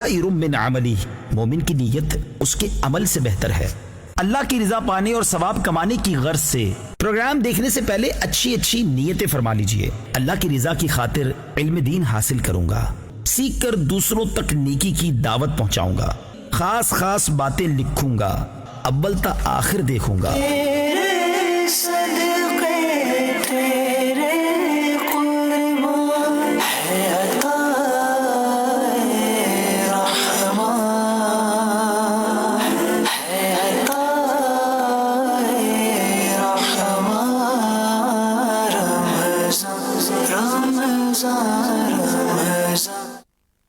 من عملی، مومن کی نیت اس کے عمل سے بہتر ہے۔ اللہ کی رضا پانے اور ثواب کمانے کی غرض سے پروگرام دیکھنے سے پہلے اچھی نیتیں فرما لیجئے۔ اللہ کی رضا کی خاطر علم دین حاصل کروں گا، سیکھ کر دوسروں تک نیکی کی دعوت پہنچاؤں گا، خاص باتیں لکھوں گا، اول تا آخر دیکھوں گا۔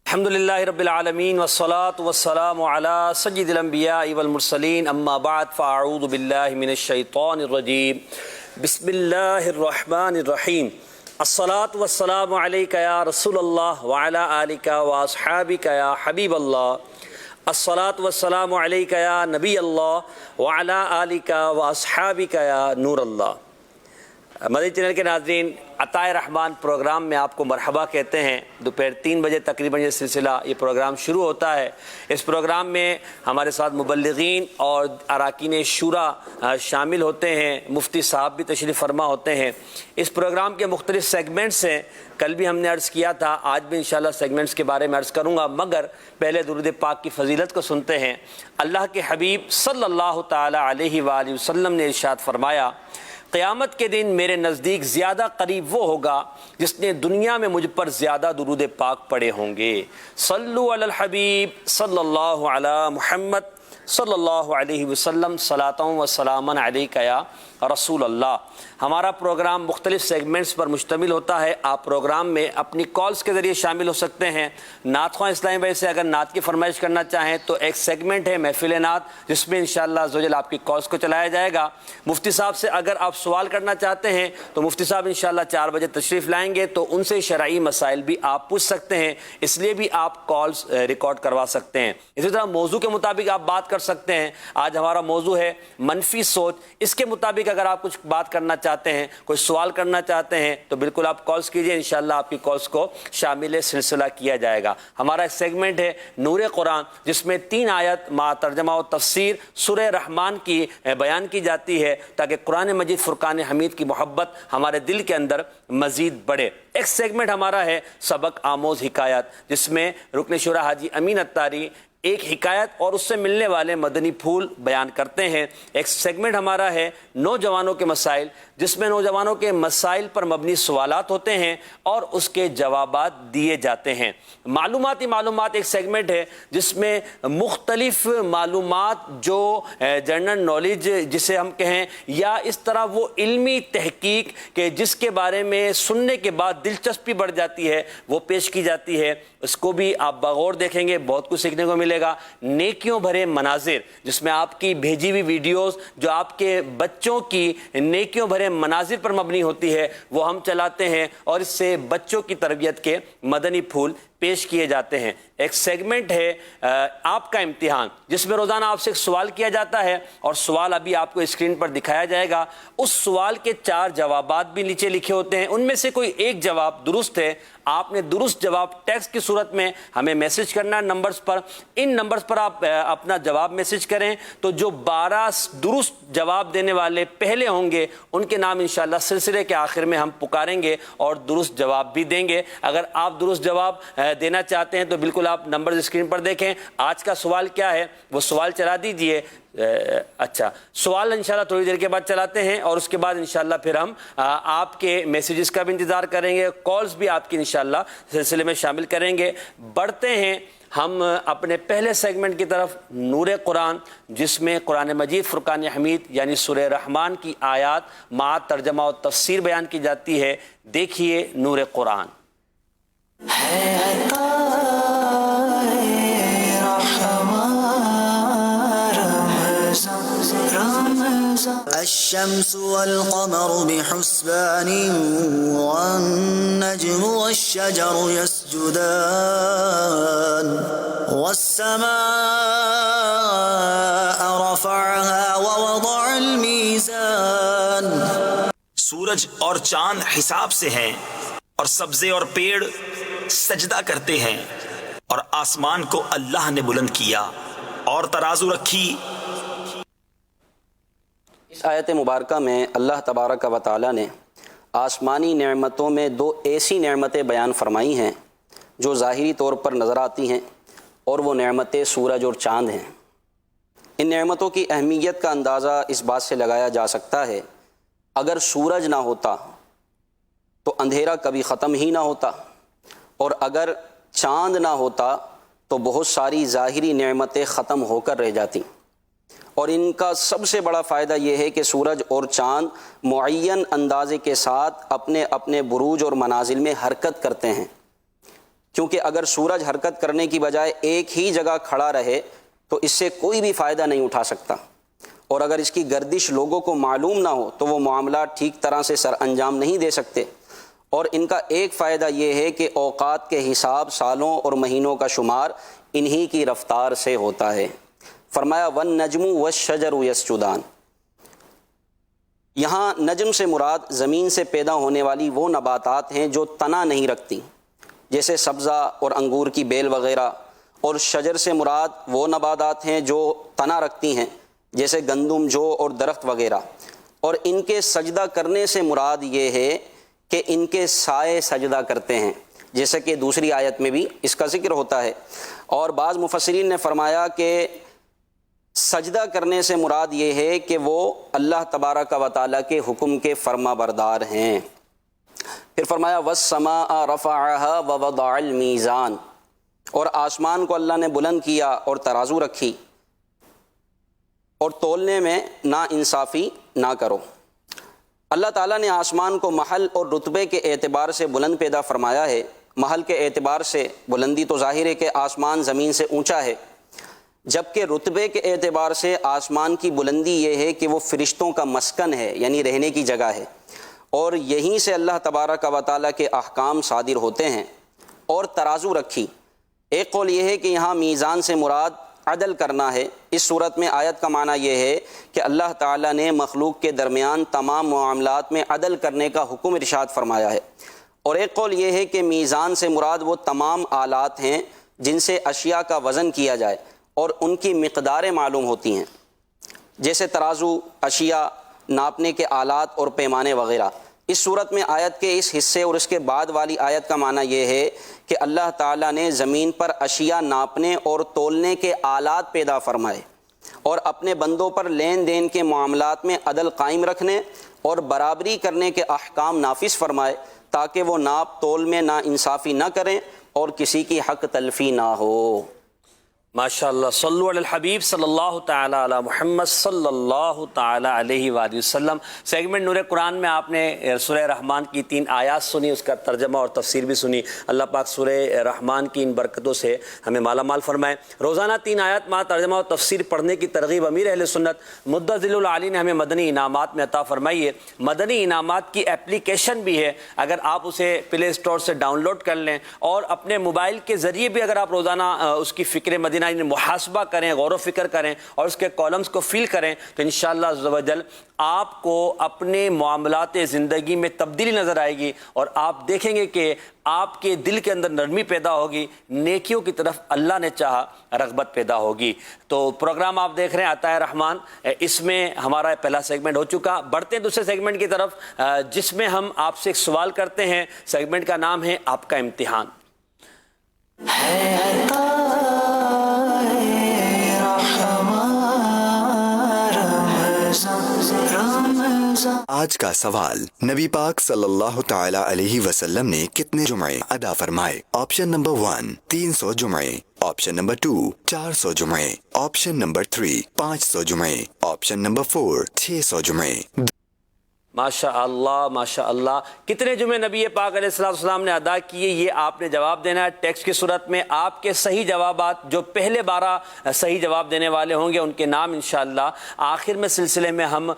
الحمدللہ رب العالمین والصلاة والسلام علی سید الانبیاء والمرسلین، اما بعد فاعوذ باللہ من الشیطان الرجیم، بسم اللہ الرحمن الرحیم۔ الصلاة والسلام علیکہ یا رسول اللہ وعلی آلکہ واصحابکہ یا حبیب اللہ۔ الصلاة والسلام علیکہ یا نبی اللہ وعلی آلکہ واصحابکہ یا نور اللہ۔ مدنی چینل کے ناظرین، عطائے رحمان پروگرام میں آپ کو مرحبا کہتے ہیں۔ دوپہر 3 بجے تقریباً یہ سلسلہ یہ پروگرام شروع ہوتا ہے۔ اس پروگرام میں ہمارے ساتھ مبلغین اور اراکین شورا شامل ہوتے ہیں، مفتی صاحب بھی تشریف فرما ہوتے ہیں۔ اس پروگرام کے مختلف سیگمنٹس ہیں، کل بھی ہم نے عرض کیا تھا، آج بھی انشاءاللہ سیگمنٹس کے بارے میں عرض کروں گا، مگر پہلے درود پاک کی فضیلت کو سنتے ہیں۔ اللہ کے حبیب صلی اللہ تعالی علیہ وآلہ وسلم نے ارشاد فرمایا، قیامت کے دن میرے نزدیک زیادہ قریب وہ ہوگا جس نے دنیا میں مجھ پر زیادہ درود پاک پڑھے ہوں گے۔ صلو علی الحبیب صلی اللہ علی محمد صلی اللہ علیہ وسلم، صلاۃ و سلاما علیک یا رسول اللہ۔ ہمارا پروگرام مختلف سیگمنٹس پر مشتمل ہوتا ہے۔ آپ پروگرام میں اپنی کالز کے ذریعے شامل ہو سکتے ہیں۔ نعت خواں اسلامی بھائی سے اگر نعت کی فرمائش کرنا چاہیں تو ایک سیگمنٹ ہے محفل نعت، جس میں انشاءاللہ عزوجل آپ کی کالز کو چلایا جائے گا۔ مفتی صاحب سے اگر آپ سوال کرنا چاہتے ہیں تو مفتی صاحب انشاءاللہ 4 بجے تشریف لائیں گے، تو ان سے شرعی مسائل بھی آپ پوچھ سکتے ہیں، اس لیے بھی آپ کالز ریکارڈ کروا سکتے ہیں۔ اسی طرح موضوع کے مطابق آپ بات کر سکتے ہیں۔ آج ہمارا موضوع ہے منفی سوچ۔ اس کے مطابق اگر آپ کچھ بات کرنا چاہتے ہیں، کوئی سوال کرنا چاہتے ہیں، تو بالکل آپ کالز کیجئے، انشاءاللہ آپ کی کالز کو شامل سلسلہ کیا جائے گا۔ ہمارا ایک سیگمنٹ ہے نور قرآن، جس میں 3 آیت مع ترجمہ و تفسیر سورہ رحمان کی بیان کی جاتی ہے، تاکہ قرآن مجید فرقان حمید کی محبت ہمارے دل کے اندر مزید بڑھے۔ ایک سیگمنٹ ہمارا ہے سبق آموز حکایت، جس میں رکن شورا حاجی امین اتاری ایک حکایت اور اس سے ملنے والے مدنی پھول بیان کرتے ہیں۔ ایک سیگمنٹ ہمارا ہے نوجوانوں کے مسائل، جس میں نوجوانوں کے مسائل پر مبنی سوالات ہوتے ہیں اور اس کے جوابات دیے جاتے ہیں۔ معلومات ایک سیگمنٹ ہے، جس میں مختلف معلومات جو جنرل نالج جسے ہم کہیں، یا اس طرح وہ علمی تحقیق کہ جس کے بارے میں سننے کے بعد دلچسپی بڑھ جاتی ہے، وہ پیش کی جاتی ہے۔ اس کو بھی آپ بغور دیکھیں گے، بہت کچھ سیکھنے کو ملے گا۔ نیکیوں بھرے مناظر، جس میں آپ کی بھیجی ہوئی ویڈیوز جو آپ کے بچوں کی نیکیوں بھرے مناظر پر مبنی ہوتی ہے، وہ ہم چلاتے ہیں، اور اس سے بچوں کی تربیت کے مدنی پھول پیش کیے جاتے ہیں۔ ایک سیگمنٹ ہے آپ کا امتحان، جس میں روزانہ آپ سے ایک سوال کیا جاتا ہے، اور سوال ابھی آپ کو اسکرین پر دکھایا جائے گا۔ اس سوال کے 4 جوابات بھی نیچے لکھے ہوتے ہیں، ان میں سے کوئی ایک جواب درست ہے۔ آپ نے درست جواب ٹیکسٹ کی صورت میں ہمیں میسج کرنا ہے نمبرز پر۔ ان نمبرز پر آپ اپنا جواب میسج کریں، تو جو 12 درست جواب دینے والے پہلے ہوں گے، ان کے نام انشاءاللہ سلسلے کے آخر میں ہم پکاریں گے اور درست جواب بھی دیں گے۔ اگر آپ درست جواب دینا چاہتے ہیں تو بالکل آپ نمبر اسکرین پر دیکھیں۔ آج کا سوال کیا ہے وہ سوال چلا دیجئے۔ اچھا، سوال انشاءاللہ تھوڑی دیر کے بعد چلاتے ہیں، اور اس کے بعد انشاءاللہ پھر ہم آپ کے میسیجز کا بھی انتظار کریں گے، کالز بھی آپ کی انشاءاللہ سلسلے میں شامل کریں گے۔ بڑھتے ہیں ہم اپنے پہلے سیگمنٹ کی طرف، نور قرآن، جس میں قرآن مجید فرقان حمید یعنی سورہ رحمان کی آیات مع ترجمہ و تفسیر بیان کی جاتی ہے۔ دیکھیے نور قرآن۔ الشمس والقمر بحسبان والنجم والشجر يسجدان والسماء رفعها ووضع الميزان۔ سورج اور چاند حساب سے ہیں، اور سبزے اور پیڑ سجدہ کرتے ہیں، اور آسمان کو اللہ نے بلند کیا اور ترازو رکھی۔ اس آیت مبارکہ میں اللہ تبارک و تعالی نے آسمانی نعمتوں میں دو ایسی نعمتیں بیان فرمائی ہیں جو ظاہری طور پر نظر آتی ہیں، اور وہ نعمتیں سورج اور چاند ہیں۔ ان نعمتوں کی اہمیت کا اندازہ اس بات سے لگایا جا سکتا ہے، اگر سورج نہ ہوتا تو اندھیرا کبھی ختم ہی نہ ہوتا، اور اگر چاند نہ ہوتا تو بہت ساری ظاہری نعمتیں ختم ہو کر رہ جاتی۔ اور ان کا سب سے بڑا فائدہ یہ ہے کہ سورج اور چاند معین اندازے کے ساتھ اپنے اپنے بروج اور منازل میں حرکت کرتے ہیں، کیونکہ اگر سورج حرکت کرنے کی بجائے ایک ہی جگہ کھڑا رہے تو اس سے کوئی بھی فائدہ نہیں اٹھا سکتا، اور اگر اس کی گردش لوگوں کو معلوم نہ ہو تو وہ معاملات ٹھیک طرح سے سر انجام نہیں دے سکتے۔ اور ان کا ایک فائدہ یہ ہے کہ اوقات کے حساب، سالوں اور مہینوں کا شمار انہی کی رفتار سے ہوتا ہے۔ فرمایا وَالنَّجْمُ وَالشَّجَرُ يَسْجُدَانِ، یہاں نجم سے مراد زمین سے پیدا ہونے والی وہ نباتات ہیں جو تنا نہیں رکھتی، جیسے سبزہ اور انگور کی بیل وغیرہ، اور شجر سے مراد وہ نباتات ہیں جو تنا رکھتی ہیں، جیسے گندم، جو اور درخت وغیرہ۔ اور ان کے سجدہ کرنے سے مراد یہ ہے کہ ان کے سائے سجدہ کرتے ہیں، جیسے کہ دوسری آیت میں بھی اس کا ذکر ہوتا ہے۔ اور بعض مفسرین نے فرمایا کہ سجدہ کرنے سے مراد یہ ہے کہ وہ اللہ تبارک و تعالیٰ کے حکم کے فرما بردار ہیں۔ پھر فرمایا وَالسَّمَاءَ رَفَعَهَا وَوَضَعَ الْمِيزَانَ، اور آسمان کو اللہ نے بلند کیا اور ترازو رکھی، اور تولنے میں نا انصافی نہ کرو۔ اللہ تعالیٰ نے آسمان کو محل اور رتبے کے اعتبار سے بلند پیدا فرمایا ہے۔ محل کے اعتبار سے بلندی تو ظاہر ہے کہ آسمان زمین سے اونچا ہے، جبکہ رتبے کے اعتبار سے آسمان کی بلندی یہ ہے کہ وہ فرشتوں کا مسکن ہے، یعنی رہنے کی جگہ ہے، اور یہیں سے اللہ تبارک و تعالیٰ کے احکام صادر ہوتے ہیں۔ اور ترازو رکھی، ایک قول یہ ہے کہ یہاں میزان سے مراد عدل کرنا ہے۔ اس صورت میں آیت کا معنی یہ ہے کہ اللہ تعالیٰ نے مخلوق کے درمیان تمام معاملات میں عدل کرنے کا حکم ارشاد فرمایا ہے۔ اور ایک قول یہ ہے کہ میزان سے مراد وہ تمام آلات ہیں جن سے اشیاء کا وزن کیا جائے اور ان کی مقداریں معلوم ہوتی ہیں، جیسے ترازو، اشیاء ناپنے کے آلات اور پیمانے وغیرہ۔ اس صورت میں آیت کے اس حصے اور اس کے بعد والی آیت کا معنی یہ ہے کہ اللہ تعالیٰ نے زمین پر اشیاء ناپنے اور تولنے کے آلات پیدا فرمائے، اور اپنے بندوں پر لین دین کے معاملات میں عدل قائم رکھنے اور برابری کرنے کے احکام نافذ فرمائے، تاکہ وہ ناپ تول میں نا انصافی نہ کریں اور کسی کی حق تلفی نہ ہو۔ ماشاءاللہ، صلو علی الحبیب صلی اللہ تعالی علی محمد صلی اللہ تعالی علیہ وآلہ وسلم۔ سیگمنٹ نور قرآن میں آپ نے سورہ رحمان کی 3 آیات سنی، اس کا ترجمہ اور تفسیر بھی سنی۔ اللہ پاک سورہ رحمان کی ان برکتوں سے ہمیں مالا مال فرمائے۔ روزانہ 3 آیات مع ترجمہ اور تفسیر پڑھنے کی ترغیب امیر اہل سنت مدظل العالی نے ہمیں مدنی انعامات میں عطا فرمائی ہے۔ مدنی انعامات کی اپلیکیشن بھی ہے، اگر آپ اسے پلے اسٹور سے ڈاؤن لوڈ کر لیں اور اپنے موبائل کے ذریعے بھی اگر آپ روزانہ اس کی فکر مدینہ محاسبہ کریں، غور و فکر کریں اور اس کے کالمز کو فل کریں، تو انشاءاللہ عز و جل آپ کو اپنے معاملات زندگی میں تبدیلی نظر آئے گی، اور آپ دیکھیں گے کہ آپ کے دل کے اندر نرمی پیدا ہوگی، نیکیوں کی طرف اللہ نے چاہا رغبت پیدا ہوگی۔ تو پروگرام آپ دیکھ رہے ہیں عطائے رحمان، اس میں ہمارا پہلا سیگمنٹ ہو چکا۔ بڑھتے ہیں دوسرے سیگمنٹ کی طرف، جس میں ہم آپ سے ایک سوال کرتے ہیں۔ سیگمنٹ کا نام ہے آپ کا امتحان۔ آج کا سوال، نبی پاک صلی اللہ تعالی علیہ وسلم نے کتنے جمعے ادا فرمائے؟ آپشن نمبر 1 300 جمعے، آپشن نمبر 2 400 جمعے، آپشن نمبر 3 500 جمعے، آپشن نمبر 4 600 جمعے۔ ماشاء اللہ ماشاء اللہ، کتنے جمعے نبی پاک علیہ السلام نے ادا کیے، یہ آپ نے جواب دینا ہے ٹیکسٹ کی صورت میں۔ آپ کے صحیح جوابات، جو پہلے 12 صحیح جواب دینے والے ہوں گے، ان کے نام انشاءاللہ آخر میں سلسلے میں ہم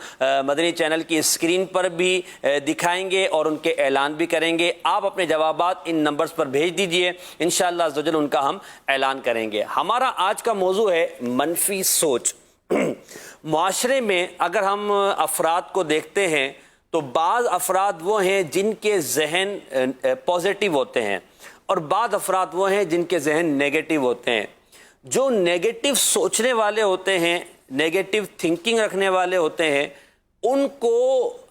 مدنی چینل کی اسکرین پر بھی دکھائیں گے اور ان کے اعلان بھی کریں گے۔ آپ اپنے جوابات ان نمبرز پر بھیج دیجئے، انشاءاللہ عز و جل ان کا ہم اعلان کریں گے۔ ہمارا آج کا موضوع ہے منفی سوچ۔ معاشرے میں اگر ہم افراد کو دیکھتے ہیں تو بعض افراد وہ ہیں جن کے ذہن پازیٹیو ہوتے ہیں، اور بعض افراد وہ ہیں جن کے ذہن نیگیٹو ہوتے ہیں. جو نیگیٹو سوچنے والے ہوتے ہیں، نیگیٹو تھنکنگ رکھنے والے ہوتے ہیں، ان کو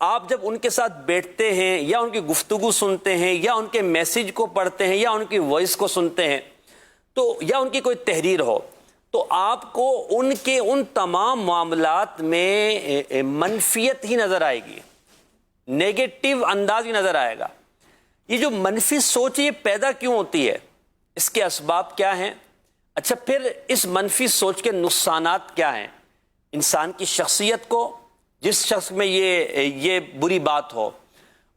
آپ جب ان کے ساتھ بیٹھتے ہیں یا ان کی گفتگو سنتے ہیں یا ان کے میسیج کو پڑھتے ہیں یا ان کی وائس کو سنتے ہیں تو یا ان کی کوئی تحریر ہو، تو آپ کو ان کے ان تمام معاملات میں منفیت ہی نظر آئے گی، نیگیٹو انداز ہی نظر آئے گا. یہ جو منفی سوچ یہ پیدا کیوں ہوتی ہے، اس کے اسباب کیا ہیں؟ اچھا، پھر اس منفی سوچ کے نقصانات کیا ہیں انسان کی شخصیت کو، جس شخص میں یہ بری بات ہو،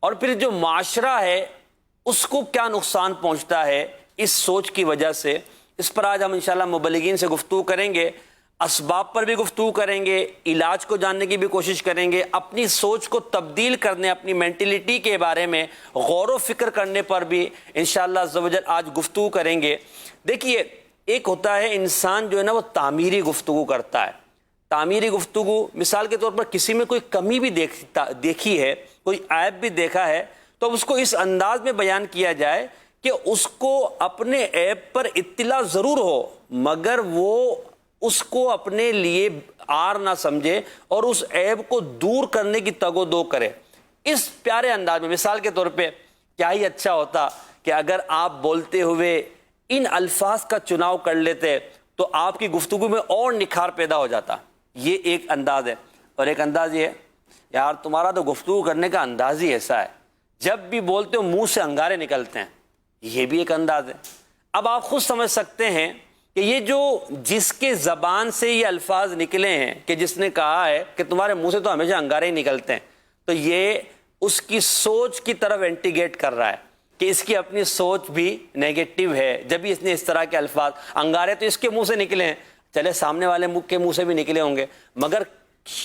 اور پھر جو معاشرہ ہے اس کو کیا نقصان پہنچتا ہے اس سوچ کی وجہ سے. اس پر آج ہم انشاءاللہ مبلغین سے گفتگو کریں گے، اسباب پر بھی گفتگو کریں گے، علاج کو جاننے کی بھی کوشش کریں گے، اپنی سوچ کو تبدیل کرنے، اپنی مینٹلٹی کے بارے میں غور و فکر کرنے پر بھی انشاءاللہ عز و جل آج گفتگو کریں گے. دیکھیے، ایک ہوتا ہے انسان جو ہے نا وہ تعمیری گفتگو کرتا ہے. تعمیری گفتگو مثال کے طور پر کسی میں کوئی کمی بھی دیکھی ہے، کوئی عیب بھی دیکھا ہے، تو اس کو اس انداز میں بیان کیا جائے کہ اس کو اپنے عیب پر اطلاع ضرور ہو مگر وہ اس کو اپنے لیے عار نہ سمجھے اور اس عیب کو دور کرنے کی تگ و دو کرے. اس پیارے انداز میں مثال کے طور پہ کیا ہی اچھا ہوتا کہ اگر آپ بولتے ہوئے ان الفاظ کا چناؤ کر لیتے تو آپ کی گفتگو میں اور نکھار پیدا ہو جاتا. یہ ایک انداز ہے. اور ایک انداز یہ ہے، یار تمہارا تو گفتگو کرنے کا انداز ہی ایسا ہے، جب بھی بولتے ہو منہ سے انگارے نکلتے ہیں. یہ بھی ایک انداز ہے. اب آپ خود سمجھ سکتے ہیں کہ یہ جو جس کے زبان سے یہ الفاظ نکلے ہیں کہ جس نے کہا ہے کہ تمہارے منہ سے تو ہمیشہ انگارے ہی نکلتے ہیں، تو یہ اس کی سوچ کی طرف انٹیگیٹ کر رہا ہے کہ اس کی اپنی سوچ بھی نیگیٹو ہے. جب بھی اس نے اس طرح کے الفاظ، انگارے تو اس کے منہ سے نکلے ہیں، چلے سامنے والے منہ کے منہ سے بھی نکلے ہوں گے، مگر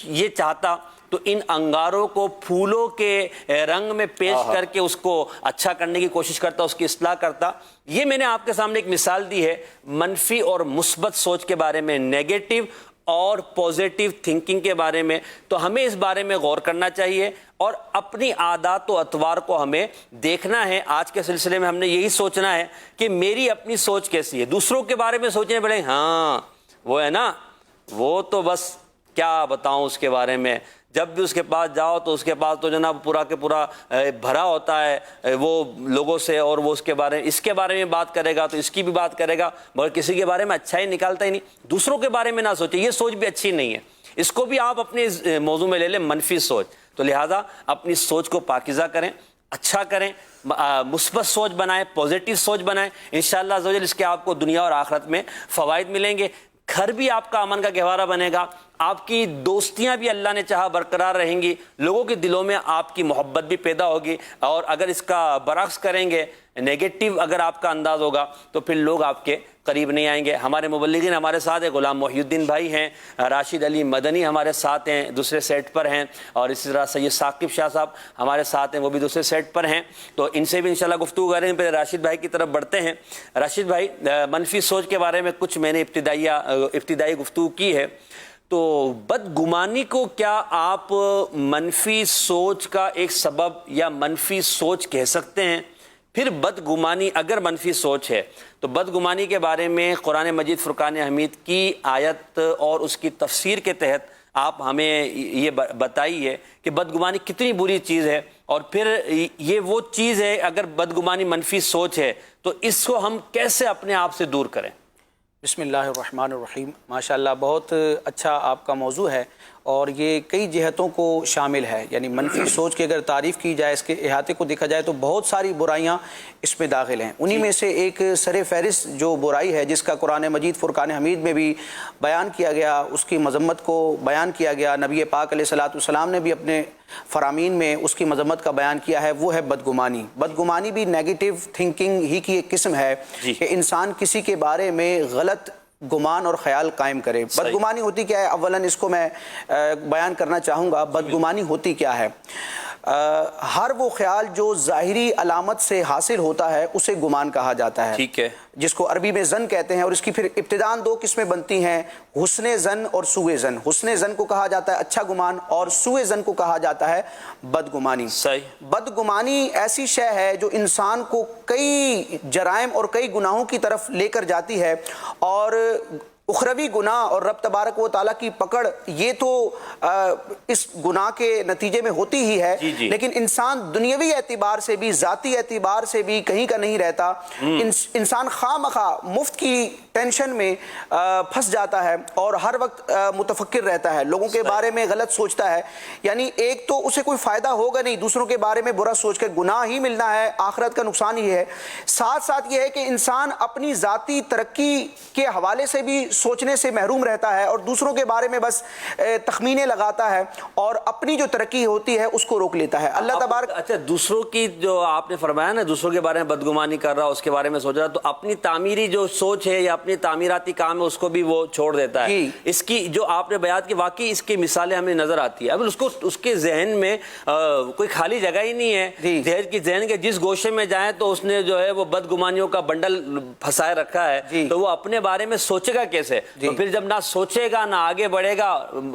یہ چاہتا تو ان انگاروں کو پھولوں کے رنگ میں پیش کر کے اس کو اچھا کرنے کی کوشش کرتا، اس کی اصلاح کرتا. یہ میں نے آپ کے سامنے ایک مثال دی ہے منفی اور مثبت سوچ کے بارے میں، نیگیٹو اور پوزیٹیو تھنکنگ کے بارے میں. تو ہمیں اس بارے میں غور کرنا چاہیے اور اپنی عادات و اطوار کو ہمیں دیکھنا ہے. آج کے سلسلے میں ہم نے یہی سوچنا ہے کہ میری اپنی سوچ کیسی ہے. دوسروں کے بارے میں سوچنے پڑے، ہاں وہ ہے نا، وہ تو بس کیا بتاؤں اس کے بارے میں، جب بھی اس کے پاس جاؤ تو اس کے پاس تو جناب پورا کے پورا بھرا ہوتا ہے وہ لوگوں سے، اور وہ اس کے بارے میں بات کرے گا تو اس کی بھی بات کرے گا، مگر کسی کے بارے میں اچھا ہی نکالتا ہی نہیں. دوسروں کے بارے میں نہ سوچے، یہ سوچ بھی اچھی نہیں ہے. اس کو بھی آپ اپنے موضوع میں لے لیں، منفی سوچ. تو لہٰذا اپنی سوچ کو پاکیزہ کریں، اچھا کریں، مثبت سوچ بنائیں، پازیٹیو سوچ بنائیں. انشاءاللہ عز و جل اس کے آپ کو دنیا اور آخرت میں فوائد ملیں گے. گھر بھی آپ کا امن کا گہوارہ بنے گا، آپ کی دوستیاں بھی اللہ نے چاہا برقرار رہیں گی، لوگوں کے دلوں میں آپ کی محبت بھی پیدا ہوگی. اور اگر اس کا برعکس کریں گے، نیگیٹو اگر آپ کا انداز ہوگا تو پھر لوگ آپ کے قریب نہیں آئیں گے. ہمارے مبلغین ہمارے ساتھ ہیں، غلام محی الدین بھائی ہیں، راشد علی مدنی ہمارے ساتھ ہیں، دوسرے سیٹ پر ہیں، اور اسی طرح سید ثاقب شاہ صاحب ہمارے ساتھ ہیں، وہ بھی دوسرے سیٹ پر ہیں. تو ان سے بھی انشاءاللہ گفتگو کریں گے. پہلے راشد بھائی کی طرف بڑھتے ہیں. راشد بھائی، منفی سوچ کے بارے میں کچھ میں نے ابتدائی گفتگو کی ہے، تو بدگمانی کو کیا آپ منفی سوچ کا ایک سبب یا منفی سوچ کہہ سکتے ہیں؟ پھر بدگمانی اگر منفی سوچ ہے تو بدگمانی کے بارے میں قرآن مجید فرقان حمید کی آیت اور اس کی تفسیر کے تحت آپ ہمیں یہ بتائیے کہ بدگمانی کتنی بری چیز ہے، اور پھر یہ وہ چیز ہے اگر بدگمانی منفی سوچ ہے تو اس کو ہم کیسے اپنے آپ سے دور کریں؟ بسم اللہ الرحمن الرحیم. ماشاءاللہ بہت اچھا آپ کا موضوع ہے اور یہ کئی جہتوں کو شامل ہے. یعنی منفی سوچ کی اگر تعریف کی جائے، اس کے احاطے کو دیکھا جائے تو بہت ساری برائیاں اس میں داخل ہیں. انہی میں سے ایک سر فہرست جو برائی ہے جس کا قرآن مجید فرقان حمید میں بھی بیان کیا گیا، اس کی مذمت کو بیان کیا گیا، نبی پاک علیہ الصلوۃ والسلام نے بھی اپنے فرامین میں اس کی مذمت کا بیان کیا ہے، وہ ہے بدگمانی. بدگمانی بھی نیگیٹو تھنکنگ ہی کی ایک قسم ہے کہ انسان کسی کے بارے میں غلط گمان اور خیال قائم کرے. بدگمانی ہوتی کیا ہے؟ اولاً اس کو میں بیان کرنا چاہوں گا. بدگمانی ہوتی کیا ہے؟ ہر وہ خیال جو ظاہری علامت سے حاصل ہوتا ہے اسے گمان کہا جاتا ہے، ٹھیک ہے، جس کو عربی میں ظن کہتے ہیں، اور اس کی پھر ابتداً دو قسمیں بنتی ہیں، حسن ظن اور سوء ظن۔ حسن ظن کو کہا جاتا ہے اچھا گمان، اور سوء ظن کو کہا جاتا ہے بدگمانی۔ صحیح۔ بدگمانی ایسی شے ہے جو انسان کو کئی جرائم اور کئی گناہوں کی طرف لے کر جاتی ہے، اور اخروی گناہ اور رب تبارک و تعالیٰ کی پکڑ یہ تو اس گناہ کے نتیجے میں ہوتی ہی ہے، لیکن انسان دنیاوی اعتبار سے بھی ذاتی اعتبار سے بھی کہیں کا نہیں رہتا۔ انسان خواہ مخواہ مفت کی ٹینشن میں پھنس جاتا ہے اور ہر وقت متفکر رہتا ہے، لوگوں کے بارے میں غلط سوچتا ہے، یعنی ایک تو اسے کوئی فائدہ ہوگا نہیں، دوسروں کے بارے میں برا سوچ کر گناہ ہی ملنا ہے، آخرت کا نقصان ہی ہے۔ ساتھ ساتھ یہ ہے کہ انسان اپنی ذاتی ترقی کے حوالے سے بھی سوچنے سے محروم رہتا ہے اور دوسروں کے بارے میں بس تخمینے لگاتا ہے اور اپنی جو ترقی ہوتی ہے اس کو روک لیتا ہے۔ اللہ تبارک اچھا، دوسروں کی جو آپ نے فرمایا نا، دوسروں کے بارے میں بدگمانی کر رہا، اس کے بارے میں سوچ رہا، تو اپنی تعمیری جو سوچ ہے یا اپنی تعمیراتی کام ہے اس کو بھی وہ چھوڑ دیتا ہے۔ اس کی جو آپ نے بیان کی واقعی اس کی مثالیں ہمیں نظر آتی ہے۔ اب اس کے ذہن میں کوئی خالی جگہ ہی نہیں ہے، ذہن کے جس گوشے میں جائیں تو اس نے جو ہے وہ بدگمانیوں کا بنڈل پھنسائے رکھا ہے، تو وہ اپنے بارے میں سوچے گا کیسے؟ تو پھر جب نہ سوچے گا نہ آگے بڑھے گا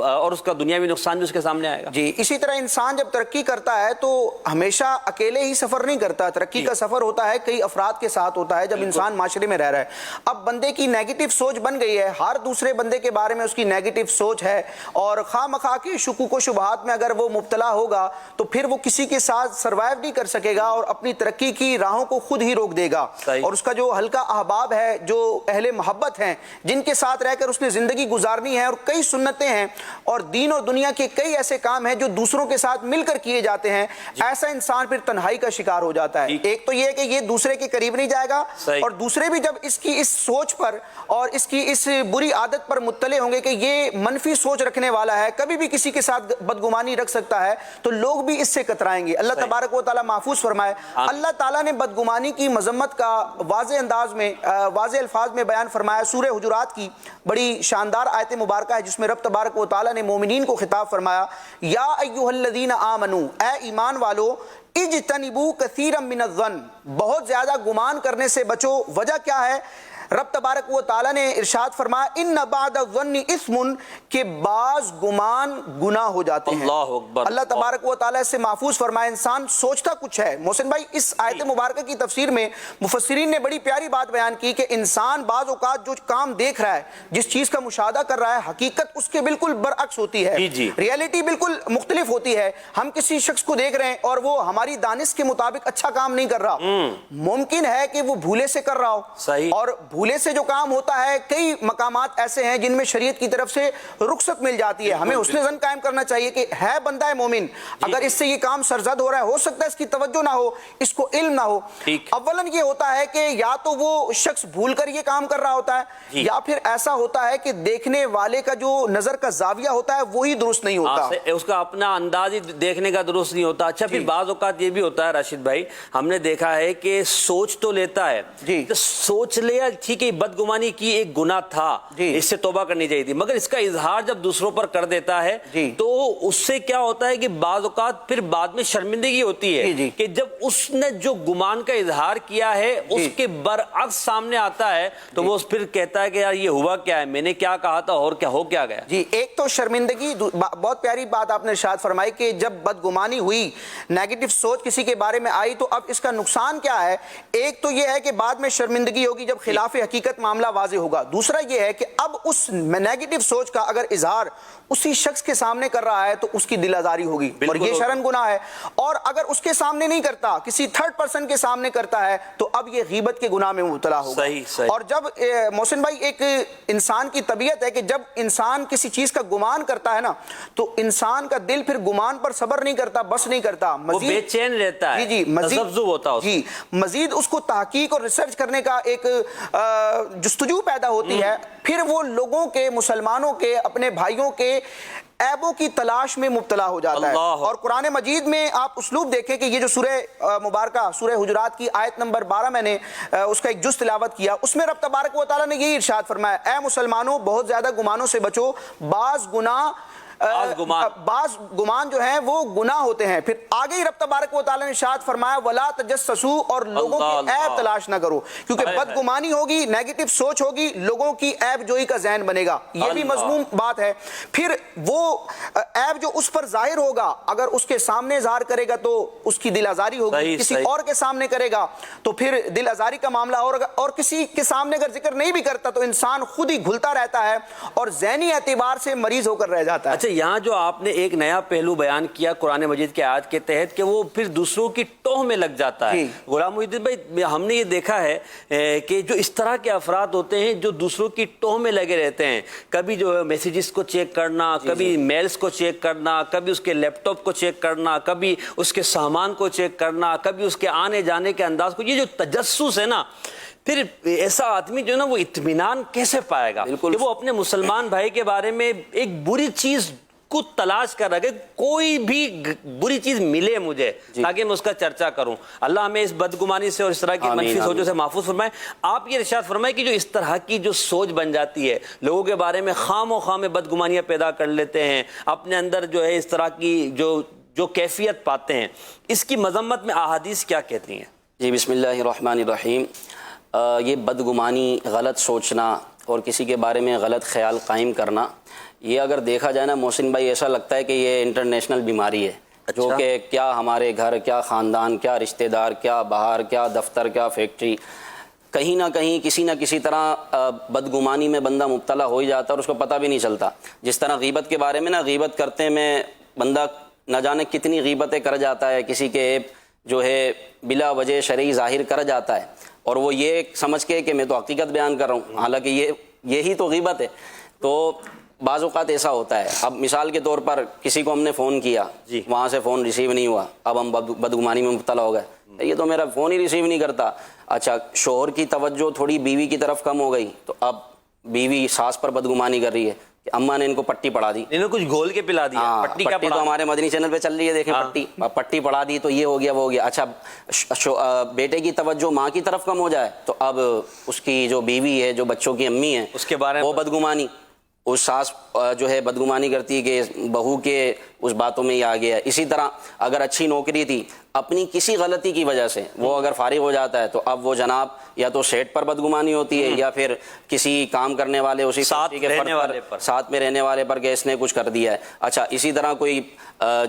اور اس کا دنیاوی نقصان بھی اس کے سامنے آئے گا۔ جی، اسی طرح انسان جب ترقی کرتا ہے تو ہمیشہ اکیلے ہی سفر نہیں کرتا، ترقی کا سفر ہوتا ہے کئی افراد کے ساتھ ہوتا ہے جب انسان معاشرے میں رہ رہا ہے۔ اب بندے کی نیگیٹو سوچ بن گئی ہے، ہر دوسرے بندے کے بارے میں اس کی نیگیٹو سوچ ہے، اور خواہ مخواہ کے شکوک و شبہات میں اگر وہ مبتلا ہوگا تو پھر وہ کسی کے ساتھ سروائیو نہیں کر سکے گا اور اپنی ترقی کی راہوں کو خود ہی روک دے گا، اور اس کا جو ہلکا احباب ہے، جو اہل محبت ہیں، جن کے ساتھ رہ کر اس نے زندگی گزارنی ہے، اور کئی سنتیں ہیں اور دین اور دنیا کے کئی ایسے کام ہیں جو دوسروں کے ساتھ مل کر کیے جاتے ہیں، ایسا انسان پھر تنہائی کا شکار ہو جاتا ہے۔ ایک تو یہ ہے کہ یہ دوسرے کے قریب نہیں جائے گا، اور دوسرے بھی جب اس کی اس سوچ پر اور اس کی اس بری عادت پر مطلع ہوں گے کہ یہ منفی سوچ رکھنے والا ہے، کبھی بھی کسی کے ساتھ بدگمانی رکھ سکتا ہے، تو لوگ بھی اس سے کترائیں گے۔ اللہ تبارک و تعالیٰ محفوظ فرمائے۔ اللہ تعالیٰ نے بدگمانی کی مذمت کا واضح انداز میں، واضح الفاظ میں بیان فرمایا۔ سورہ حجرات کی بڑی شاندار آیت مبارکہ ہے جس میں رب تبارک و تعالیٰ نے مومنین کو خطاب فرمایا، یا ایھا الذین آمنو، اے ایمان والو، اجتنبوا کثیرا من الظن، بہت زیادہ گمان کرنے سے بچو۔ وجہ کیا ہے؟ رب تبارک و تعالیٰ نے ارشاد فرمایا، ان بعد الظن اثم، کہ بعض گمان گناہ ہو جاتے ہیں۔ اللہ اکبر۔ اللہ تبارک و تعالیٰ سے محفوظ فرمائے، انسان سوچتا کچھ ہے۔ محسن بھائی، اس آیت مبارکہ کی تفسیر میں مفسرین نے بڑی پیاری بات بیان کی کہ انسان بعض اوقات جو کام دیکھ رہا ہے، جس چیز کا مشاہدہ کر رہا ہے، حقیقت اس کے بالکل برعکس ہوتی ہے، ریئلٹی بالکل مختلف ہوتی ہے۔ ہم کسی شخص کو دیکھ رہے ہیں اور وہ ہماری دانش کے مطابق اچھا کام نہیں کر رہا، ممکن ہے کہ وہ بھولے سے کر رہا ہو، اور بھولے سے جو کام ہوتا ہے، کئی مقامات ایسے ہیں جن میں شریعت کی طرف سے رخصت مل جاتی ہے۔ ہمیں حسن ظن قائم کرنا چاہیے کہ ہے بندہ مومن، اگر اس سے یہ کام سرزد ہو رہا ہے، ہو سکتا ہے اس کی توجہ نہ ہو، اس کو علم نہ ہو۔ اولاً یہ ہوتا ہے کہ یا تو وہ شخص بھول کر یہ کام کر رہا ہوتا ہے، یا پھر ایسا ہوتا ہے کہ دیکھنے والے کا جو نظر کا زاویہ ہوتا ہے وہی درست نہیں ہوتا، اس کا اپنا انداز ہی دیکھنے کا درست نہیں ہوتا۔ اچھا، پھر بعض اوقات یہ بھی ہوتا ہے راشد بھائی، ہم نے دیکھا ہے کہ سوچ تو لیتا ہے، سوچ لیا ٹھیک ہے، بدگمانی کی ایک گناہ تھا، اس سے توبہ کرنی چاہیے تھی، مگر اس کا اظہار جب دوسروں پر کر دیتا ہے تو اس سے کیا ہوتا ہے کہ بعض اوقات پھر بعد میں شرمندگی ہوتی ہے کہ جب اس نے جو گمان کا اظہار کیا ہے اس کے برعکس سامنے آتا ہے تو وہ پھر کہتا ہے کہ یار یہ ہوا کیا ہے، میں نے کیا کہا تھا اور کیا ہو کیا گیا۔ جی، ایک تو شرمندگی، بہت پیاری بات آپ نے ارشاد فرمائی کہ جب بدگمانی ہوئی، نیگیٹو سوچ کسی کے بارے میں آئی، تو اب اس کا نقصان کیا ہے؟ ایک تو یہ ہے کہ بعد میں شرمندگی ہوگی جب خلاف حقیقت معاملہ واضح ہوگا۔ دوسرا یہ ہے کہ اب اس نیگیٹو سوچ کا اگر اظہار اسی شخص کے سامنے کر رہا ہے تو اس کی دل آزاری ہوگی، اور یہ شرم گناہ ہے، اور اگر اس کے سامنے نہیں کرتا، کسی تھرڈ پرسن کے سامنے کرتا ہے تو اب یہ غیبت کے گناہ میں مبتلا ہوگا۔ اور جب محسن بھائی، ایک انسان کی طبیعت ہے کہ جب انسان کسی چیز کا گمان کرتا ہے نا، تو انسان کا دل پھر گمان پر صبر نہیں کرتا، بس نہیں کرتا، مزید بے چین رہتا ہے، تذبذب ہوتا ہے، مزید اس کو تحقیق اور ریسرچ کرنے کا ایک جستجو پیدا ہوتی ہے، پھر وہ لوگوں کے، مسلمانوں کے، اپنے بھائیوں کے عیبوں کی تلاش میں مبتلا ہو جاتا ہے۔ اور قرآن مجید میں آپ اسلوب دیکھیں کہ یہ جو سورہ مبارکہ، سورہ حجرات کی آیت نمبر 12 میں نے اس کا ایک جز تلاوت کیا، اس میں رب تبارک و تعالیٰ نے یہی ارشاد فرمایا، اے مسلمانوں، بہت زیادہ گمانوں سے بچو، بعض گناہ بعض گمان جو ہیں وہ گناہ ہوتے ہیں. پھر آگے ہی رب تبارک و تعالیٰ نے ارشاد فرمایا وَلَا تَجَسَّسُوا, اور لوگوں کی عیب تلاش نہ کرو, کیونکہ بدگمانی ہوگی, نیگیٹو سوچ ہوگی, لوگوں کی عیب جوئی کا ذہن بنے گا. یہ بھی مضمون بات ہے. پھر وہ عیب جو اس پر ظاہر ہوگا, اگر اس کے سامنے اظہار کرے گا تو اس کی دل آزاری ہوگی, کسی اور کے سامنے کرے گا تو پھر دل آزاری کا معاملہ ہوگا, اور کسی کے سامنے اگر ذکر نہیں بھی کرتا تو انسان خود ہی گھلتا رہتا ہے اور ذہنی اعتبار سے مریض ہو کر رہ جاتا ہے. اچھا, یہاں جو آپ نے ایک نیا پہلو بیان کیا قرآن مجید کے آیت کے تحت کہ وہ پھر دوسروں کی ٹوہ میں لگ جاتا ہے. غلام محی الدین بھائی, ہم نے یہ دیکھا ہے کہ جو اس طرح کے افراد ہوتے ہیں جو دوسروں کی ٹوہ میں لگے رہتے ہیں, کبھی جو میسیجز کو چیک کرنا, کبھی میلز کو چیک کرنا, کبھی اس کے لیپ ٹاپ کو چیک کرنا, کبھی اس کے سامان کو چیک کرنا, کبھی اس کے آنے جانے کے انداز کو. یہ جو تجسس ہے نا, پھر ایسا آدمی جو ہے نا وہ اطمینان کیسے پائے گا کہ وہ اپنے مسلمان بھائی کے بارے میں ایک بری چیز کو تلاش کر رہا ہے کہ کوئی بھی بری چیز ملے مجھے تاکہ میں اس کا چرچا کروں. اللہ ہمیں اس بدگمانی سے اور اس طرح کی منفی سوچوں سے محفوظ فرمائے. آپ یہ ارشاد فرمائے کہ جو اس طرح کی جو سوچ بن جاتی ہے, لوگوں کے بارے میں خام و خام بدگمانیاں پیدا کر لیتے ہیں, اپنے اندر جو ہے اس طرح کی جو کیفیت پاتے ہیں, اس کی مذمت میں احادیث کیا کہتی ہیں؟ جی, بسم اللہ الرحمن الرحیم. یہ بدگمانی, غلط سوچنا اور کسی کے بارے میں غلط خیال قائم کرنا, یہ اگر دیکھا جائے نا محسن بھائی, ایسا لگتا ہے کہ یہ انٹرنیشنل بیماری ہے. جو کہ کیا ہمارے گھر, کیا خاندان, کیا رشتہ دار, کیا باہر, کیا دفتر, کیا فیکٹری, کہیں نہ کہیں کسی نہ کسی طرح بدگمانی میں بندہ مبتلا ہو ہی جاتا ہے اور اس کو پتہ بھی نہیں چلتا. جس طرح غیبت کے بارے میں نا, غیبت کرتے میں بندہ نہ جانے کتنی غیبتیں کر جاتا ہے, کسی کے عیب جو ہے بلا وجہ شرعی ظاہر کر جاتا ہے, اور وہ یہ سمجھ کے کہ میں تو حقیقت بیان کر رہا ہوں, حالانکہ یہی تو غیبت ہے. تو بعض اوقات ایسا ہوتا ہے. اب مثال کے طور پر کسی کو ہم نے فون کیا, وہاں سے فون ریسیو نہیں ہوا, اب ہم بدگمانی میں مبتلا ہو گئے, یہ تو میرا فون ہی ریسیو نہیں کرتا. اچھا, شوہر کی توجہ تھوڑی بیوی کی طرف کم ہو گئی تو اب بیوی ساس پر بدگمانی کر رہی ہے کہ اماں نے ان کو پٹی پڑھا دی, انہوں نے کچھ گھول کے پلا دیا. پٹی تو ہمارے مدنی چینل پہ چل رہی ہے, دیکھیں پٹی پڑھا دی تو یہ ہو گیا وہ ہو گیا. اچھا, بیٹے کی توجہ ماں کی طرف کم ہو جائے تو اب اس کی جو بیوی ہے, جو بچوں کی امی ہے, اس کے بارے میں وہ بدگمانی, اس ساس جو ہے بدگمانی کرتی ہے کہ بہو کے اس باتوں میں ہی آ گیا. اسی طرح اگر اچھی نوکری تھی, اپنی کسی غلطی کی وجہ سے وہ اگر فارغ ہو جاتا ہے تو اب وہ جناب یا تو سیٹ پر بدگمانی ہوتی ہے یا پھر کسی کام کرنے والے, اسی ساتھ میں رہنے والے پر کہ اس نے کچھ کر دیا ہے. اچھا, اسی طرح کوئی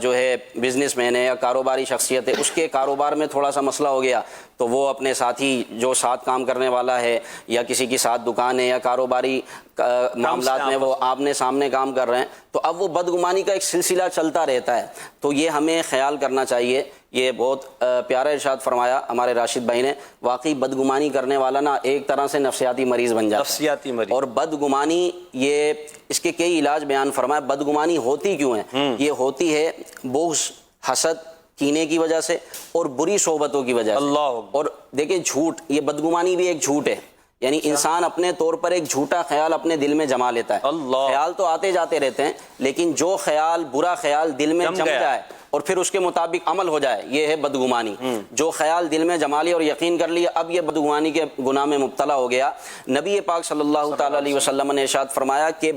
جو ہے بزنس مین ہے یا کاروباری شخصیت ہے, اس کے کاروبار میں تھوڑا سا مسئلہ ہو گیا تو وہ اپنے ساتھی جو ساتھ کام کرنے والا ہے یا کسی کی ساتھ دکان ہے یا کاروباری معاملات میں وہ آمنے سامنے کام کر رہے ہیں تو اب وہ بدگمانی کا ایک سلسلہ چلتا رہتا ہے. تو یہ ہمیں خیال کرنا چاہیے. یہ بہت پیارا ارشاد فرمایا ہمارے راشد بھائی نے. واقعی بدگمانی کرنے والا نا ایک طرح سے نفسیاتی مریض بن جاتا ہے. نفسیاتی مریض. اور بدگمانی, یہ اس کے کئی علاج بیان فرمایا. بدگمانی ہوتی کیوں ہے؟ یہ ہوتی ہے بغض, حسد, کینے کی وجہ سے اور بری صحبتوں کی وجہ سے. اور دیکھیں جھوٹ, یہ بدگمانی بھی ایک جھوٹ ہے. یعنی انسان اپنے طور پر ایک جھوٹا خیال اپنے دل میں جما لیتا ہے. خیال تو آتے جاتے رہتے ہیں, لیکن جو خیال, برا خیال دل میں جم جائے اور پھر اس کے مطابق عمل ہو جائے, یہ ہے بدگمانی. جو خیال دل میں جما لیا اور یقین کر لیا, اب یہ بدگمانی کے گناہ میں مبتلا ہو گیا. نبی پاک صلی اللہ تعالی علیہ وسلم نے ارشاد فرمایا کہ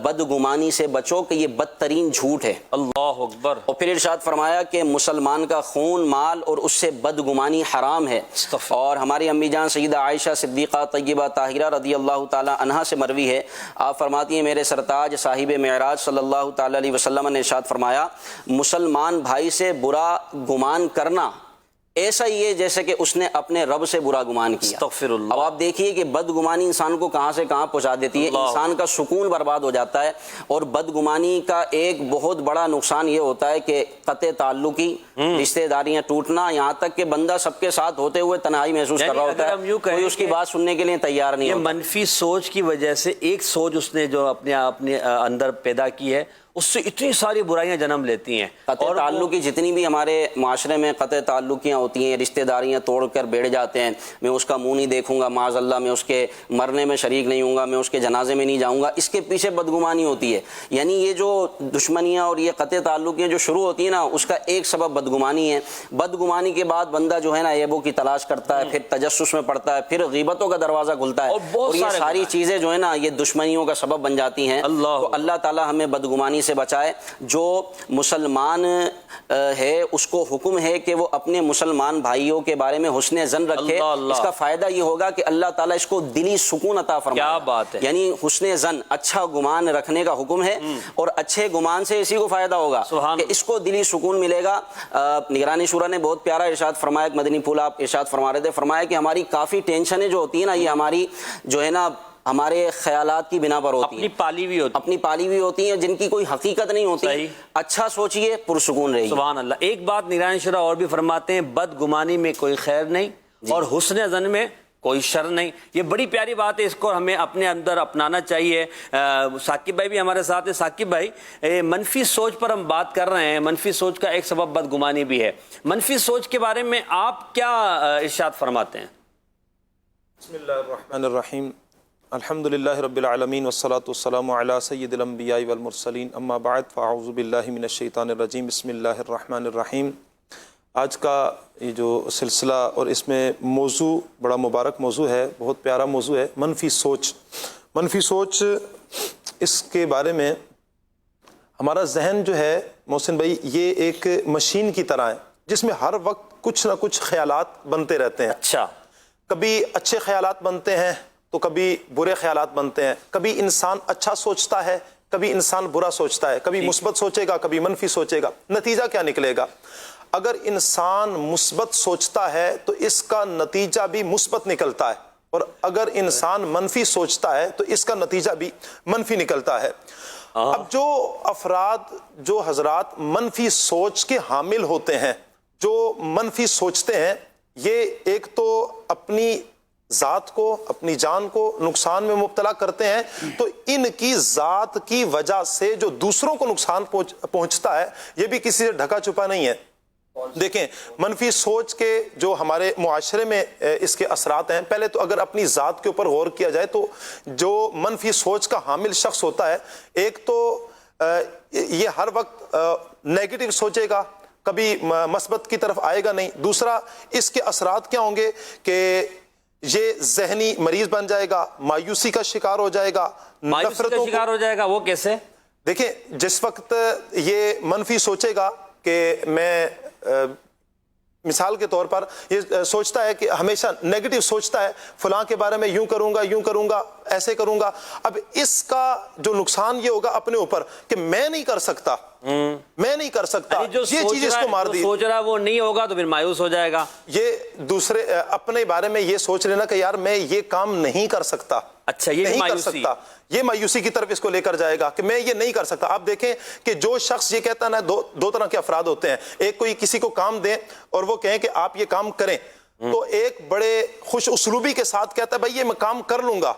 بدگمانی سے بچو کہ یہ بدترین جھوٹ ہے. اللہ اکبر. اور پھر ارشاد فرمایا کہ مسلمان کا خون, مال اور اس سے بدگمانی حرام ہے. اور ہماری امی جان سیدہ عائشہ صدیقہ طیبہ طاہرہ رضی اللہ تعالی عنہا سے مروی ہے, آپ فرماتی ہیں میرے سرتاج صاحب معراج صلی اللہ تعالی علیہ وسلم نے ارشاد فرمایا مسلمان بھائی سے برا گمان کرنا ایسا ہی ہے جیسے کہ اس نے اپنے رب سے برا گمان کیا. استغفر اللہ. اب آپ دیکھیے کہ بدگمانی انسان کو کہاں سے کہاں پہنچا دیتی ہے, انسان کا سکون برباد ہو جاتا ہے. اور بدگمانی کا ایک بہت بڑا نقصان یہ ہوتا ہے کہ قطع تعلقی, رشتہ داریاں ٹوٹنا, یہاں تک کہ بندہ سب کے ساتھ ہوتے ہوئے تنہائی محسوس کر رہا ہوتا ہے, کوئی اس کی بات سننے کے لیے تیار نہیں ہوتا. منفی سوچ کی وجہ سے ایک سوچ اس نے جو اپنے اندر پیدا کی ہے, اس سے اتنی ساری برائیاں جنم لیتی ہیں. قطع تعلق کی جتنی بھی ہمارے معاشرے میں قطع تعلقیاں ہوتی ہیں, رشتہ داریاں توڑ کر بیٹھ جاتے ہیں, میں اس کا منہ نہیں دیکھوں گا, معاذ اللہ میں اس کے مرنے میں شریک نہیں ہوں گا, میں اس کے جنازے میں نہیں جاؤں گا, اس کے پیچھے بدگمانی ہوتی ہے. یعنی یہ جو دشمنیاں اور یہ قطع تعلقیاں جو شروع ہوتی ہیں نا, اس کا ایک سبب بدگمانی ہے. بدگمانی کے بعد بندہ جو ہے نا عیبوں کی تلاش کرتا ہے, پھر تجسس میں پڑتا ہے, پھر غیبتوں کا دروازہ کھلتا ہے, اور یہ ساری چیزیں جو ہے نا یہ دشمنیوں کا سبب بن جاتی ہیں. تو اللہ تعالی ہمیں بدگمانی سے بچائے. جو مسلمان ہے اس کو حکم ہے کہ وہ اپنے مسلمان بھائیوں کے بارے میں حسن ظن رکھے. اس کا فائدہ یہ ہوگا کہ اللہ تعالیٰ اس کو دلی سکون عطا فرمائے. کیا بات ہے. یعنی حسن ظن، اچھا گمان رکھنے کا حکم ہے، اور اچھے گمان سے اسی کو فائدہ ہوگا کہ اس کو دلی سکون ملے گا. نگرانی شورا نے بہت پیارا ارشاد فرمایا، ایک مدنی پھول آپ ارشاد فرما رہے تھے، فرمایا کہ ہماری کافی ٹینشنیں جو ہوتی ہیں نا، یہ ہماری جو ہے نا ہمارے خیالات کی بنا پر ہوتی ہیں، اپنی پالی ہوئی ہوتی ہیں، جن کی کوئی حقیقت نہیں ہوتی. اچھا سوچئے، پرسکون رہیے. سبحان اللہ. ایک بات نگرانی شورا اور بھی فرماتے ہیں، بدگمانی میں کوئی خیر نہیں اور حسن ظن میں کوئی شر نہیں. یہ بڑی پیاری بات ہے، اس کو ہمیں اپنے اندر اپنانا چاہیے. ثاقب بھائی بھی ہمارے ساتھ ہیں. ثاقب بھائی، منفی سوچ پر ہم بات کر رہے ہیں. منفی سوچ کا ایک سبب بدگمانی بھی ہے. منفی سوچ کے بارے میں آپ کیا ارشاد فرماتے ہیں؟ بسم اللہ الرحمن الرحیم. الحمدللہ رب العالمین والصلاة والسلام علی سید الانبیاء والمرسلین، اما بعد فاعوذ باللہ من الشیطان الرجیم. بسم اللہ الرحمن الرحیم. آج کا یہ جو سلسلہ اور اس میں موضوع بڑا مبارک موضوع ہے، بہت پیارا موضوع ہے، منفی سوچ. منفی سوچ، اس کے بارے میں ہمارا ذہن جو ہے محسن بھائی، یہ ایک مشین کی طرح ہے جس میں ہر وقت کچھ نہ کچھ خیالات بنتے رہتے ہیں. اچھا. کبھی اچھے خیالات بنتے ہیں تو کبھی برے خیالات بنتے ہیں. کبھی انسان اچھا سوچتا ہے، کبھی انسان برا سوچتا ہے. کبھی مثبت سوچے گا، کبھی منفی سوچے گا. نتیجہ کیا نکلے گا؟ اگر انسان مثبت سوچتا ہے تو اس کا نتیجہ بھی مثبت نکلتا ہے، اور اگر انسان منفی سوچتا ہے تو اس کا نتیجہ بھی منفی نکلتا ہے. اب جو افراد، جو حضرات منفی سوچ کے حامل ہوتے ہیں، جو منفی سوچتے ہیں، یہ ایک تو اپنی ذات کو، اپنی جان کو نقصان میں مبتلا کرتے ہیں، تو ان کی ذات کی وجہ سے جو دوسروں کو نقصان پہنچتا ہے، یہ بھی کسی سے ڈھکا چھپا نہیں ہے. دیکھیں، منفی سوچ کے جو ہمارے معاشرے میں اس کے اثرات ہیں، پہلے تو اگر اپنی ذات کے اوپر غور کیا جائے تو جو منفی سوچ کا حامل شخص ہوتا ہے، ایک تو یہ ہر وقت نیگیٹو سوچے گا، کبھی مثبت کی طرف آئے گا نہیں. دوسرا، اس کے اثرات کیا ہوں گے کہ یہ ذہنی مریض بن جائے گا، مایوسی کا شکار ہو جائے گا، نفرتوں کا شکار ہو جائے گا. وہ کیسے؟ دیکھیں، جس وقت یہ منفی سوچے گا کہ میں مثال کے طور پر یہ سوچتا ہے کہ ہمیشہ نیگیٹو سوچتا ہے، فلاں کے بارے میں یوں کروں گا، ایسے کروں گا. اب اس کا جو نقصان یہ ہوگا اپنے اوپر کہ میں نہیں کر سکتا، جو یہ چیز اس کو مار دی. سوچ رہا وہ نہیں ہوگا تو پھر مایوس ہو جائے گا. یہ دوسرے اپنے بارے میں یہ سوچ لینا کہ یار میں یہ کام نہیں کر سکتا. اچھا، یہ نہیں کر سکتا، یہ مایوسی کی طرف اس کو لے کر جائے گا کہ میں یہ نہیں کر سکتا. آپ دیکھیں کہ جو شخص یہ کہتا ہے نا، دو طرح کے افراد ہوتے ہیں. ایک کوئی کسی کو کام دیں اور وہ کہیں کہ آپ یہ کام کریں، تو ایک بڑے خوش اسلوبی کے ساتھ کہتا ہے بھائی یہ میں کام کر لوں گا،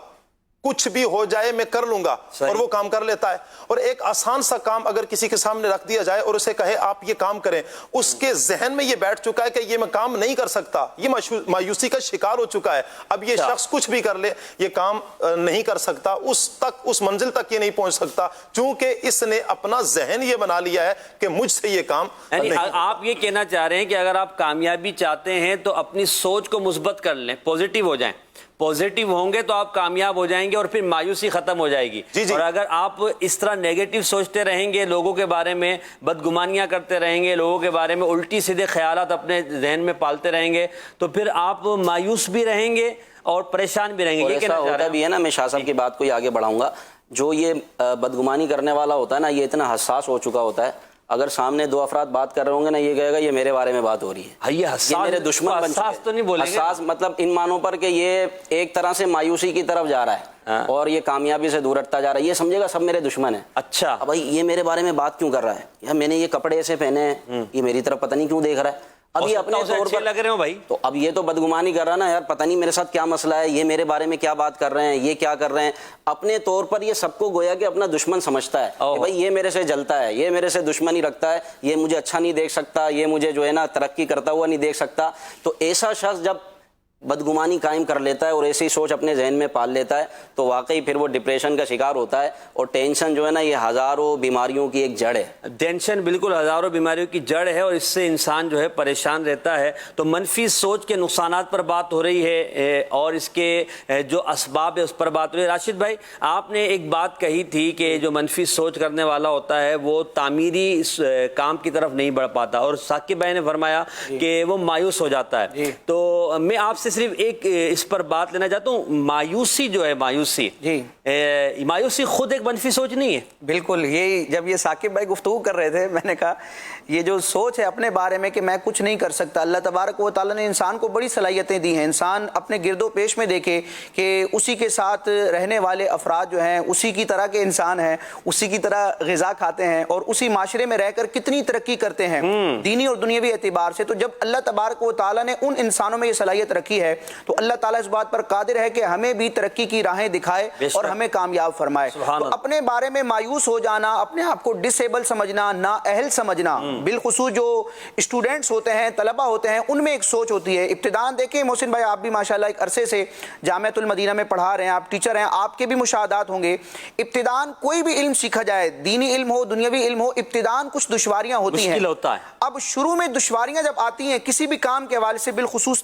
کچھ بھی ہو جائے میں کر لوں گا، اور وہ کام کر لیتا ہے. اور ایک آسان سا کام اگر کسی کے سامنے رکھ دیا جائے اور اسے کہے آپ یہ کام کریں، اس کے ذہن میں یہ بیٹھ چکا ہے کہ یہ میں کام نہیں کر سکتا، یہ مایوسی کا شکار ہو چکا ہے. اب یہ شخص کچھ بھی کر لے، یہ کام نہیں کر سکتا، اس منزل تک یہ نہیں پہنچ سکتا، چونکہ اس نے اپنا ذہن یہ بنا لیا ہے کہ مجھ سے یہ کام نہیں. آپ یہ کہنا چاہ رہے ہیں کہ اگر آپ کامیابی چاہتے ہیں تو اپنی سوچ کو مثبت کر لیں، پوزیٹیو ہو جائیں. پوزیٹیو ہوں گے تو آپ کامیاب ہو جائیں گے اور پھر مایوسی ختم ہو جائے گی. اور اگر آپ اس طرح نیگیٹو سوچتے رہیں گے، لوگوں کے بارے میں بدگمانیاں کرتے رہیں گے، لوگوں کے بارے میں الٹی سیدھے خیالات اپنے ذہن میں پالتے رہیں گے، تو پھر آپ مایوس بھی رہیں گے اور پریشان بھی رہیں گے. یہ ہوتا بھی ہے نا، میں شاہ صاحب کی بات کو ہی آگے بڑھاؤں گا. جو یہ بدگمانی کرنے والا ہوتا ہے نا، یہ اتنا حساس ہو چکا ہوتا ہے، اگر سامنے دو افراد بات کر رہے ہوں گے نا، یہ کہے گا یہ میرے بارے میں بات ہو رہی ہے، یہ میرے دشمن بن چکے ہیں. حساس مطلب ان معنوں پر کہ یہ ایک طرح سے مایوسی کی طرف جا رہا ہے اور یہ کامیابی سے دور ہٹتا جا رہا ہے. یہ سمجھے گا سب میرے دشمن ہیں. اچھا بھائی یہ میرے بارے میں بات کیوں کر رہا ہے، یا میں نے یہ کپڑے ایسے پہنے ہیں، یہ میری طرف پتہ نہیں کیوں دیکھ رہا ہے. اب یہ اپنے طور پر لگ رہے ہو بھائی، تو اب یہ تو بدگمانی کر رہا نا، یار پتہ نہیں میرے ساتھ کیا مسئلہ ہے، یہ میرے بارے میں کیا بات کر رہے ہیں، یہ کیا کر رہے ہیں. اپنے طور پر یہ سب کو گویا کہ اپنا دشمن سمجھتا ہے کہ بھائی یہ میرے سے جلتا ہے، یہ میرے سے دشمنی رکھتا ہے، یہ مجھے اچھا نہیں دیکھ سکتا، یہ مجھے جو ہے نا ترقی کرتا ہوا نہیں دیکھ سکتا. تو ایسا شخص جب بدگمانی قائم کر لیتا ہے اور ایسی سوچ اپنے ذہن میں پال لیتا ہے تو واقعی پھر وہ ڈپریشن کا شکار ہوتا ہے. اور ٹینشن جو ہے نا یہ ہزاروں بیماریوں کی ایک جڑ ہے. ٹینشن بالکل ہزاروں بیماریوں کی جڑ ہے اور اس سے انسان جو ہے پریشان رہتا ہے. تو منفی سوچ کے نقصانات پر بات ہو رہی ہے اور اس کے جو اسباب ہے اس پر بات ہو رہی ہے. راشد بھائی آپ نے ایک بات کہی تھی کہ جو منفی سوچ کرنے والا ہوتا ہے وہ تعمیری کام کی طرف نہیں بڑھ پاتا اور ثاقب بھائی نے فرمایا کہ وہ مایوس ہو جاتا ہے. تو میں آپ سے صرف ایک اس پر بات لینا چاہتا ہوں. مایوسی جو ہے مایوسی خود ایک منفی سوچ نہیں ہے. بالکل. یہی جب یہ ثاقب بھائی گفتگو کر رہے تھے میں نے کہا یہ جو سوچ ہے اپنے بارے میں کہ میں کچھ نہیں کر سکتا, اللہ تبارک و تعالیٰ نے انسان کو بڑی صلاحیتیں دی ہیں. انسان اپنے گرد و پیش میں دیکھے کہ اسی کے ساتھ رہنے والے افراد جو ہیں اسی کی طرح کے انسان ہیں, اسی کی طرح غذا کھاتے ہیں اور اسی معاشرے میں رہ کر کتنی ترقی کرتے ہیں دینی اور دنیاوی اعتبار سے. تو جب اللہ تبارک و تعالیٰ نے ان انسانوں میں یہ صلاحیت رکھی ہے تو اللہ تعالیٰ اس بات پر قادر ہے کہ ہمیں بھی ترقی کی راہیں دکھائے اور ہمیں کامیاب فرمائے. تو اپنے بارے میں مایوس ہو جانا, اپنے آپ کو ڈس ایبل سمجھنا, نااہل سمجھنا, بالخصوص جو اسٹوڈنٹس ہوتے ہیں, طلبہ ہوتے ہیں, ان میں ایک سوچ ہوتی ہے. ابتداءً دیکھیں محسن بھائی آپ بھی ماشاءاللہ ایک عرصے سے جامعۃ المدینہ میں پڑھا رہے ہیں, آپ ٹیچر ہیں, آپ کے بھی مشاہدات ہوں گے. ابتداءً کوئی بھی علم سیکھا جائے, دینی علم ہو دنیاوی علم ہو, ابتداءً کچھ دشواریاں ہوتی ہیں. اب شروع میں دشواریاں جب آتی ہیں کسی بھی کام کے حوالے سے بالخصوص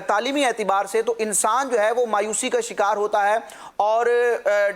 تعلیمی اعتبار سے تو انسان جو ہے وہ مایوسی کا شکار ہوتا ہے اور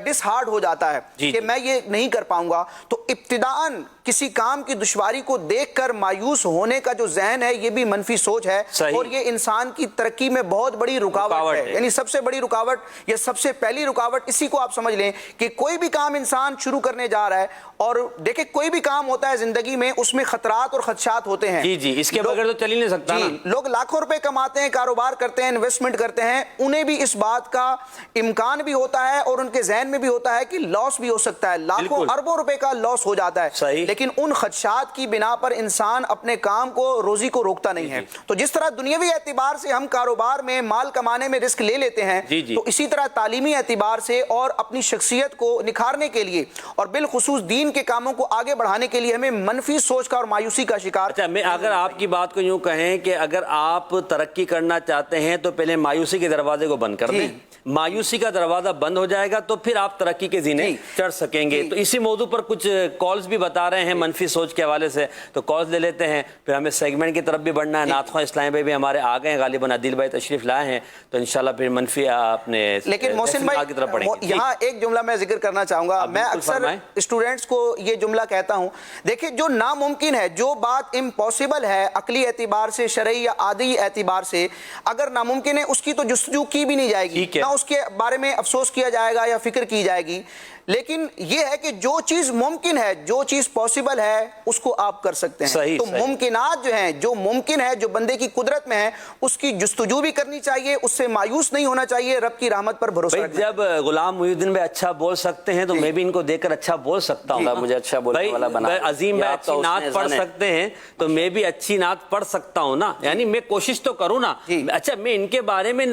ڈس ہارڈ ہو جاتا ہے کہ میں یہ نہیں کر پاؤں گا. تو ابتداءً کسی کام کی دشواری کو دیکھ کر مایوس ہونے کا جو ذہن ہے یہ بھی منفی سوچ ہے اور یہ انسان کی ترقی میں بہت بڑی رکاوٹ ہے. یعنی سب سے بڑی رکاوٹ یا سب سے پہلی رکاوٹ اسی کو آپ سمجھ لیں کہ کوئی بھی کام انسان شروع کرنے جا رہا ہے اور دیکھیں کوئی بھی کام ہوتا ہے زندگی میں اس میں خطرات اور خدشات ہوتے ہیں. جی اس کے بغیر تو چل ہی نہیں سکتا. لوگ لاکھوں روپے کماتے ہیں, کاروبار کرتے ہیں, انویسٹمنٹ کرتے ہیں, انہیں بھی اس بات کا امکان بھی ہوتا ہے اور ان کے ذہن میں بھی ہوتا ہے کہ لاس بھی ہو سکتا ہے, لاکھوں اربوں روپے کا لاس ہو جاتا ہے. لیکن ان خدشات کی بنا پر انسان اپنے کام کو, روزی کو روکتا نہیں ہے. تو جس طرح دنیاوی اعتبار سے ہم کاروبار میں مال کمانے میں رسک لے لیتے ہیں تو اسی طرح تعلیمی اعتبار سے اور اپنی شخصیت کو نکھارنے کے لیے اور بالخصوص دین کے کاموں کو آگے بڑھانے کے لیے ہمیں منفی سوچ کا اور مایوسی کا شکار. اچھا, میں اگر آپ کی بات کو یوں کہیں کہ اگر آپ ترقی کرنا چاہتے ہیں تو پہلے مایوسی کے دروازے کو بند کر دیں. مایوسی کا دروازہ بند ہو جائے گا تو پھر آپ ترقی کے زینے چڑھ سکیں گے. تو اسی موضوع پر کچھ کالز بھی بتا رہے ہیں منفی سوچ کے حوالے سے, تو کالز لے لیتے ہیں, پھر ہمیں سیگمنٹ کی طرف بھی بڑھنا ہے. نعت خواہ اسلام بھائی بھی ہمارے آ گئے ہیں, غالباً عدیل بھائی تشریف لائے ہیں, تو انشاءاللہ پھر منفی اپنے لیکن محسن بھائی یہاں ایک جملہ میں ذکر کرنا چاہوں گا. میں اکثر اسٹوڈنٹس کو یہ جملہ کہتا ہوں, دیکھیں جو ناممکن ہے, جو بات امپاسبل ہے عقلی اعتبار سے, شرعی یا عادی اعتبار سے, اگر ناممکن ہے اس کی تو جستجو کی بھی نہیں جائے گی, نہ اس کے بارے میں افسوس کیا جائے گا یا فکر کی جائے گی. لیکن یہ ہے کہ جو چیز ممکن ہے, جو چیز پاسبل ہے اس کو آپ کر سکتے ہیں. تو ممکنات جو ہیں, جو ممکن ہے, جو بندے کی قدرت میں ہے, اس کی جستجو بھی کرنی چاہیے, اس سے مایوس نہیں ہونا چاہیے, رب کی رحمت پر بھروسہ رکھنا. جب غلام محی الدین بھائی اچھا بول سکتے ہیں تو میں بھی ان کو دیکھ کر اچھا بول سکتا ہوں. مجھے اچھا بولنے والا بنا. عظیم بھائی اچھی نعت پڑھ سکتے ہیں تو میں بھی اچھی نعت پڑھ سکتا ہوں نا, یعنی میں کوشش تو کروں نا. اچھا, میں ان کے بارے میں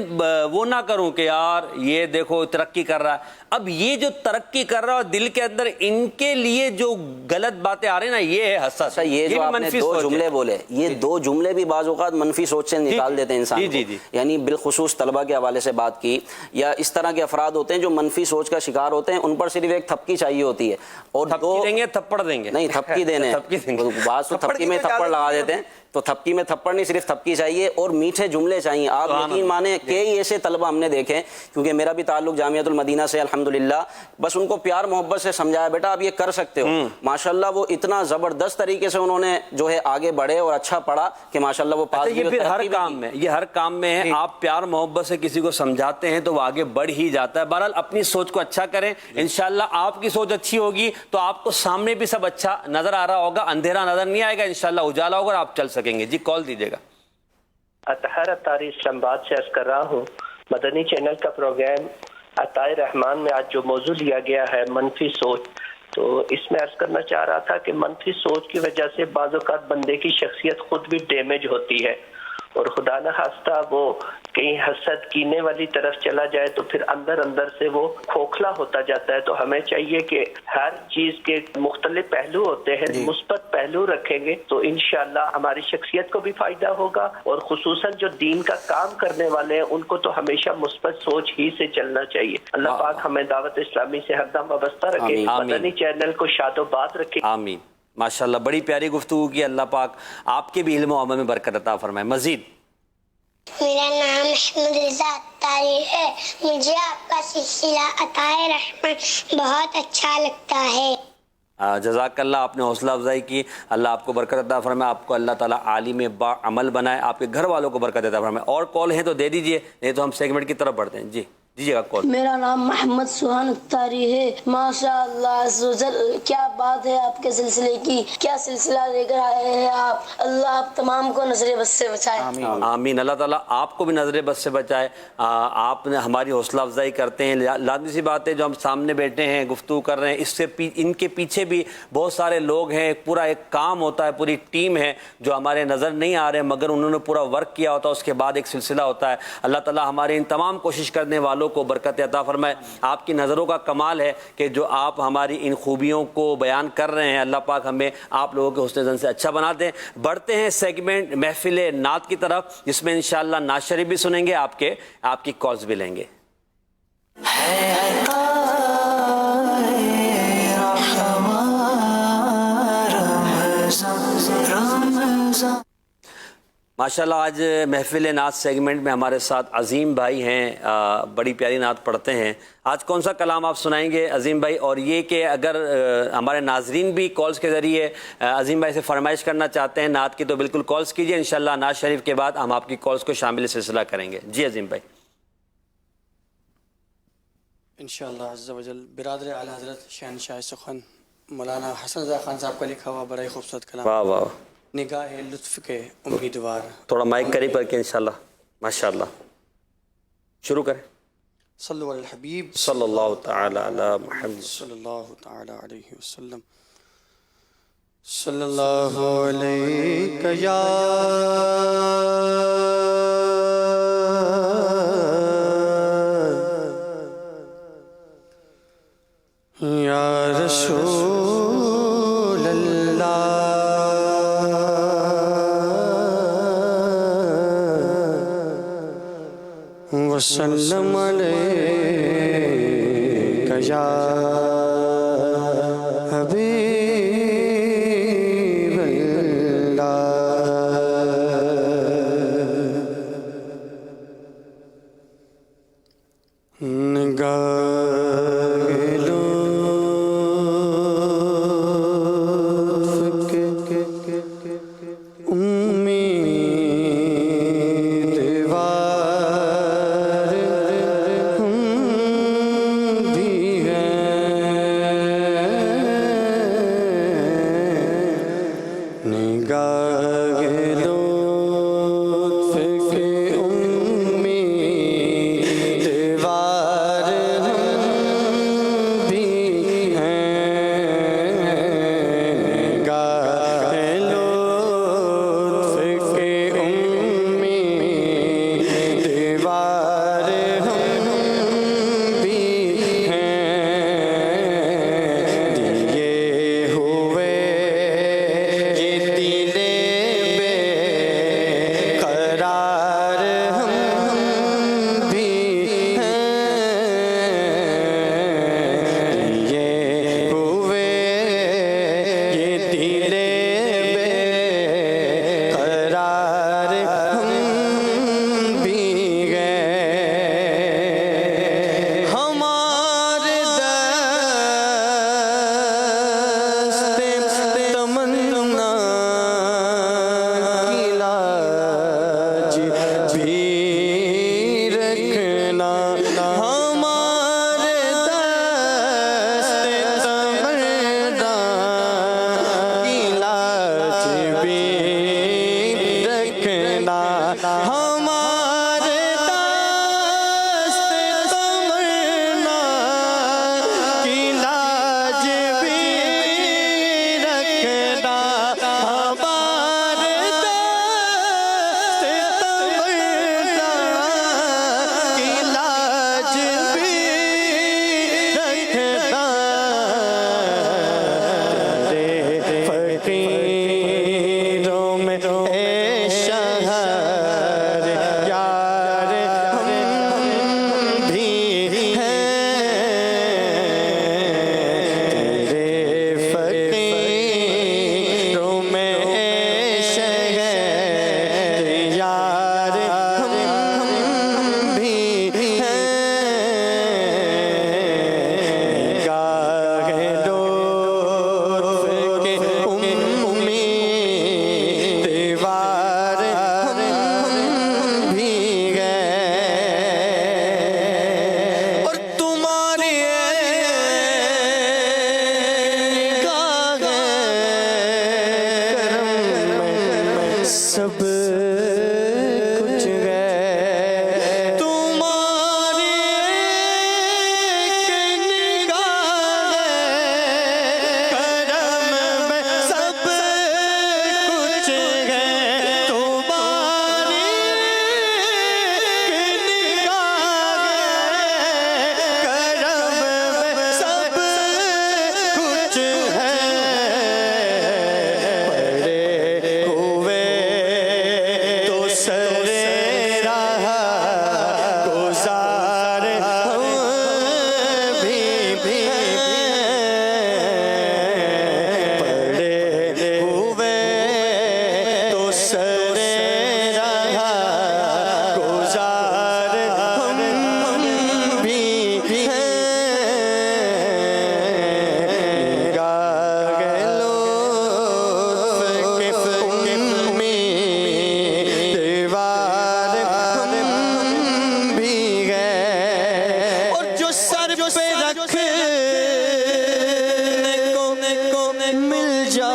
وہ نہ کروں کہ یار یہ دیکھو ترقی کر رہا ہے. اب یہ جو ترقی کر رہا ہے دل کے اندر ان کے لیے جو غلط باتیں آ رہی ہیں نا, یہ ہے حسد. یہ جو آپ نے دو جملے بولے, یہ دو جملے بھی بعض اوقات منفی سوچ سے نکال دیتے ہیں انسان کو. یعنی بالخصوص طلبہ کے حوالے سے بات کی, یا اس طرح کے افراد ہوتے ہیں جو منفی سوچ کا شکار ہوتے ہیں, ان پر صرف ایک تھپکی چاہیے ہوتی ہے. اور تھپکی دیں گے, تھپڑ دیں گے, نہیں تھپکی دینے, بعض تو تھپکی میں تھپڑ لگا دیتے ہیں. تو تھپکی میں تھپڑ نہیں, صرف تھپکی چاہیے اور میٹھے جملے چاہیے. آپ یقین مانیں کئی ایسے طلبہ ہم نے دیکھے, کیونکہ میرا بھی تعلق جامعۃ المدینہ سے الحمدللہ, بس ان کو پیار محبت سے سمجھایا بیٹا آپ یہ کر سکتے ہو. ماشاءاللہ وہ اتنا زبردست طریقے سے انہوں نے جو ہے آگے بڑھے اور اچھا پڑھا کہ ماشاءاللہ وہ پاس. یہ پھر ہر کام میں, یہ ہر کام میں ہے, آپ پیار محبت سے کسی کو سمجھاتے ہیں تو وہ آگے بڑھ ہی جاتا ہے. بہرحال اپنی سوچ کو اچھا کریں, انشاءاللہ آپ کی سوچ اچھی ہوگی تو آپ کو سامنے بھی سب اچھا نظر آ رہا ہوگا, اندھیرا نظر نہیں آئے گا, انشاءاللہ اجالا ہوگا اور آپ چل سکیں گے. جی کال دیجیے گا. اطہر اتاری اسلام آباد سے عرض کر رہا ہوں. مدنی چینل کا پروگرام عطائے رحمان میں آج جو موضوع لیا گیا ہے منفی سوچ, تو اس میں عرض کرنا چاہ رہا تھا کہ منفی سوچ کی وجہ سے بعض اوقات بندے کی شخصیت خود بھی ڈیمیج ہوتی ہے اور خدا نہ خواستہ وہ کہیں حسد کینے والی طرف چلا جائے تو پھر اندر اندر سے وہ کھوکھلا ہوتا جاتا ہے. تو ہمیں چاہیے کہ ہر چیز کے مختلف پہلو ہوتے ہیں, مثبت پہلو رکھیں گے تو انشاءاللہ ہماری شخصیت کو بھی فائدہ ہوگا, اور خصوصاً جو دین کا کام کرنے والے ہیں ان کو تو ہمیشہ مثبت سوچ ہی سے چلنا چاہیے. اللہ پاک ہمیں دعوت اسلامی سے ہر دم وابستہ رکھے, مدنی چینل کو شاد و باد رکھے. آمین. ماشاءاللہ بڑی پیاری گفتگو کی. اللہ پاک آپ کے بھی علم و عمل میں برکت عطا فرمائے. مزید میرا نام محمد رضا اتاری ہے. مجھے آپ کا سلسلہ عطائے رحمت بہت اچھا لگتا ہے. جزاک اللہ, آپ نے حوصلہ افزائی کی. اللہ آپ کو برکت عطا فرمائے, آپ کو اللہ تعالیٰ عالم با عمل بنائے, آپ کے گھر والوں کو برکت عطا فرمائے. اور کال ہیں تو دے دیجئے, نہیں تو ہم سیگمنٹ کی طرف بڑھتے ہیں. جی دیجیے گا کال. میرا نام محمد سبحان اختاری ہے. ماشاء اللہ کیا بات ہے آپ کے سلسلے کی, کیا سلسلہ لے کر آئے ہیں آپ. اللہ آپ تمام کو نظر بس سے بچائے. آمین. اللہ تعالیٰ آپ کو بھی نظر بس سے بچائے. آپ نے ہماری حوصلہ افزائی کرتے ہیں. لازمی سی بات ہے جو ہم سامنے بیٹھے ہیں گفتگو کر رہے ہیں, اس سے ان کے پیچھے بھی بہت سارے لوگ ہیں, پورا ایک کام ہوتا ہے, پوری ٹیم ہے جو ہمارے نظر نہیں آ رہے مگر انہوں نے پورا ورک کیا ہوتا ہے, اس کے بعد ایک سلسلہ ہوتا ہے. اللہ تعالیٰ ہمارے ان تمام کوشش کرنے والوں کو برکت عطا فرمائے. آپ کی نظروں کا کمال ہے کہ جو آپ ہماری ان خوبیوں کو بیان کر رہے ہیں, اللہ پاک ہمیں آپ لوگوں کے حسن زن سے اچھا بنا دیں. بڑھتے ہیں سیگمنٹ محفل نعت کی طرف, جس میں انشاءاللہ نعت شریف بھی سنیں گے, آپ کی کالز بھی لیں گے. ماشاءاللہ آج محفل نعت سیگمنٹ میں ہمارے ساتھ عظیم بھائی ہیں, بڑی پیاری نعت پڑھتے ہیں. آج کون سا کلام آپ سنائیں گے عظیم بھائی؟ اور یہ کہ اگر ہمارے ناظرین بھی کالز کے ذریعے عظیم بھائی سے فرمائش کرنا چاہتے ہیں نعت کی تو بالکل کالز کیجئے. انشاءاللہ نعت شریف کے بعد ہم آپ کی کالز کو شامل سلسلہ کریں گے. جی عظیم بھائی. انشاءاللہ عز و جل برادر اعلی حضرت شہنشاہ سخن مولانا حسن رضا خان صاحب کا لکھا ہوا بڑا خوبصورت کلام. واہ واہ. نگاہ لطف کے امیدوار. تھوڑا مائک قریب کر کے انشاءاللہ. ماشاءاللہ شروع کریں. صلو علی الحبیب صلی اللہ تعالی علی محمد صلی اللہ تعالی علیہ وسلم. صلی اللہ علیہ یا رسول اللہ وسلم علیک یا حبیب اللہ. نگاہ لطف کے امیدوار ہم بھی ہیں. مل جائے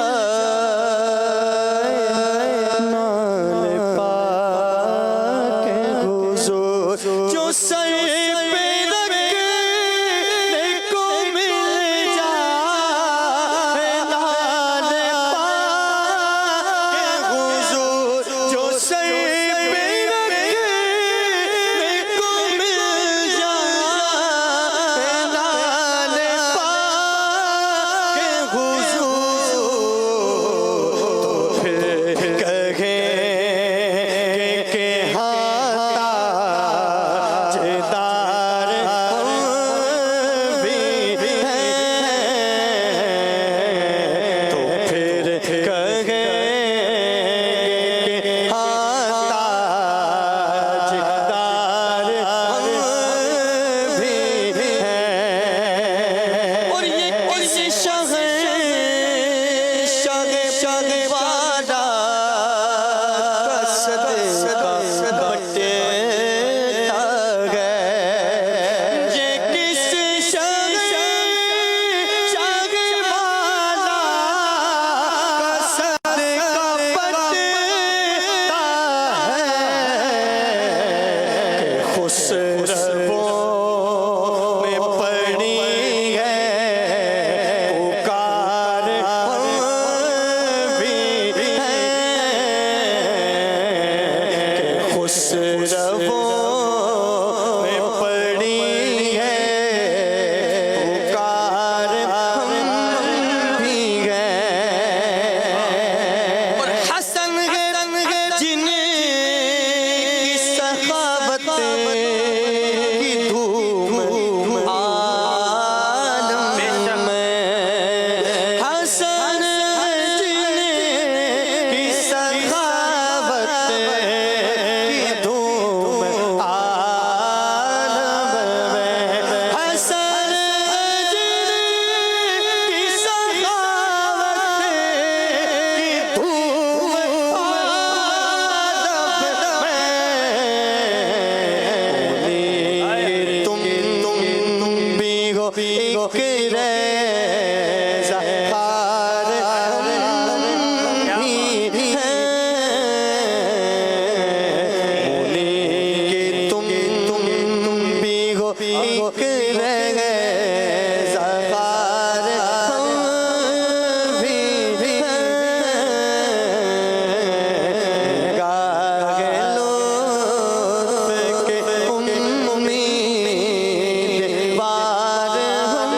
نال پاک حضور جو سر پہ رکھنے کو مل جائے نال پاک حضور جو سر پہ رکھنے کو مل جائے نال پاک حضور تو پھر کہیں کہ ہاں تاجدار ہم بھی ہیں تو پھر کہیں کہ ہاں تاجدار ہم بھی ہیں اور یہ شاہ والا صدقہ بٹتا گئے یہ کس شاہ والا صدقہ بٹتا ہے کہ خسرووں میں پڑی ہے پکار ہم بھی ہیں کہ خسرووں میں پڑی ہے پکار ہم بھی ہیں اور حسن ہے جن کی سخاوت کی دھوم عالم میں حسن جن کی سخاوت کی دھوم عالم میں حسن جن کی سخاوت کی دھوم عالم میں تم بھی ہو ایک ریزہ خار ہم بھی ہیں کہ تم بھی ہو ایک ریزہ خار ہم بھی ہیں گاہ لطف کے امیدوار ہم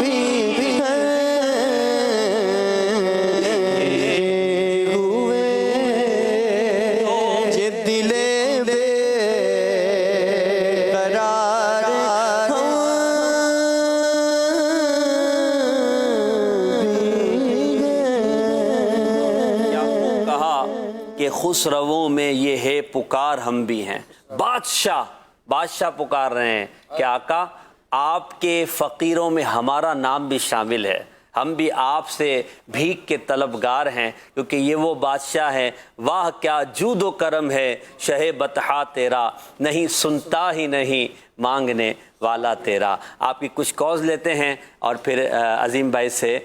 بھی ہیں ہوئے یہ دل بے قرار ہم یعقوب کہا کہ خسرووں میں یہ ہے پکار ہم بھی ہیں. بادشاہ پکار رہے ہیں کہ آقا آپ کے فقیروں میں ہمارا نام بھی شامل ہے، ہم بھی آپ سے بھیک کے طلبگار ہیں، کیونکہ یہ وہ بادشاہ ہے. واہ کیا جود و کرم ہے شہ بطحا تیرا، نہیں سنتا ہی نہیں مانگنے والا تیرا. آپ کی کچھ کالز لیتے ہیں اور پھر عظیم بھائی سے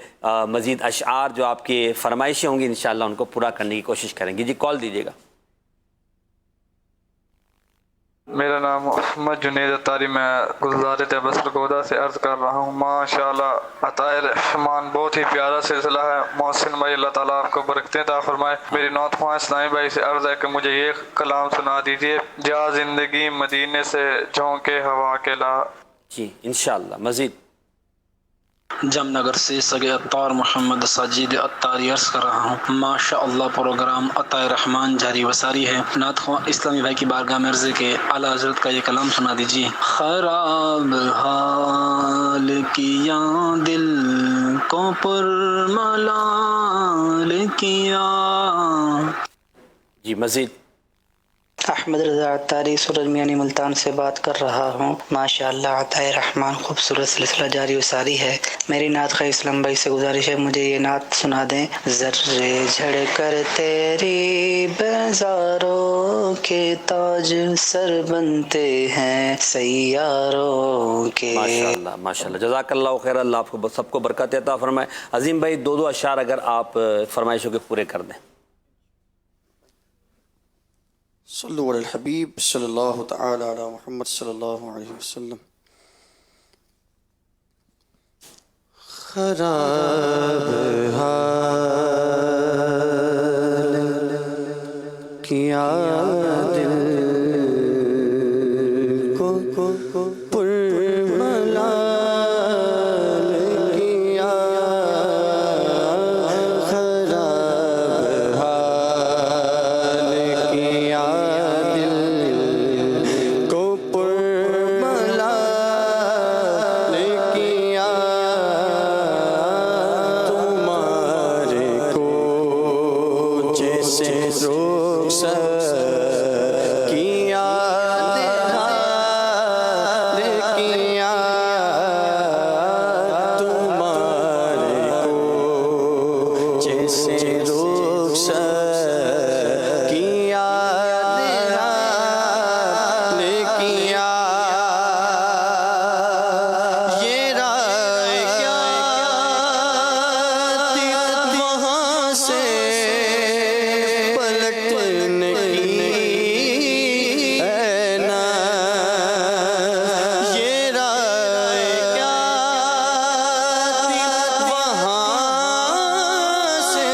مزید اشعار جو آپ کی فرمائشیں ہوں گی انشاءاللہ ان کو پورا کرنے کی کوشش کریں گے. جی کال دیجیے گا. میرا نام محمد جنید اتاری، میں گلزار بصر گودا سے عرض کر رہا ہوں. ماشاءاللہ عطائے رحمان بہت ہی پیارا سلسلہ ہے. محسن بھائی اللہ تعالیٰ آپ کو برکتیں عطا فرمائے. میری نعت خواہ اسلامی بھائی سے عرض ہے کہ مجھے یہ کلام سنا دیجیے. جا زندگی مدینے سے جھونکے ہوا کے لا. جی انشاءاللہ مزید. جم نگر سے سگے اتار محمد ساجد اتاری عرض کر رہا ہوں. ماشاء اللہ پروگرام عطائے رحمان جاری وساری ہے. نعت خواہ اسلامی بھائی کی بارگاہ میں عرض ہے کہ اعلیٰ حضرت کا یہ کلام سنا دیجیے. خراب حال کیا دل کو پرملال کیا. جی مزید. احمد رضا عطاری سورج میانی ملتان سے بات کر رہا ہوں. ماشاءاللہ عطائے رحمان خوبصورت سلسلہ جاری و ساری ہے. میری نعت خواہ اسلام بھائی سے گزارش ہے مجھے یہ نعت سنا دیں. ذرے جھڑ کر تیری بیزاروں کے تاج سر بنتے ہیں سیاروں کے. ماشاءاللہ ماشاءاللہ جزاک اللہ خیر. اللہ آپ کو سب کو برکت عطا فرمائے. عظیم بھائی دو اشعار اگر آپ فرمائشوں کے پورے کر دیں. صلو علی الحبیب صلی اللہ تعالی علی محمد صلی اللہ علیہ وسلم. خراب حال کیا دل کو پرملال کیا. خراب حال کیا دل کو پرملال کیا. تمہارے کو جیسے رخصت کیا نہال کیا. تمہارے کو جیسے رخصت کیا نہال کیا. یہ رائے کیا تھی وہاں سے پلٹنے کی اے ناز. یہ رائے کیا تھی وہاں سے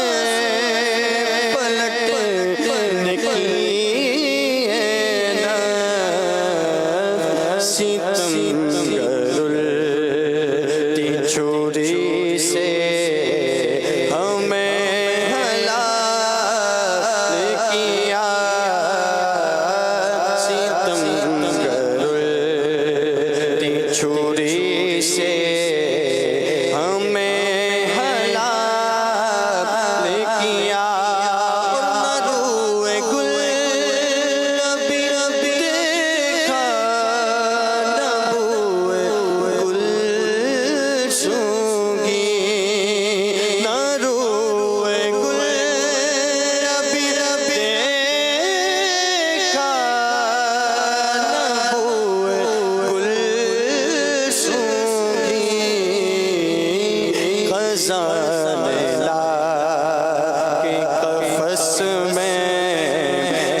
پلٹنے کی اے ناز. ستم گرلتی چھری سے ہمیں ہلاک کیا. ستم گرلتی چھری سے ہمیں ہلاک کیا. اور نہ روئے گل ابھی دیکھا نہ بوئے گل سونگی. نہ روئے گل ابھی دیکھا نہ بوئے گل سونگی. خزان لا کے قفس میں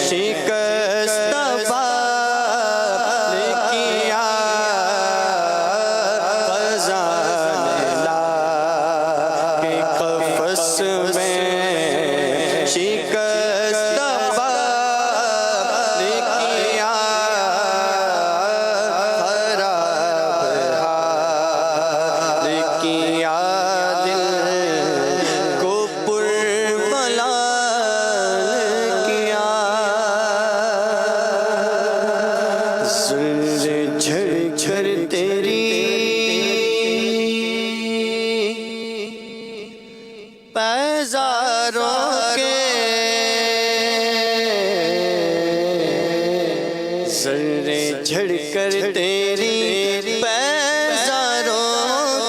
شکست بال کیا. خزان لا کے قفس میں شکست بال کیا. خراب حال کیا دل کو پرملال کیا. ذرے جھڑ جھڑ تیری بیزاروں کے ذرے جھڑ کر تیری بیزاروں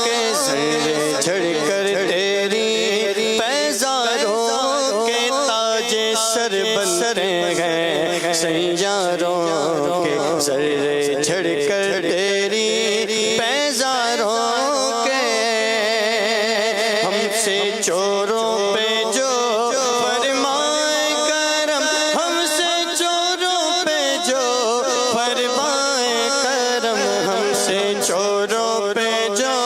کے. ذرے جھڑ کر تیری بیزاروں کے تاج سر بنتے ہیں سیاروں کے. ذرے جھڑ کر تیری بیزاروں کے ہم سے چوروں پہ جو فرمائے کرم. ہم سے چوروں پہ جو فرمائے کرم. ہم سے چوروں پہ جو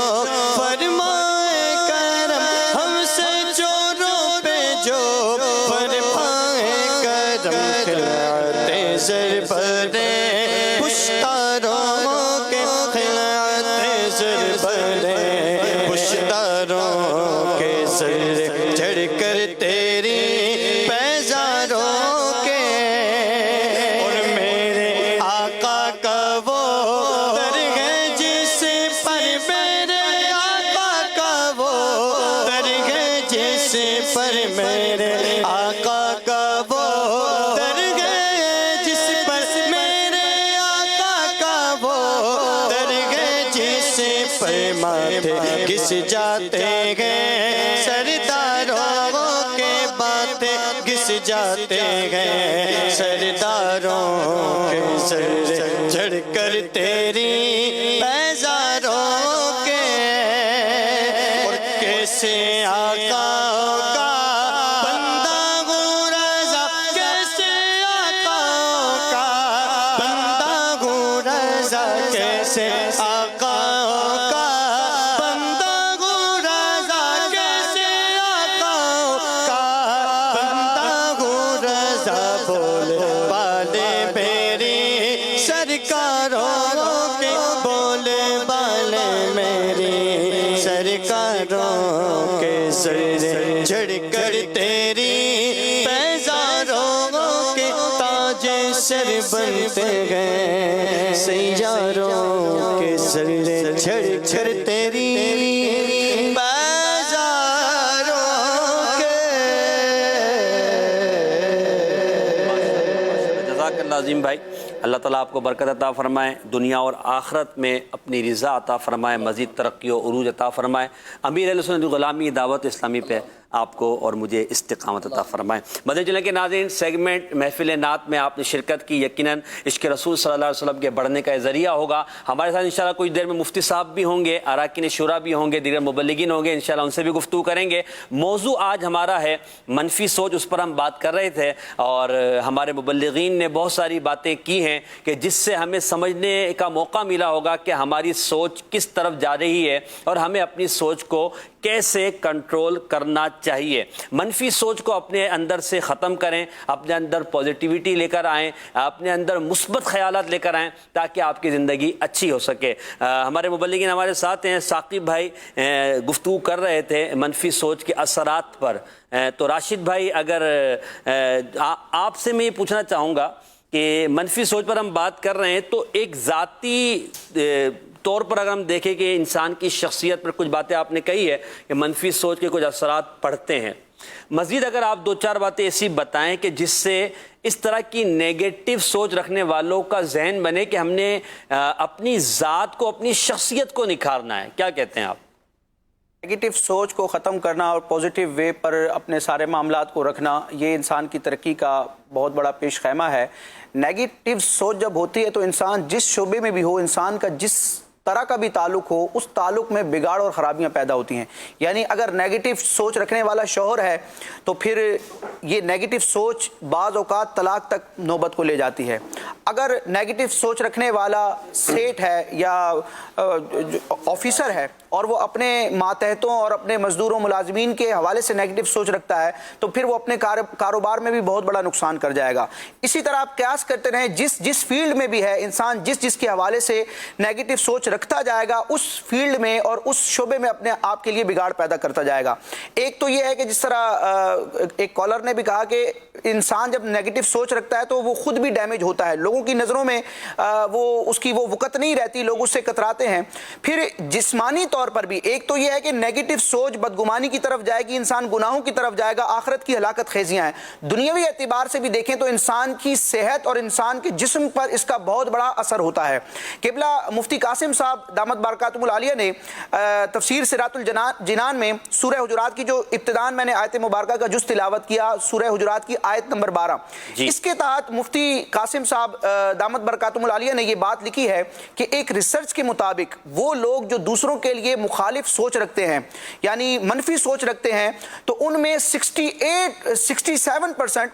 فرمائے کرم. ہم سے چوروں پہ جو فرمائے کرم. خلعت زر بڑے پشتاروں کے. خلعت زر بڑے پشتاروں کے. زر جھڑ کر تیری بیزاروں کے. اور میرے آقا کا وہ در ہے جس پر میرے آقا کا وہ در ہے جس پر میرے آقا کا وہ در ہے جس جاتے ہیں سرداروں کے باتیں گھس جاتے ہیں سرداروں کے سر جھڑ کر تیری بیزاروں کے اور کیسے آقا کا بندہ ہوں رضا کیسے آقا کا بندہ ہوں رضا کیسے آقا کا بندہ ہوں رضا کیسے آقا کا بندہ ہوں رضا بول بالے میری سرکاروں کے بول بالے میری سرکاروں کے سر جھڑ کر تیری بیزاروں کے تاج سر بنتے ہیں سیاروں کے سر جھڑ کر تیری بیزاروں کے جزاک اللہ عظیم بھائی، اللہ تعالیٰ آپ کو برکت عطا فرمائے، دنیا اور آخرت میں اپنی رضا عطا فرمائے، مزید ترقی و عروج عطا فرمائے، امیر اہل سنت غلامی دعوت اسلامی پہ آپ کو اور مجھے استقامت عطا فرمائے۔ مدنی چینل کے ناظرین، سیگمنٹ محفل نعت میں آپ نے شرکت کی، یقیناً عشق رسول صلی اللہ علیہ وسلم کے بڑھنے کا ذریعہ ہوگا۔ ہمارے ساتھ انشاءاللہ کچھ دیر میں مفتی صاحب بھی ہوں گے، اراکین شورا بھی ہوں گے، دیگر مبلغین ہوں گے، انشاءاللہ ان سے بھی گفتگو کریں گے۔ موضوع آج ہمارا ہے منفی سوچ، اس پر ہم بات کر رہے تھے اور ہمارے مبلغین نے بہت ساری باتیں کی ہیں کہ جس سے ہمیں سمجھنے کا موقع ملا ہوگا کہ ہماری سوچ کس طرف جا رہی ہے اور ہمیں اپنی سوچ کو کیسے کنٹرول کرنا چاہیے۔ منفی سوچ کو اپنے اندر سے ختم کریں، اپنے اندر پازیٹیوٹی لے کر آئیں، اپنے اندر مثبت خیالات لے کر آئیں تاکہ آپ کی زندگی اچھی ہو سکے۔ ہمارے مبلغین ہمارے ساتھ ہیں، ثاقب بھائی گفتگو کر رہے تھے منفی سوچ کے اثرات پر، تو راشد بھائی اگر آپ سے میں یہ پوچھنا چاہوں گا کہ منفی سوچ پر ہم بات کر رہے ہیں تو ایک ذاتی طور پر اگر ہم دیکھیں کہ انسان کی شخصیت پر کچھ باتیں آپ نے کہی ہے کہ منفی سوچ کے کچھ اثرات پڑتے ہیں، مزید اگر آپ دو چار باتیں ایسی بتائیں کہ جس سے اس طرح کی نیگیٹو سوچ رکھنے والوں کا ذہن بنے کہ ہم نے اپنی ذات کو، اپنی شخصیت کو نکھارنا ہے، کیا کہتے ہیں آپ؟ نیگیٹو سوچ کو ختم کرنا اور پازیٹیو وے پر اپنے سارے معاملات کو رکھنا، یہ انسان کی ترقی کا بہت بڑا پیش خیمہ ہے۔ نیگیٹو سوچ جب ہوتی ہے تو انسان جس شعبے میں بھی ہو، انسان کا جس طرح کا بھی تعلق ہو، اس تعلق میں بگاڑ اور خرابیاں پیدا ہوتی ہیں۔ یعنی اگر نیگیٹو سوچ رکھنے والا شوہر ہے تو پھر یہ نیگیٹو سوچ بعض اوقات طلاق تک نوبت کو لے جاتی ہے۔ اگر نیگیٹو سوچ رکھنے والا سیٹ ہے یا آفیسر ہے اور وہ اپنے ماتحتوں اور اپنے مزدوروں ملازمین کے حوالے سے نیگیٹو سوچ رکھتا ہے تو پھر وہ اپنے کاروبار میں بھی بہت بڑا نقصان کر جائے گا۔ اسی طرح آپ قیاس کرتے رہیں، جس فیلڈ میں بھی ہے انسان جس کے حوالے سے نیگیٹو سوچ رکھتا جائے گا، اس فیلڈ میں اور اس شعبے میں اپنے آپ کے لیے بگاڑ پیدا کرتا جائے گا۔ ایک تو یہ ہے کہ جس طرح ایک کالر نے بھی کہا کہ انسان جب نیگیٹو سوچ رکھتا ہے تو وہ خود بھی ڈیمیج ہوتا ہے، لوگوں کی نظروں میں اس کی وہ وقت نہیں رہتی، لوگ اس سے کتراتے ہیں۔ پھر جسمانی طور پر بھی ایک تو یہ ہے کہ نیگیٹو سوچ بدگمانی کی طرف جائے گی، انسان گناہوں کی طرف جائے گا، آخرت کی ہلاکت خیزیاں ہیں۔ دنیاوی اعتبار سے بھی دیکھیں تو انسان کی صحت اور انسان کے جسم پر اس کا بہت بڑا اثر ہوتا ہے۔ قبلہ مفتی قاسم صاحب دامت برکاتہم العالیہ نے تفسیر صراط الجنان میں سورہ حجرات کی جو ابتدان میں نے آیت مبارکہ کا جز تلاوت کیا، سورہ حجرات کی آیت نمبر 12، اس کے تحت مفتی قاسم صاحب دامت برکاتہم العالیہ نے یہ بات لکھی ہے کہ ایک ریسرچ کے مطابق وہ لوگ جو دوسروں کے لیے مخالف سوچ رکھتے ہیں، یعنی منفی سوچ رکھتے ہیں، تو ان میں 67%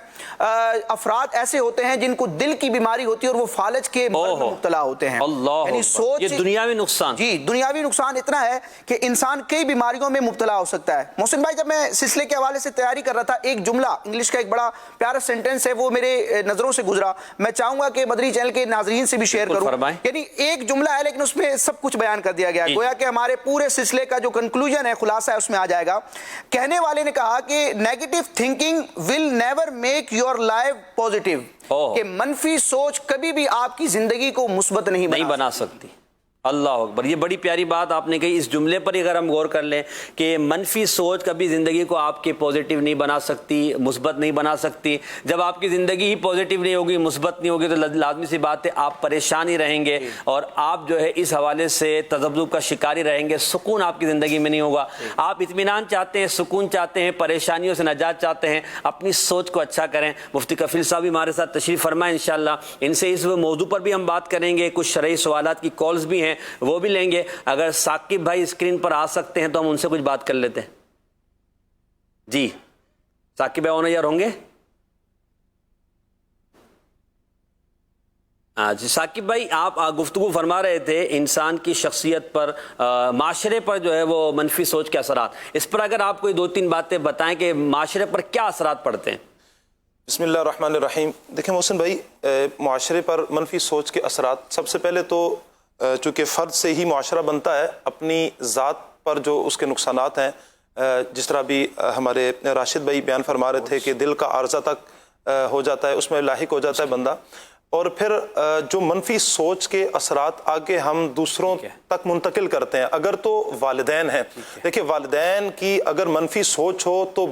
افراد ایسے ہوتے ہیں جن کو دل کی بیماری ہوتی ہے اور وہ فالج کے مرض میں مبتلا ہوتے ہیں۔ یعنی سوچ، یہ دنیاوی نقصان، جی دنیاوی نقصان اتنا ہے کہ انسان کئی بیماریوں میں مبتلا ہو سکتا ہے۔ محسن بھائی، جب میں سلسلے کے حوالے سے تیاری کر رہا تھا، ایک جملہ انگلش کا ایک بڑا پیارا سینٹنس ہے، وہ میرے نظروں سے گزرا، میں چاہوں گا کہ مدنی چینل کے ناظرین سے بھی شیئر کروں۔ یعنی ایک جملہ ہے لیکن اس میں سب کچھ بیان کر دیا گیا، گویا کہ ہمارے پورے سلسلے کا جو کنکلوژن ہے، خلاصہ ہے، اس میں آ جائے گا۔ کہنے والے نے کہا کہ negative thinking will never make your life positive, کہ منفی سوچ کبھی بھی آپ کی زندگی کو مثبت نہیں بنا سکتی۔ اللہ اکبر، یہ بڑی پیاری بات آپ نے کہی. اس جملے پر اگر ہم غور کر لیں کہ منفی سوچ کبھی زندگی کو آپ کے پازیٹیو نہیں بنا سکتی، مثبت نہیں بنا سکتی. جب آپ کی زندگی ہی پازیٹیو نہیں ہوگی، مثبت نہیں ہوگی، تو لازمی سی بات ہے آپ پریشان ہی رہیں گے اور آپ جو ہے اس حوالے سے تذبذب کا شکاری رہیں گے. سکون آپ کی زندگی میں نہیں ہوگا. آپ اطمینان چاہتے ہیں، سکون چاہتے ہیں، پریشانیوں سے نجات چاہتے ہیں، اپنی سوچ کو اچھا کریں. مفتی کفیل صاحب بھی ہمارے ساتھ تشریف فرمائیں انشاءاللہ. ان سے اس موضوع پر بھی ہم بات کریں گے. کچھ شرعی سوالات کی کالز بھی ہیں، وہ بھی لیں گے. اگر ثاقب بھائی اسکرین پر آ سکتے ہیں تو ہم ان سے کچھ بات کر لیتے ہیں. جی ثاقب بھائی آن ایئر ہوں گے؟ جی ثاقب بھائی، آپ گفتگو فرما رہے تھے انسان کی شخصیت پر، معاشرے پر جو ہے وہ منفی سوچ کے اثرات. اس پر اگر آپ کوئی 2-3 باتیں بتائیں کہ معاشرے پر کیا اثرات پڑتے ہیں. بسم اللہ الرحمن الرحیم. دیکھیں محسن بھائی، معاشرے پر منفی سوچ کے اثرات، سب سے پہلے تو چونکہ فرد سے ہی معاشرہ بنتا ہے، اپنی ذات پر جو اس کے نقصانات ہیں، جس طرح بھی ہمارے راشد بھائی بیان فرما رہے تھے کہ دل کا عارضہ تک ہو جاتا ہے، اس میں لاحق ہو جاتا ہے بندہ. اور پھر جو منفی سوچ کے اثرات آگے ہم دوسروں تک منتقل کرتے ہیں. اگر تو والدین ہیں، دیکھیں والدین کی اگر منفی سوچ ہو تو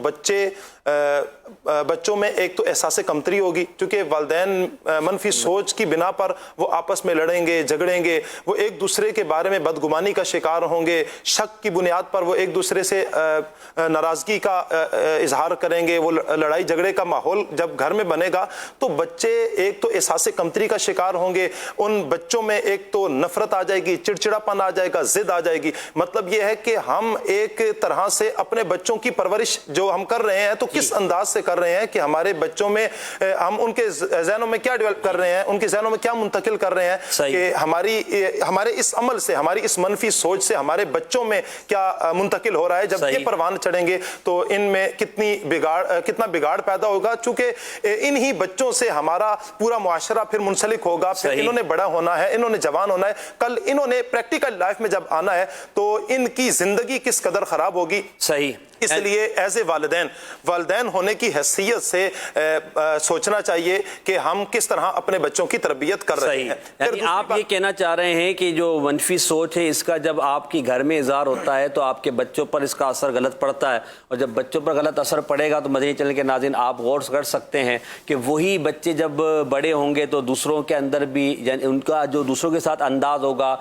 بچوں میں ایک تو احساس کمتری ہوگی، کیونکہ والدین منفی سوچ کی بنا پر وہ آپس میں لڑیں گے، جھگڑیں گے، وہ ایک دوسرے کے بارے میں بدگمانی کا شکار ہوں گے، شک کی بنیاد پر وہ ایک دوسرے سے ناراضگی کا اظہار کریں گے. وہ لڑائی جھگڑے کا ماحول جب گھر میں بنے گا تو بچے ایک تو احساس کمتری کا شکار ہوں گے. ان بچوں میں ایک تو نفرت آ جائے گی، چڑچڑاپن آ جائے گا، ضد آ جائے گی. مطلب یہ ہے کہ ہم ایک طرح سے اپنے بچوں کی پرورش جو ہم کر رہے ہیں تو کس انداز سے کر رہے ہیں کہ ہمارے بچوں میں ہم ان کے ذہنوں میں کیا ڈیولپ کر رہے ہیں، ان کے ذہنوں میں کیا منتقل کر رہے ہیں کہ ہمارے اس عمل سے، ہماری اس منفی سوچ سے ہمارے بچوں میں کیا منتقل ہو رہا ہے. جب یہ پروان چڑھیں گے تو ان میں کتنا بگاڑ پیدا ہوگا. چونکہ انہی بچوں سے ہمارا پورا معاشرہ پھر منسلک ہوگا. پھر انہوں نے بڑا ہونا ہے، انہوں نے جوان ہونا ہے، کل انہوں نے پریکٹیکل لائف میں جب آنا ہے تو ان کی زندگی کس قدر خراب ہوگی. صحیح. اس لیے ایز اے والدین ہونے کی حیثیت سے سوچنا چاہیے کہ ہم کس طرح اپنے بچوں کی تربیت کر رہے ہیں. یعنی آپ یہ کہنا چاہ رہے ہیں کہ جو منفی سوچ ہے اس کا جب آپ کی گھر میں اظہار ہوتا ہے تو آپ کے بچوں پر اس کا اثر غلط پڑتا ہے، اور جب بچوں پر غلط اثر پڑے گا تو مدنی چینل کے ناظرین آپ غور کر سکتے ہیں کہ وہی بچے جب بڑے ہوں گے تو دوسروں کے اندر بھی، یعنی ان کا جو دوسروں کے ساتھ انداز ہوگا،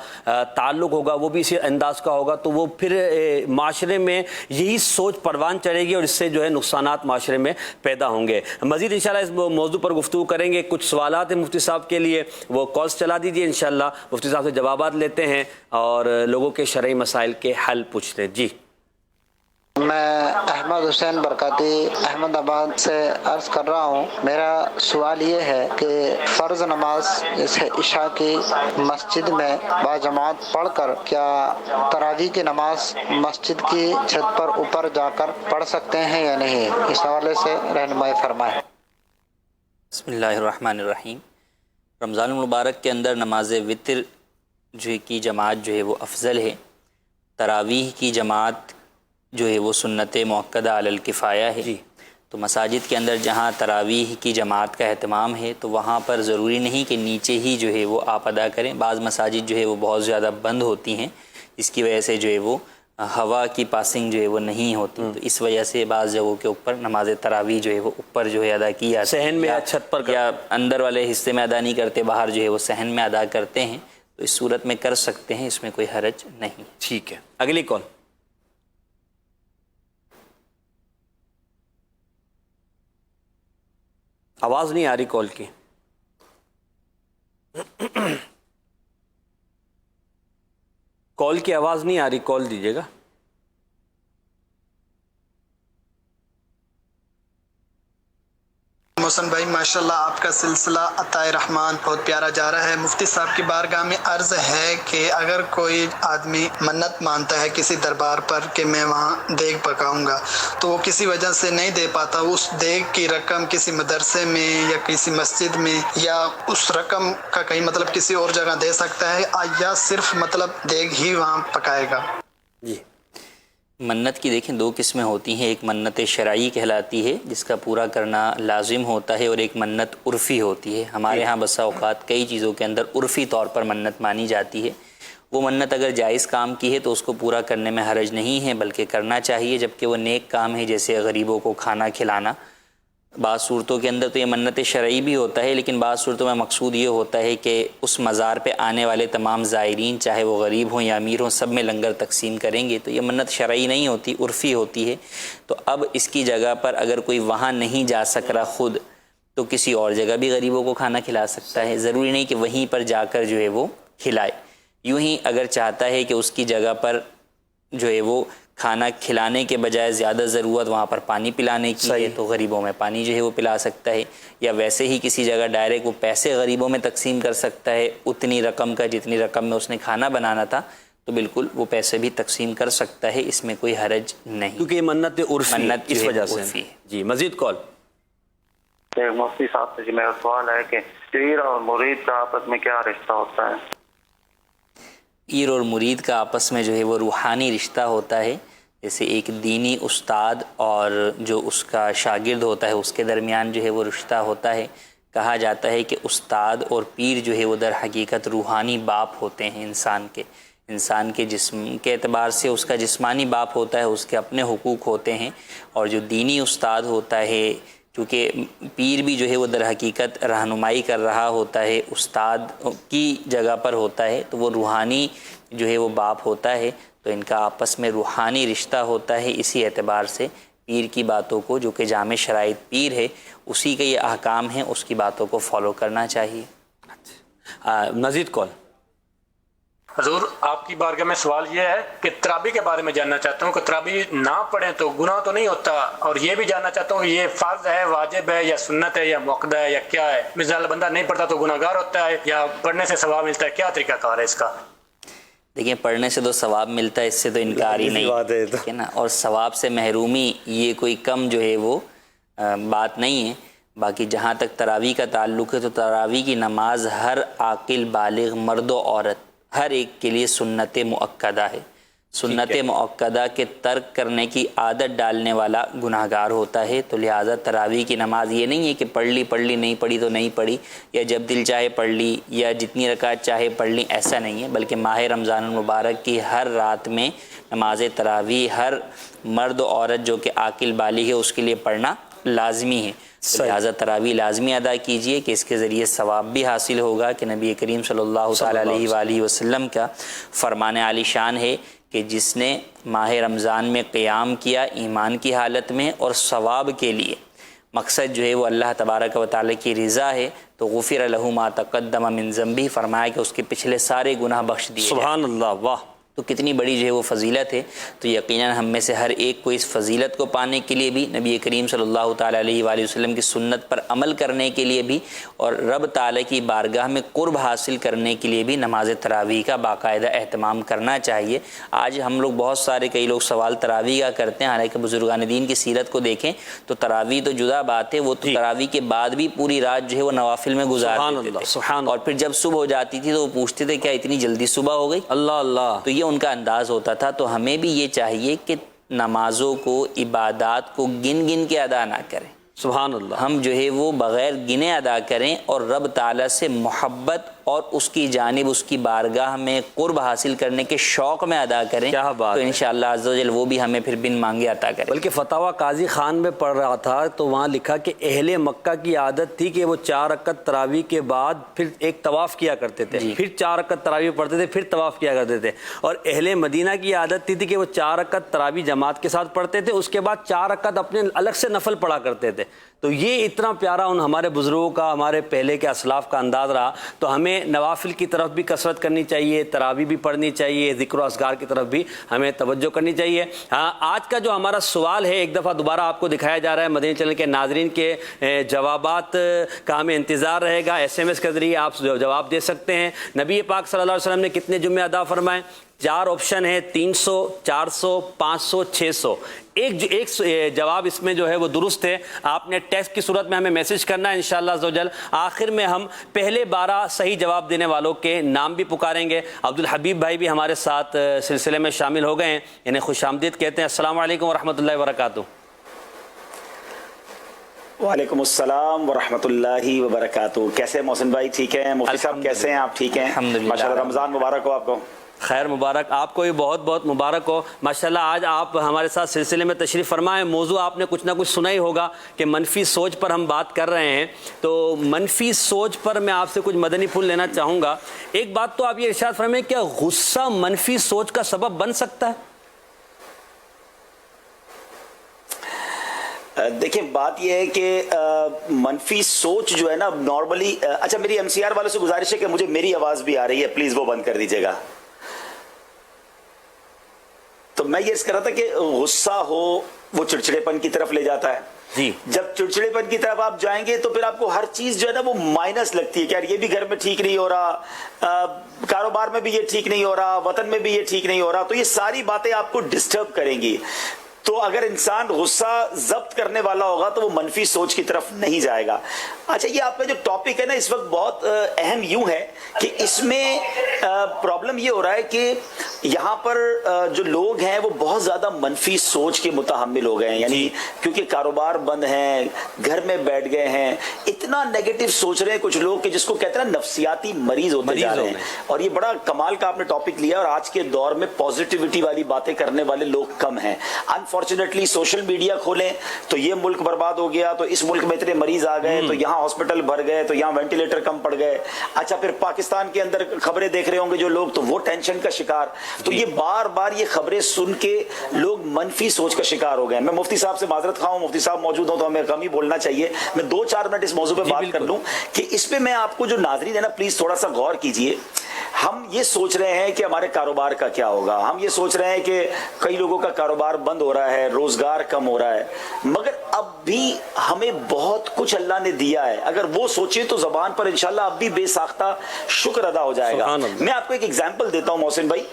تعلق ہوگا، وہ بھی اسی انداز کا ہوگا. تو وہ پھر معاشرے میں یہی سوچ پروان چڑھے گی اور اس سے جو ہے نقصانات معاشرے میں پیدا ہوں گے. مزید انشاءاللہ اس موضوع پر گفتگو کریں گے. کچھ سوالات ہیں مفتی صاحب کے لیے، وہ کالز چلا دیجیے، انشاءاللہ مفتی صاحب سے جوابات لیتے ہیں اور لوگوں کے شرعی مسائل کے حل پوچھتے ہیں. جی میں احمد حسین برکاتی احمد آباد سے عرض کر رہا ہوں. میرا سوال یہ ہے کہ فرض نماز جیسے عشاء کی مسجد میں باجماعت پڑھ کر کیا تراویح کی نماز مسجد کی چھت پر اوپر جا کر پڑھ سکتے ہیں یا نہیں؟ اس حوالے سے رہنمائی فرمائیں. بسم اللہ الرحمن الرحیم. رمضان المبارک کے اندر نماز وتر کی جماعت جو ہے وہ افضل ہے. تراویح کی جماعت جو ہے وہ سنت مؤکدہ علی الکفایہ ہے. تو مساجد کے اندر جہاں تراویح کی جماعت کا اہتمام ہے تو وہاں پر ضروری نہیں کہ نیچے ہی جو ہے وہ آپ ادا کریں. بعض مساجد جو ہے وہ بہت زیادہ بند ہوتی ہیں، اس کی وجہ سے جو ہے وہ ہوا کی پاسنگ جو ہے وہ نہیں ہوتی. تو اس وجہ سے بعض جگہوں کے اوپر نماز تراویح جو ہے وہ اوپر جو ہے ادا کی جاتی ہے، صحن میں یا چھت پر، یا اندر والے حصے میں ادا نہیں کرتے، باہر جو ہے وہ صحن میں ادا کرتے ہیں. تو اس صورت میں کر سکتے ہیں، اس میں کوئی حرج نہیں. ٹھیک ہے. اگلی کال. آواز نہیں آ رہی کال کی. کال کی آواز نہیں آ رہی، کال دیجیے گا. محسن بھائی ماشاءاللہ آپ کا سلسلہ عطائے رحمان بہت پیارا جا رہا ہے. مفتی صاحب کی بارگاہ میں عرض ہے کہ اگر کوئی آدمی منت مانتا ہے کسی دربار پر کہ میں وہاں دیگ پکاؤں گا تو وہ کسی وجہ سے نہیں دے پاتا، اس دیگ کی رقم کسی مدرسے میں یا کسی مسجد میں یا اس رقم کا کہیں مطلب کسی اور جگہ دے سکتا ہے یا صرف مطلب دیگ ہی وہاں پکائے گا؟ جی منت کی دیکھیں 2 قسمیں ہوتی ہیں. ایک منت شرعی کہلاتی ہے جس کا پورا کرنا لازم ہوتا ہے، اور ایک منت عرفی ہوتی ہے. ہمارے ہاں بسا اوقات کئی چیزوں کے اندر عرفی طور پر منت مانی جاتی ہے وہ منت اگر جائز کام کی ہے تو اس کو پورا کرنے میں حرج نہیں ہے بلکہ کرنا چاہیے، جبکہ وہ نیک کام ہے جیسے غریبوں کو کھانا کھلانا۔ بعض صورتوں کے اندر تو یہ منت شرعی بھی ہوتا ہے، لیکن بعض صورتوں میں مقصود یہ ہوتا ہے کہ اس مزار پہ آنے والے تمام زائرین چاہے وہ غریب ہوں یا امیر ہوں سب میں لنگر تقسیم کریں گے، تو یہ منت شرعی نہیں ہوتی، عرفی ہوتی ہے۔ تو اب اس کی جگہ پر اگر کوئی وہاں نہیں جا سک رہا خود تو کسی اور جگہ بھی غریبوں کو کھانا کھلا سکتا ہے، ضروری نہیں کہ وہیں پر جا کر جو ہے وہ کھلائے۔ یوں ہی اگر چاہتا ہے کہ اس کی جگہ پر جو ہے وہ کھانا کھلانے کے بجائے زیادہ ضرورت وہاں پر پانی پلانے کی ہے تو غریبوں میں پانی جو ہے وہ پلا سکتا ہے، یا ویسے ہی کسی جگہ ڈائریکٹ وہ پیسے غریبوں میں تقسیم کر سکتا ہے اتنی رقم کا جتنی رقم میں اس نے کھانا بنانا تھا، تو بالکل وہ پیسے بھی تقسیم کر سکتا ہے، اس میں کوئی حرج نہیں، کیونکہ یہ منت عرفی اس وجہ سے۔ جی مزید کال۔ مفتی صاحب سے میرا سوال ہے کہ پیر اور مرید کا آپس میں کیا رشتہ ہوتا ہے؟ پیر اور مرید کا آپس میں جو ہے وہ روحانی رشتہ ہوتا ہے، جیسے ایک دینی استاد اور جو اس کا شاگرد ہوتا ہے اس کے درمیان جو ہے وہ رشتہ ہوتا ہے۔ کہا جاتا ہے کہ استاد اور پیر جو ہے وہ در حقیقت روحانی باپ ہوتے ہیں انسان کے جسم کے اعتبار سے اس کا جسمانی باپ ہوتا ہے، اس کے اپنے حقوق ہوتے ہیں، اور جو دینی استاد ہوتا ہے کیونکہ پیر بھی جو ہے وہ در حقیقت رہنمائی کر رہا ہوتا ہے، استاد کی جگہ پر ہوتا ہے، تو وہ روحانی جو ہے وہ باپ ہوتا ہے، تو ان کا آپس میں روحانی رشتہ ہوتا ہے۔ اسی اعتبار سے پیر کی باتوں کو، جو کہ جامع شرائط پیر ہے اسی کے یہ احکام ہیں، اس کی باتوں کو فالو کرنا چاہیے۔ مزید کال۔ حضور آپ کی بارگاہ میں سوال یہ ہے کہ تراویح کے بارے میں جاننا چاہتا ہوں کہ تراویح نہ پڑھیں تو گناہ تو نہیں ہوتا، اور یہ بھی جاننا چاہتا ہوں کہ یہ فرض ہے، واجب ہے، یا سنت ہے، یا موقع ہے، یا کیا ہے؟ مثال بندہ نہیں پڑھتا تو گناہ گار ہوتا ہے، یا پڑھنے سے ثواب ملتا ہے، کیا طریقہ کار ہے اس کا؟ دیکھیں پڑھنے سے تو ثواب ملتا ہے، اس سے تو انکار ہی نہیں ہے نا، اور ثواب سے محرومی یہ کوئی کم جو ہے وہ بات نہیں ہے۔ باقی جہاں تک تراویح کا تعلق ہے تو تراویح کی نماز ہر عاقل بالغ مرد و عورت ہر ایک کے لیے سنت مؤکدہ ہے۔ سنت مؤکدہ کے ترک کرنے کی عادت ڈالنے والا گناہگار ہوتا ہے، تو لہٰذا تراویح کی نماز یہ نہیں ہے کہ پڑھ لی نہیں پڑھی تو نہیں پڑھی، یا جب دل چاہے پڑھ لی یا جتنی رکعت چاہے پڑھ لی، ایسا نہیں ہے، بلکہ ماہ رمضان المبارک کی ہر رات میں نماز تراویح ہر مرد و عورت جو کہ عاقل بالغ ہے اس کے لیے پڑھنا لازمی ہے، لہٰذا تراویح لازمی ادا کیجئے کہ اس کے ذریعے ثواب بھی حاصل ہوگا، کہ نبی کریم صلی اللہ تعالیٰ علیہ وآلہ وسلم کا فرمان عالی شان ہے کہ جس نے ماہ رمضان میں قیام کیا ایمان کی حالت میں اور ثواب کے لیے، مقصد جو ہے وہ اللہ تبارک و تعالیٰ کی رضا ہے، تو غفر لہ ما تقدم من ذنبہ، فرمایا کہ اس کے پچھلے سارے گناہ بخش دیے۔ سبحان اللہ، واہ! تو کتنی بڑی جو ہے وہ فضیلت ہے، تو یقیناً ہم میں سے ہر ایک کو اس فضیلت کو پانے کے لیے بھی، نبی کریم صلی اللہ تعالیٰ علیہ وآلہ وسلم کی سنت پر عمل کرنے کے لیے بھی، اور رب تعالیٰ کی بارگاہ میں قرب حاصل کرنے کے لیے بھی نماز تراویح کا باقاعدہ اہتمام کرنا چاہیے۔ آج ہم لوگ بہت سارے کئی لوگ سوال تراویح کا کرتے ہیں، حالانکہ بزرگان دین کی سیرت کو دیکھیں تو تراویح تو جدا بات ہے، وہ تو تراویح کے بعد بھی پوری رات جو ہے وہ نوافل میں گزار دیتے تھے، اور پھر جب صبح ہو جاتی تھی تو وہ پوچھتے تھے کیا اتنی جلدی صبح ہو گئی؟ اللہ اللہ، تو یہ ان کا انداز ہوتا تھا۔ تو ہمیں بھی یہ چاہیے کہ نمازوں کو، عبادات کو گن گن کے ادا نہ کریں، سبحان اللہ، ہم جو ہے وہ بغیر گنے ادا کریں، اور رب تعالیٰ سے محبت اور اس کی جانب اس کی بارگاہ میں قرب حاصل کرنے کے شوق میں ادا کریں، کیا بات تو انشاءاللہ عز و جل وہ بھی ہمیں پھر بن مانگے عطا کریں۔ بلکہ فتاوی قاضی خان میں پڑھ رہا تھا تو وہاں لکھا کہ اہل مکہ کی عادت تھی کہ وہ 4 رکعت تراویح کے بعد پھر ایک طواف کیا کرتے تھے، پھر 4 رکعت تراویح پڑھتے تھے، پھر طواف کیا کرتے تھے، اور اہل مدینہ کی عادت تھی کہ وہ 4 رکعت تراویح جماعت کے ساتھ پڑھتے تھے، اس کے بعد 4 رکعت اپنے الگ سے نفل پڑھا کرتے تھے۔ تو یہ اتنا پیارا ان ہمارے بزرگوں کا، ہمارے پہلے کے اسلاف کا انداز رہا، تو ہمیں نوافل کی طرف بھی کثرت کرنی چاہیے، تراویح بھی پڑھنی چاہیے، ذکر و اذکار کی طرف بھی ہمیں توجہ کرنی چاہیے۔ ہاں، آج کا جو ہمارا سوال ہے ایک دفعہ دوبارہ آپ کو دکھایا جا رہا ہے، مدنی چینل کے ناظرین کے جوابات کا ہمیں انتظار رہے گا، SMS کے ذریعے آپ جواب دے سکتے ہیں۔ نبی پاک صلی اللہ علیہ وسلم نے کتنے جمعے ادا فرمائے؟ 4 آپشن ہے، 300، 400، 500، 600۔ ایک جواب اس میں جو ہے وہ درست ہے، آپ نے ٹیکسٹ کی صورت میں ہمیں میسج کرنا ہے انشاءاللہ عز و جل۔ آخر میں ہم پہلے 12 صحیح جواب دینے والوں کے نام بھی پکاریں گے۔ عبدالحبیب بھائی بھی ہمارے ساتھ سلسلے میں شامل ہو گئے ہیں، انہیں خوش آمدید کہتے ہیں۔ السلام علیکم ورحمۃ اللہ وبرکاتہ۔ وعلیکم السلام ورحمۃ اللہ وبرکاتہ۔ کیسے محسن بھائی؟ ٹھیک ہیں؟ مفتی صاحب کیسے ہیں آپ؟ ٹھیک ہیں؟ ماشاءاللہ، رمضان مبارک ہو آپ کو۔ خیر مبارک، آپ کو بھی بہت بہت مبارک ہو ماشاءاللہ۔ آج آپ ہمارے ساتھ سلسلے میں تشریف فرما ہیں۔ موضوع آپ نے کچھ نہ کچھ سنا ہی ہوگا کہ منفی سوچ پر ہم بات کر رہے ہیں، تو منفی سوچ پر میں آپ سے کچھ مدنی پھول لینا چاہوں گا۔ ایک بات تو آپ یہ ارشاد فرمائیں، کیا غصہ منفی سوچ کا سبب بن سکتا ہے؟ دیکھیں بات یہ ہے کہ منفی سوچ جو ہے نا نارملی، اچھا میری ایم سی آر والوں سے گزارش ہے کہ مجھے میری آواز بھی آ رہی ہے، پلیز وہ بند کر دیجیے گا۔ تو میں یہ کہہ رہا تھا کہ غصہ ہو وہ چڑچڑے پن کی طرف لے جاتا ہے جی۔ جب چڑچڑے پن کی طرف آپ جائیں گے تو پھر آپ کو ہر چیز جو ہے نا وہ مائنس لگتی ہے کہ یار یہ بھی گھر میں ٹھیک نہیں ہو رہا، کاروبار میں بھی یہ ٹھیک نہیں ہو رہا، وطن میں بھی یہ ٹھیک نہیں ہو رہا، تو یہ ساری باتیں آپ کو ڈسٹرب کریں گی۔ تو اگر انسان غصہ ضبط کرنے والا ہوگا تو وہ منفی سوچ کی طرف نہیں جائے گا۔ اچھا یہ آپ کا جو ٹاپک ہے نا اس وقت بہت اہم یوں ہے کہ اس میں پرابلم یہ ہو رہا ہے کہ یہاں پر جو لوگ ہیں وہ بہت زیادہ منفی سوچ کے متحمل ہو گئے ہیں، یعنی کیونکہ کاروبار بند ہیں، گھر میں بیٹھ گئے ہیں، اتنا نیگیٹو سوچ رہے ہیں کچھ لوگ کہ جس کو کہتے ہیں نا نفسیاتی مریض ہوتے جا رہے ہیں۔ اور یہ بڑا کمال کا آپ نے ٹاپک لیا، اور آج کے دور میں پازیٹیوٹی والی باتیں کرنے والے لوگ کم ہیں۔ انفارچونیٹلی سوشل میڈیا کھولیں تو یہ ملک برباد ہو گیا، تو اس ملک میں اتنے مریض آ گئے، تو یہاں ہاسپٹل بھر گئے، تو یہاں وینٹیلیٹر کم پڑ گئے۔ اچھا پھر پاکستان کے اندر خبریں دیکھ رہے ہوں گے جو لوگ، تو وہ ٹینشن کا شکار۔ تو یہ بار بار یہ خبریں سن کے لوگ منفی سوچ کا شکار ہو گئے۔ میں مفتی صاحب سے معذرت خواہ ہوں، مفتی صاحب موجود ہوں تو ہمیں کم ہی بولنا چاہیے، میں 2-4 منٹ اس موضوع پہ بات کر لوں کہ اس پہ میں آپ کو جو ناظرین ہے نا پلیز تھوڑا سا غور کیجئے۔ ہم یہ سوچ رہے ہیں کہ ہمارے کاروبار کا کیا ہوگا، ہم یہ سوچ رہے ہیں کہ کئی لوگوں کا کاروبار بند ہو رہا ہے، روزگار کم ہو رہا ہے، مگر اب بھی ہمیں بہت کچھ اللہ نے دیا ہے، اگر وہ سوچیں تو زبان پر انشاءاللہ اب بھی بے ساختہ شکر ادا ہو جائے گا۔ میں آپ کو ایک ایگزامپل دیتا ہوں محسن بھائی،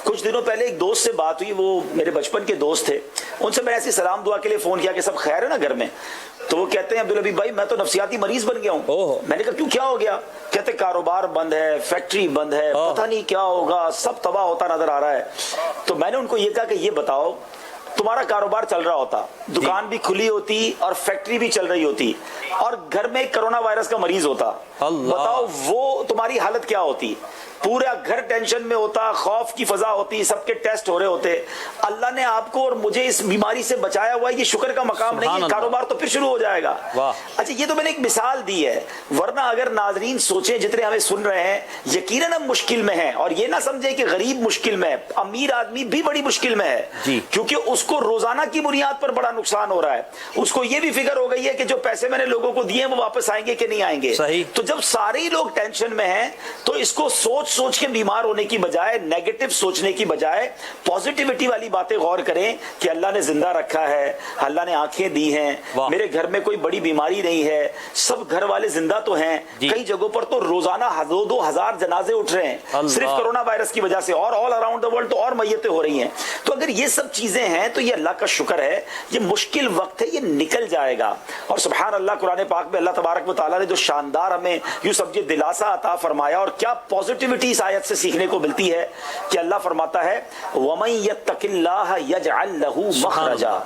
کچھ دنوں پہلے ایک دوست سے بات ہوئی، وہ میرے بچپن کے دوست تھے، ان سے میں ایسی سلام دعا کے لیے فون کیا کہ سب خیر ہے نا گھر میں؟ تو وہ کہتے ہیں عبدالحبیب بھائی میں تو نفسیاتی مریض بن گیا ہوں۔ میں نے کہا کیوں، کیا ہو گیا؟ کہتے کاروبار بند ہے، فیکٹری بند ہے، پتہ نہیں کیا ہوگا، سب تباہ ہوتا نظر آ رہا ہے۔ تو میں نے ان کو یہ کہا کہ یہ بتاؤ تمہارا کاروبار چل رہا ہوتا، دکان بھی کھلی ہوتی اور فیکٹری بھی چل رہی ہوتی، اور گھر میں کرونا وائرس کا مریض ہوتا، بتاؤ وہ تمہاری حالت کیا ہوتی؟ پورا گھر ٹینشن میں ہوتا، خوف کی فضا ہوتی، سب کے ٹیسٹ ہو رہے ہوتے۔ اللہ نے آپ کو اور مجھے اس بیماری سے بچایا ہوا ہے، یہ شکر کا مقام نہیں ہے، کاروبار تو پھر شروع ہو جائے گا۔ اچھا یہ تو میں نے ایک مثال دی ہے، ورنہ اگر ناظرین سوچیں جتنے ہمیں سن رہے ہیں یقیناً ہم مشکل میں ہیں، اور یہ نہ سمجھیں کہ غریب مشکل میں ہے، امیر آدمی بھی بڑی مشکل میں ہے، کیونکہ اس کو روزانہ کی بنیاد پر بڑا نقصان ہو رہا ہے، اس کو یہ بھی فکر ہو گئی ہے کہ جو پیسے میں نے لوگوں کو دیے وہ واپس آئیں گے کہ نہیں آئیں گے۔ تو جب سارے ہی لوگ ٹینشن میں ہیں تو اس کو سوچ کے بیمار ہونے کی بجائے، نیگیٹو سوچنے کی بجائے پازیٹیوٹی والی باتیں غور کریں کہ اللہ نے زندہ رکھا ہے، اللہ نے آنکھیں دی ہیں، میرے گھر میں کوئی بڑی بیماری نہیں ہے، سب گھر والے زندہ تو ہیں، کئی جگہوں پر تو روزانہ 2,000 جنازے اٹھ رہے ہیں صرف کرونا وائرس کی وجہ سے، اور آل اراؤنڈ دا ورلڈ تو اور میتیں ہو رہی ہیں۔ تو اگر یہ سب چیزیں ہیں تو یہ اللہ کا شکر ہے، یہ مشکل وقت ہے، یہ نکل جائے گا۔ اور سبحان اللہ قرآن پاک میں اللہ تبارک و تعالیٰ نے جو شاندار ہمیں یوں سمجھے دلاسا عطا فرمایا، اور کیا پازیٹیوٹی اس آیت سے سیکھنے کو ملتی ہے کہ اللہ فرماتا ہے وَمَن يَتَّقِ اللَّهَ يَجْعَلْ لَهُ مَخْرَجًا،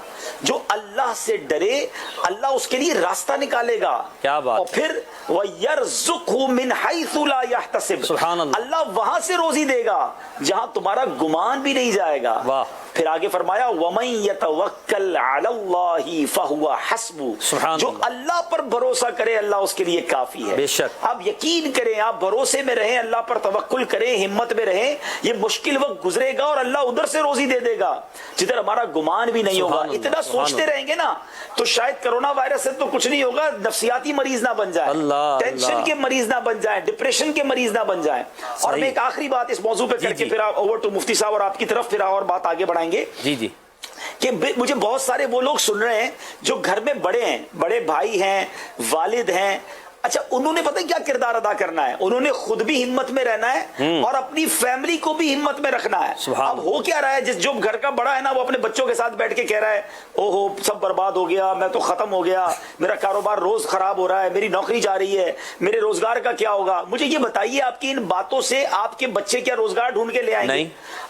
جو اللہ سے ڈرے اللہ اس کے لیے راستہ نکالے گا۔ کیا بات، اور پھر وَيَرْزُقْهُ مِنْ حَيْثُ لَا يَحْتَسِبُ، اللہ وہاں سے روزی دے گا جہاں تمہارا گمان بھی نہیں جائے گا۔ پھر آگے فرمایا وَمَن يَتَوَكَّلْ عَلَى اللَّهِ فَهُوَ حَسْبُهُ، جو اللہ پر بھروسہ کرے اللہ اس کے لیے کافی ہے۔ بے شک آپ یقین کریں، آپ بھروسے میں رہیں، اللہ پر توکل کریں، ہمت میں رہیں، یہ مشکل وقت گزرے گا اور اللہ ادھر سے روزی دے دے گا جدھر ہمارا گمان بھی نہیں ہوگا۔ اتنا سوچتے رہیں گے نا تو شاید کرونا وائرس سے تو کچھ نہیں ہوگا، نفسیاتی مریض نہ بن جائیں، ٹینشن کے مریض نہ بن جائیں، ڈپریشن کے مریض نہ بن جائیں۔ اور میں ایک آخری بات اس موضوع پہ کر کے پھر اوور ٹو مفتی صاحب اور آپ کی طرف پھر اور بات آگے بڑھائیں گے۔ کہ مجھے بہت سارے وہ لوگ سن رہے ہیں جو گھر میں بڑے ہیں، بڑے بھائی ہیں، والد ہیں، اچھا انہوں نے پتہ کیا کردار ادا کرنا ہے، انہوں نے خود بھی ہمت میں رہنا ہے اور اپنی فیملی کو بھی ہمت میں رکھنا ہے۔ اب ہو کیا رہا ہے، جو گھر کا بڑا ہے نا وہ اپنے بچوں کے ساتھ بیٹھ کے کہہ رہا ہے اوہو سب برباد ہو گیا، میں تو ختم ہو گیا، میرا کاروبار روز خراب ہو رہا ہے، میری نوکری جا رہی ہے، میرے روزگار کا کیا ہوگا۔ مجھے یہ بتائیے آپ کی ان باتوں سے آپ کے بچے کیا روزگار ڈھونڈ کے لے آئیں گے؟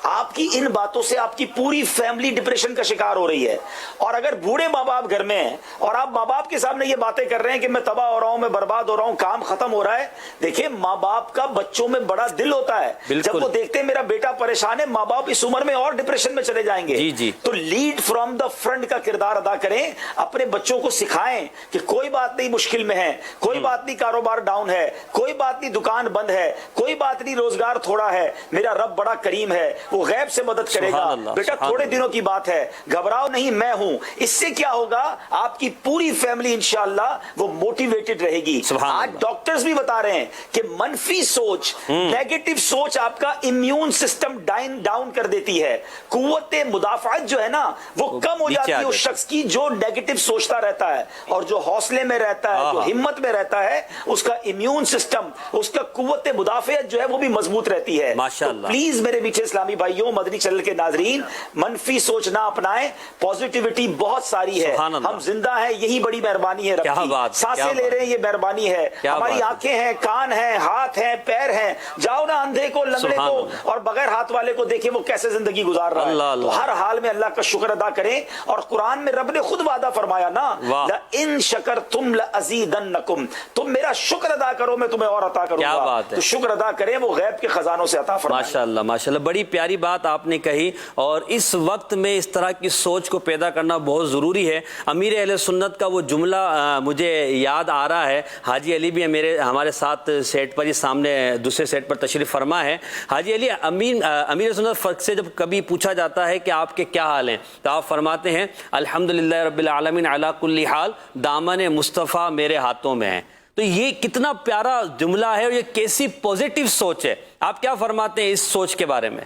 آپ کی ان باتوں سے آپ کی پوری فیملی ڈپریشن کا شکار ہو رہی ہے۔ اور اگر بوڑھے ماں باپ گھر میں ہیں اور آپ ماں باپ کے سامنے یہ باتیں کر رہے ہیں کہ میں تباہ ہو رہا ہوں، میں برباد برباد ہو رہا ہوں, کام ختم ہو رہا ہے. دیکھیں ماں باپ کا بچوں میں بڑا دل ہوتا ہے, جب وہ دیکھتے ہیں میرا بیٹا پریشان ہے, ماں باپ اس عمر میں اور ڈپریشن میں چلے جائیں گے. تو لیڈ فرام دا فرنٹ کا کردار ادا کریں, اپنے بچوں کو سکھائیں کہ کوئی بات نہیں مشکل میں ہے, کوئی بات نہیں کاروبار ڈاؤن ہے, کوئی بات نہیں دکان بند ہے, کوئی بات نہیں روزگار تھوڑا ہے, میرا رب بڑا کریم ہے, وہ غیب سے مدد کرے گا. بیٹا تھوڑے دنوں کی بات ہے, گھبراؤ نہیں, میں ہوں. اس سے کیا ہوگا, آپ کی پوری فیملی انشاءاللہ وہ موٹیویٹڈ رہے گی. آج ڈاکٹرز بھی بتا رہے ہیں کہ منفی سوچ, نیگیٹو سوچ آپ کا امیون سسٹم ڈاؤن کر دیتی ہے. قوت مدافعت جو ہے نا وہ کم ہو جاتی ہے اس شخص کی جو نیگیٹو سوچتا رہتا ہے, اور جو حوصلے میں رہتا ہے, جو ہمت میں رہتا ہے, اس کا امیون سسٹم, اس کا قوت مدافعت جو ہے وہ بھی مضبوط رہتی ہے. پلیز میرے میٹھے اسلامی بھائیوں, مدنی چینل کے ناظرین, منفی سوچ نہ اپنائیں, پازیٹیوٹی بہت ساری ہے. ہم زندہ ہیں, یہی بڑی مہربانی ہے رب کی. سانسیں لے رہے ہیں, یہ مہربانی ہے. ہماری آنکھیں ہیں, کان ہیں, ہاتھ ہیں, پیر ہیں. جاؤ نا اندھے کو, لنگڑے کو اور بغیر ہاتھ والے کو دیکھیں وہ کیسے زندگی گزار رہا ہے. تو ہر حال میں اللہ کا شکر ادا کریں. اور قرآن میں رب نے خود وعدہ فرمایا نا, لَإِن شَكَرْتُمْ لَأَزِيدَنَّكُمْ, تم میرا شکر ادا کرو میں تمہیں اور عطا کروں گا. تو شکر ادا کریں, وہ غیب کے خزانوں سے عطا فرمائے. ماشاءاللہ ماشاءاللہ, بڑی پیاری بات آپ نے کہی. اور اس وقت میں اس طرح کی سوچ کو پیدا کرنا بہت ضروری ہے. امیر اہل سنت کا وہ جملہ مجھے یاد آ رہا ہے. حاجی علی بھی ہمارے ساتھ سیٹ پر ہی سامنے دوسرے سیٹ پر تشریف فرما ہے. حاجی علی, امیر سنت فرق سے جب کبھی پوچھا جاتا ہے کہ آپ کے کیا حال ہیں, تو آپ فرماتے ہیں الحمدللہ رب العالمین علی کل حال, دامن مصطفیٰ میرے ہاتھوں میں ہے. تو یہ کتنا پیارا جملہ ہے اور یہ کیسی پوزیٹیو سوچ ہے. آپ کیا فرماتے ہیں اس سوچ کے بارے میں؟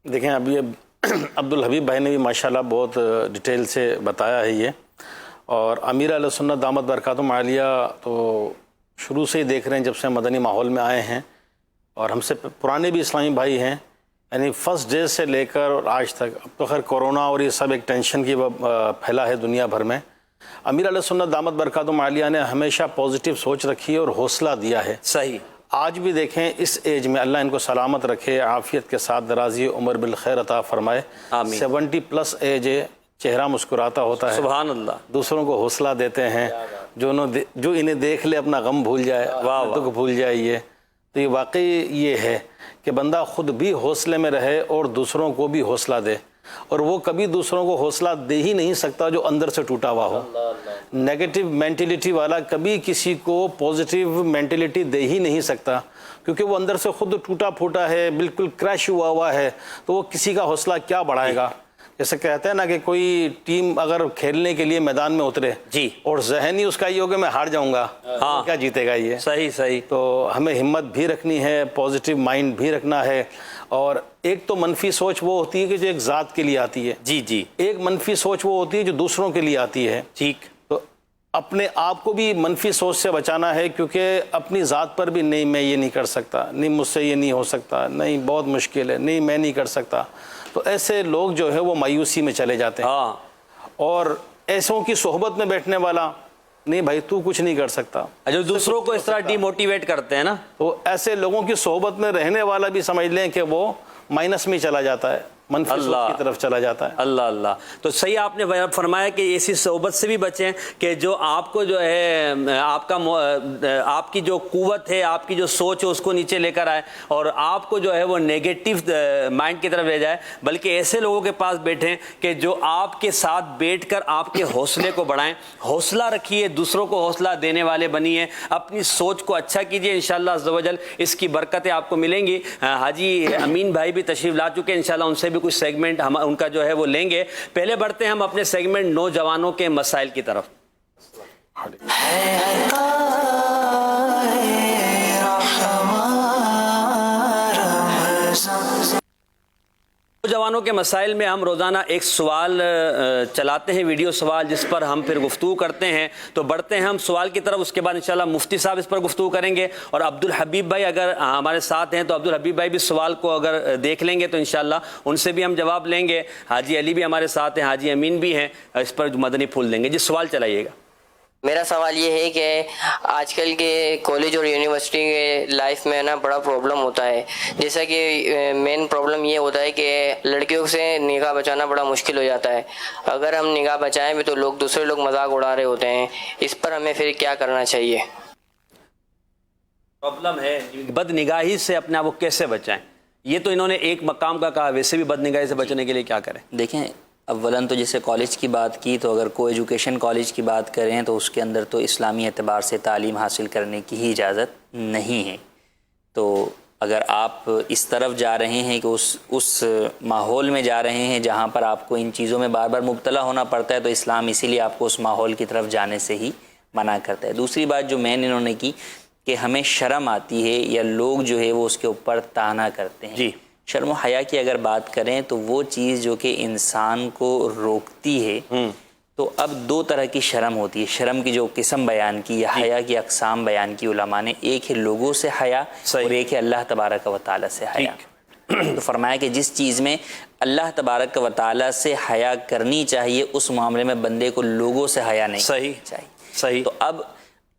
دیکھیں ابھی عبدالحبیب بھائی نے بھی ماشاءاللہ بہت ڈیٹیل سے بتایا ہے یہ. اور امیر اہل سنت دامت برکاتہم عالیہ تو شروع سے ہی دیکھ رہے ہیں جب سے مدنی ماحول میں آئے ہیں, اور ہم سے پرانے بھی اسلامی بھائی ہیں, یعنی فرسٹ ڈے سے لے کر اور آج تک. اب تو خیر کورونا اور یہ سب ایک ٹینشن کی پھیلا ہے دنیا بھر میں. امیر علیہ سنت دامت برکاتہم عالیہ نے ہمیشہ پازیٹیو سوچ رکھی ہے اور حوصلہ دیا ہے. صحیح. آج بھی دیکھیں اس ایج میں اللہ ان کو سلامت رکھے, عافیت کے ساتھ درازی عمر بالخیر عطا فرمائے. 70+ ایج ہے, چہرہ مسکراتا ہوتا ہے. سبحان اللہ. دوسروں کو حوصلہ دیتے ہیں, جو انہیں دیکھ لے اپنا غم بھول جائے, دکھ بھول جائے. یہ تو یہ واقعی یہ ہے کہ بندہ خود بھی حوصلے میں رہے اور دوسروں کو بھی حوصلہ دے. اور وہ کبھی دوسروں کو حوصلہ دے ہی نہیں سکتا جو اندر سے ٹوٹا ہوا ہو. نیگیٹو مینٹلٹی والا کبھی کسی کو پازیٹیو مینٹلٹی دے ہی نہیں سکتا, کیونکہ وہ اندر سے خود ٹوٹا پھوٹا ہے, بالکل کریش ہوا ہے. تو وہ کسی کا حوصلہ کیا بڑھائے گا. جیسے کہتے ہیں نا کہ کوئی ٹیم اگر کھیلنے کے لیے میدان میں اترے اور ذہن ہی اس کا یہ ہو کہ میں ہار جاؤں گا, کیا جیتے گا یہ. صحیح. تو ہمیں ہمت بھی رکھنی ہے, پازیٹیو مائنڈ بھی رکھنا ہے. اور ایک تو منفی سوچ وہ ہوتی ہے کہ جو ایک ذات کے لیے آتی ہے. جی. ایک منفی سوچ وہ ہوتی ہے جو دوسروں کے لیے آتی ہے. ٹھیک. تو اپنے آپ کو بھی منفی سوچ سے بچانا ہے, کیونکہ اپنی ذات پر بھی نہیں میں یہ نہیں کر سکتا, نہیں مجھ سے یہ نہیں ہو سکتا, نہیں بہت مشکل ہے, نہیں میں نہیں کر سکتا. تو ایسے لوگ جو ہے وہ مایوسی میں چلے جاتے ہیں. اور ایسوں کی صحبت میں بیٹھنے والا, نہیں بھائی تو کچھ نہیں کر سکتا, جو دوسروں کو اس طرح ڈی موٹیویٹ کرتے ہیں نا, تو ایسے لوگوں کی صحبت میں رہنے والا بھی سمجھ لیں کہ وہ مائنس میں چلا جاتا ہے, منفی سوچ کی طرف چلا جاتا ہے. اللہ. تو صحیح آپ نے فرمایا کہ ایسی صحبت سے بھی بچیں کہ جو آپ کو جو ہے آپ کی جو قوت ہے, آپ کی جو سوچ ہے اس کو نیچے لے کر آئے اور آپ کو جو ہے وہ نیگیٹو مائنڈ کی طرف لے جائے, بلکہ ایسے لوگوں کے پاس بیٹھیں کہ جو آپ کے ساتھ بیٹھ کر آپ کے حوصلے کو بڑھائیں. حوصلہ رکھیے, دوسروں کو حوصلہ دینے والے بنیے, اپنی سوچ کو اچھا کیجیے. انشاءاللہ عز و جل اس کی برکتیں آپ کو ملیں گی. حاجی امین بھائی بھی تشریف لا چکے ہیں, انشاءاللہ ان سے بھی کچھ سیگمنٹ ہم ان کا جو ہے وہ لیں گے. پہلے بڑھتے ہیں ہم اپنے سیگمنٹ نوجوانوں کے مسائل کی طرف. نوجوانوں کے مسائل میں ہم روزانہ ایک سوال چلاتے ہیں, ویڈیو سوال, جس پر ہم پھر گفتگو کرتے ہیں. تو بڑھتے ہیں ہم سوال کی طرف, اس کے بعد انشاءاللہ مفتی صاحب اس پر گفتگو کریں گے. اور عبدالحبیب بھائی اگر ہمارے ساتھ ہیں تو عبدالحبیب بھائی بھی سوال کو اگر دیکھ لیں گے تو انشاءاللہ ان سے بھی ہم جواب لیں گے. حاجی علی بھی ہمارے ساتھ ہیں, حاجی امین بھی ہیں, اس پر مدنی پھول دیں گے. جی سوال چلائیے گا. میرا سوال یہ ہے کہ آج کل کے کالج اور یونیورسٹی کے لائف میں نا بڑا پرابلم ہوتا ہے. جیسا کہ مین پرابلم یہ ہوتا ہے کہ لڑکیوں سے نگاہ بچانا بڑا مشکل ہو جاتا ہے. اگر ہم نگاہ بچائیں بھی تو دوسرے لوگ مذاق اڑا رہے ہوتے ہیں. اس پر ہمیں پھر کیا کرنا چاہیے؟ پرابلم ہے بد نگاہی سے اپنے آپ کو کیسے بچائیں. یہ تو انہوں نے ایک مقام کا کہا، ویسے بھی بد نگاہی سے بچنے کے لیے کیا کریں؟ دیکھیں، اولاً تو جیسے کالج کی بات کی تو اگر کو ایجوکیشن کالج کی بات کریں تو اس کے اندر تو اسلامی اعتبار سے تعلیم حاصل کرنے کی ہی اجازت نہیں ہے. تو اگر آپ اس طرف جا رہے ہیں کہ اس ماحول میں جا رہے ہیں جہاں پر آپ کو ان چیزوں میں بار بار مبتلا ہونا پڑتا ہے تو اسلام اسی لیے آپ کو اس ماحول کی طرف جانے سے ہی منع کرتا ہے. دوسری بات جو مین انہوں نے کی کہ ہمیں شرم آتی ہے یا لوگ جو ہے وہ اس کے اوپر طعنہ کرتے ہیں. جی، شرم و حیا کی اگر بات کریں تو وہ چیز جو کہ انسان کو روکتی ہے، تو اب دو طرح کی شرم ہوتی ہے. شرم کی جو قسم بیان کی یا حیا کی اقسام بیان کی علماء نے، ایک ہے لوگوں سے حیا اور ایک ہے اللہ تبارک و تعالیٰ سے حیا. تو فرمایا کہ جس چیز میں اللہ تبارک و تعالیٰ سے حیا کرنی چاہیے اس معاملے میں بندے کو لوگوں سے حیا نہیں چاہیے. تو اب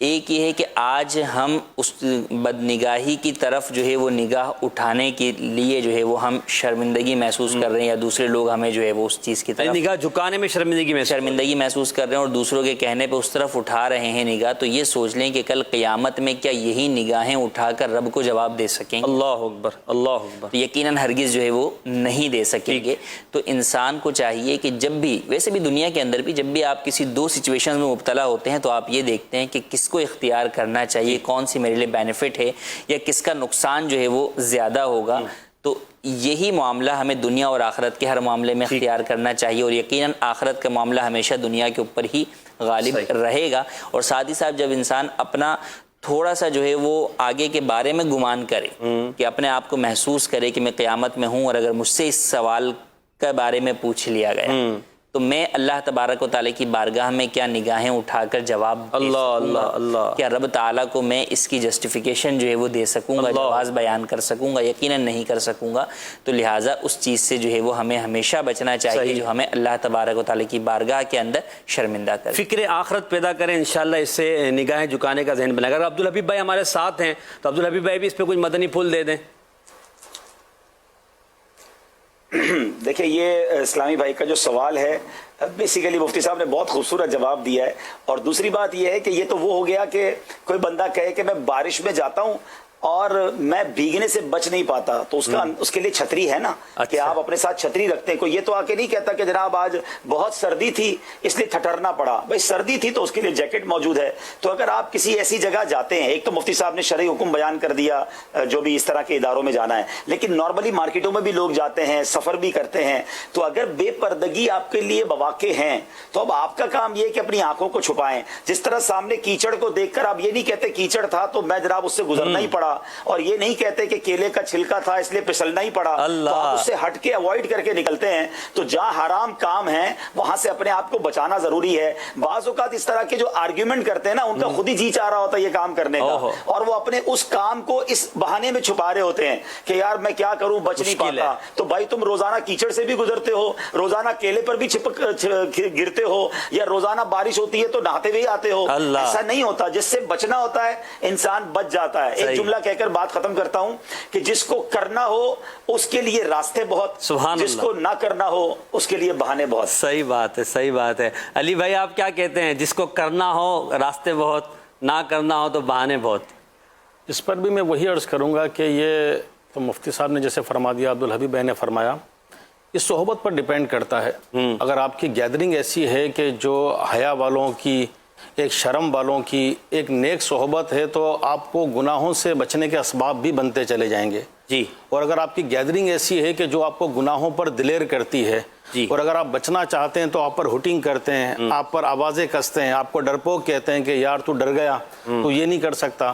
ایک یہ ہے کہ آج ہم اس بدنگاہی کی طرف جو ہے وہ نگاہ اٹھانے کے لیے جو ہے وہ ہم شرمندگی محسوس کر رہے ہیں، یا دوسرے لوگ ہمیں جو ہے وہ اس چیز کی طرف نگاہ جھکانے میں شرمندگی محسوس کر رہے ہیں اور دوسروں کے کہنے پہ اس طرف اٹھا رہے ہیں نگاہ. تو یہ سوچ لیں کہ کل قیامت میں کیا یہی نگاہیں اٹھا کر رب کو جواب دے سکیں؟ اللہ اکبر، اللہ اکبر. یقیناً ہرگز جو ہے وہ نہیں دے سکیں گے. تو انسان کو چاہیے کہ جب بھی، ویسے بھی دنیا کے اندر بھی، جب بھی آپ کسی دو سچویشن میں مبتلا ہوتے ہیں تو آپ یہ دیکھتے ہیں کہ کس کو اختیار کرنا چاہیے، کون سی میرے لیے بینیفٹ ہے یا کس کا نقصان جو ہے وہ زیادہ ہوگا. تو یہی معاملہ ہمیں دنیا اور آخرت کے ہر معاملے میں اختیار کرنا چاہیے، اور یقیناً آخرت کا معاملہ ہمیشہ دنیا کے اوپر ہی غالب رہے گا. اور ساتھ ہی ساتھ جب انسان اپنا تھوڑا سا جو ہے وہ آگے کے بارے میں گمان کرے کہ اپنے آپ کو محسوس کرے کہ میں قیامت میں ہوں اور اگر مجھ سے اس سوال کے بارے میں پوچھ لیا گیا تو میں اللہ تبارک و تعالیٰ کی بارگاہ میں کیا نگاہیں اٹھا کر جواب دے سکوں گا؟ کیا رب تعالیٰ کو میں اس کی جسٹیفیکیشن جو ہے وہ دے سکوں گا، جواز بیان کر سکوں گا؟ یقیناً نہیں کر سکوں گا. تو لہٰذا اس چیز سے جو ہے وہ ہمیں ہمیشہ بچنا چاہیے جو ہمیں اللہ تبارک و تعالیٰ کی بارگاہ کے اندر شرمندہ کرے. فکر آخرت پیدا کریں، انشاءاللہ اس سے نگاہیں جھکانے کا ذہن بنائے. اگر عبدالحبیب بھائی ہمارے ساتھ ہیں تو عبدالحبیب بھائی بھی اس پہ کچھ مدنی پھول دے دیں. دیکھیں، یہ اسلامی بھائی کا جو سوال ہے بیسیکلی مفتی صاحب نے بہت خوبصورت جواب دیا ہے. اور دوسری بات یہ ہے کہ یہ تو وہ ہو گیا کہ کوئی بندہ کہے کہ میں بارش میں جاتا ہوں اور میں بھیگنے سے بچ نہیں پاتا، تو اس کے لیے چھتری ہے نا کہ آپ اپنے ساتھ چھتری رکھتے ہیں. کوئی یہ تو آ کے نہیں کہتا کہ جناب آج بہت سردی تھی اس لیے ٹھٹرنا پڑا. بھائی سردی تھی تو اس کے لیے جیکٹ موجود ہے. تو اگر آپ کسی ایسی جگہ جاتے ہیں، ایک تو مفتی صاحب نے شرعی حکم بیان کر دیا جو بھی اس طرح کے اداروں میں جانا ہے، لیکن نارملی مارکیٹوں میں بھی لوگ جاتے ہیں، سفر بھی کرتے ہیں. تو اگر بے پردگی آپ کے لیے مواقع ہیں تو اب آپ کا کام یہ ہے کہ اپنی آنکھوں کو چھپائیں. جس طرح سامنے کیچڑ کو دیکھ کر آپ یہ نہیں کہتے کیچڑ تھا تو میں جناب اس سے گزرنا ہی پڑا، اور یہ نہیں کہتے کہ کیلے کا چھلکا تھا اس لیے پھسلنا ہی پڑا. تو آپ اس سے ہٹ کے اوائڈ کر کے نکلتے ہیں. تو جہاں حرام کام ہے وہاں سے اپنے آپ کو بچانا ضروری ہے. بعض اوقات اس طرح کے جو آرگیومنٹ کرتے ہیں نا، ان کا خود ہی جی چاہ رہا ہوتا ہے یہ کام کرنے کا، اور وہ اپنے اس کام کو اس بہانے میں چھپا رہے ہوتے ہیں کہ یار میں کیا کروں، بچ نہیں پاتا. تو بھائی تم روزانہ کیچڑ سے بھی گزرتے ہو، روزانہ کیلے پر بھی گرتے ہو، یا روزانہ بارش ہوتی ہے تو نہاتے ہوئے آتے ہو. ایسا نہیں ہوتا. جس سے بچنا ہوتا ہے انسان بچ جاتا ہے. ایک جملہ کہہ کر بات ختم کرتا ہوں کہ جس کو کرنا ہو اس کے لیے راستے بہت، جس کو نہ کرنا ہو اس کے لیے بہانے بہت. صحیح بات ہے، صحیح بات ہے. علی بھائی آپ کیا کہتے ہیں؟ جس کو کرنا ہو راستے بہت، نہ کرنا ہو تو بہانے بہت. اس پر بھی میں وہی عرض کروں گا کہ یہ تو مفتی صاحب نے جیسے فرما دیا، عبدالحبیب بھائی نے فرمایا، اس صحبت پر ڈیپینڈ کرتا ہے. اگر آپ کی گیدرنگ ایسی ہے کہ جو حیا والوں کی، ایک شرم والوں کی، ایک نیک صحبت ہے تو آپ کو گناہوں سے بچنے کے اسباب بھی بنتے چلے جائیں گے. جی. اور اگر آپ کی گیدرنگ ایسی ہے کہ جو آپ کو گناہوں پر دلیر کرتی ہے، اور اگر آپ بچنا چاہتے ہیں تو آپ پر ہوٹنگ کرتے ہیں، آپ پر آوازیں کستے ہیں، آپ کو ڈرپوک کہتے ہیں کہ یار تو ڈر گیا، تو یہ نہیں کر سکتا.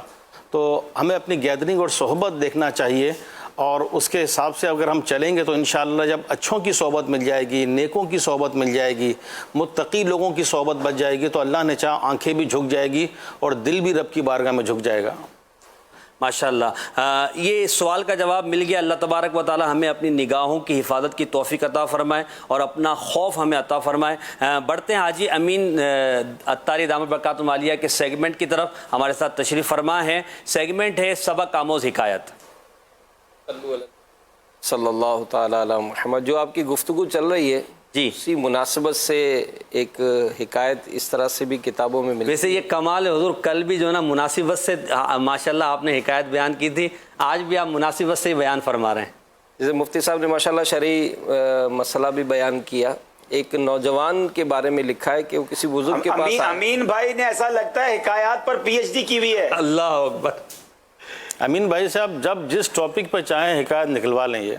تو ہمیں اپنی گیدرنگ اور صحبت دیکھنا چاہیے، اور اس کے حساب سے اگر ہم چلیں گے تو انشاءاللہ جب اچھوں کی صحبت مل جائے گی، نیکوں کی صحبت مل جائے گی، متقی لوگوں کی صحبت بچ جائے گی، تو اللہ نے چاہا آنکھیں بھی جھک جائے گی اور دل بھی رب کی بارگاہ میں جھک جائے گا. ماشاءاللہ یہ سوال کا جواب مل گیا. اللہ تبارک و تعالی ہمیں اپنی نگاہوں کی حفاظت کی توفیق عطا فرمائے اور اپنا خوف ہمیں عطا فرمائے. بڑھتے ہیں حاجی امین عطاری دامت برکاتہم عالیہ کے سیگمنٹ کی طرف. ہمارے ساتھ تشریف فرما ہے. سیگمنٹ ہے سبق آموز حکایت. صلی اللہ تعالی علی محمد. جو آپ کی گفتگو چل رہی ہے جی اسی مناسبت سے ایک حکایت اس طرح سے بھی کتابوں میں ملتی. ویسے یہ کمال ہے حضور, کل بھی جو ہے نا مناسبت سے ماشاءاللہ آپ نے حکایت بیان کی تھی, آج بھی آپ مناسبت سے ہی بیان فرما رہے ہیں. جیسے مفتی صاحب نے ماشاءاللہ شرعی مسئلہ بھی بیان کیا. ایک نوجوان کے بارے میں لکھا ہے کہ وہ کسی بزرگ کے پاس امین بھائی نے ایسا لگتا ہے حکایات پر پی ایچ ڈی کی ہوئی ہے. اللہ اکبر. امین بھائی صاحب جب جس ٹاپک پہ چاہیں حکایت نکلوا لیں یہ.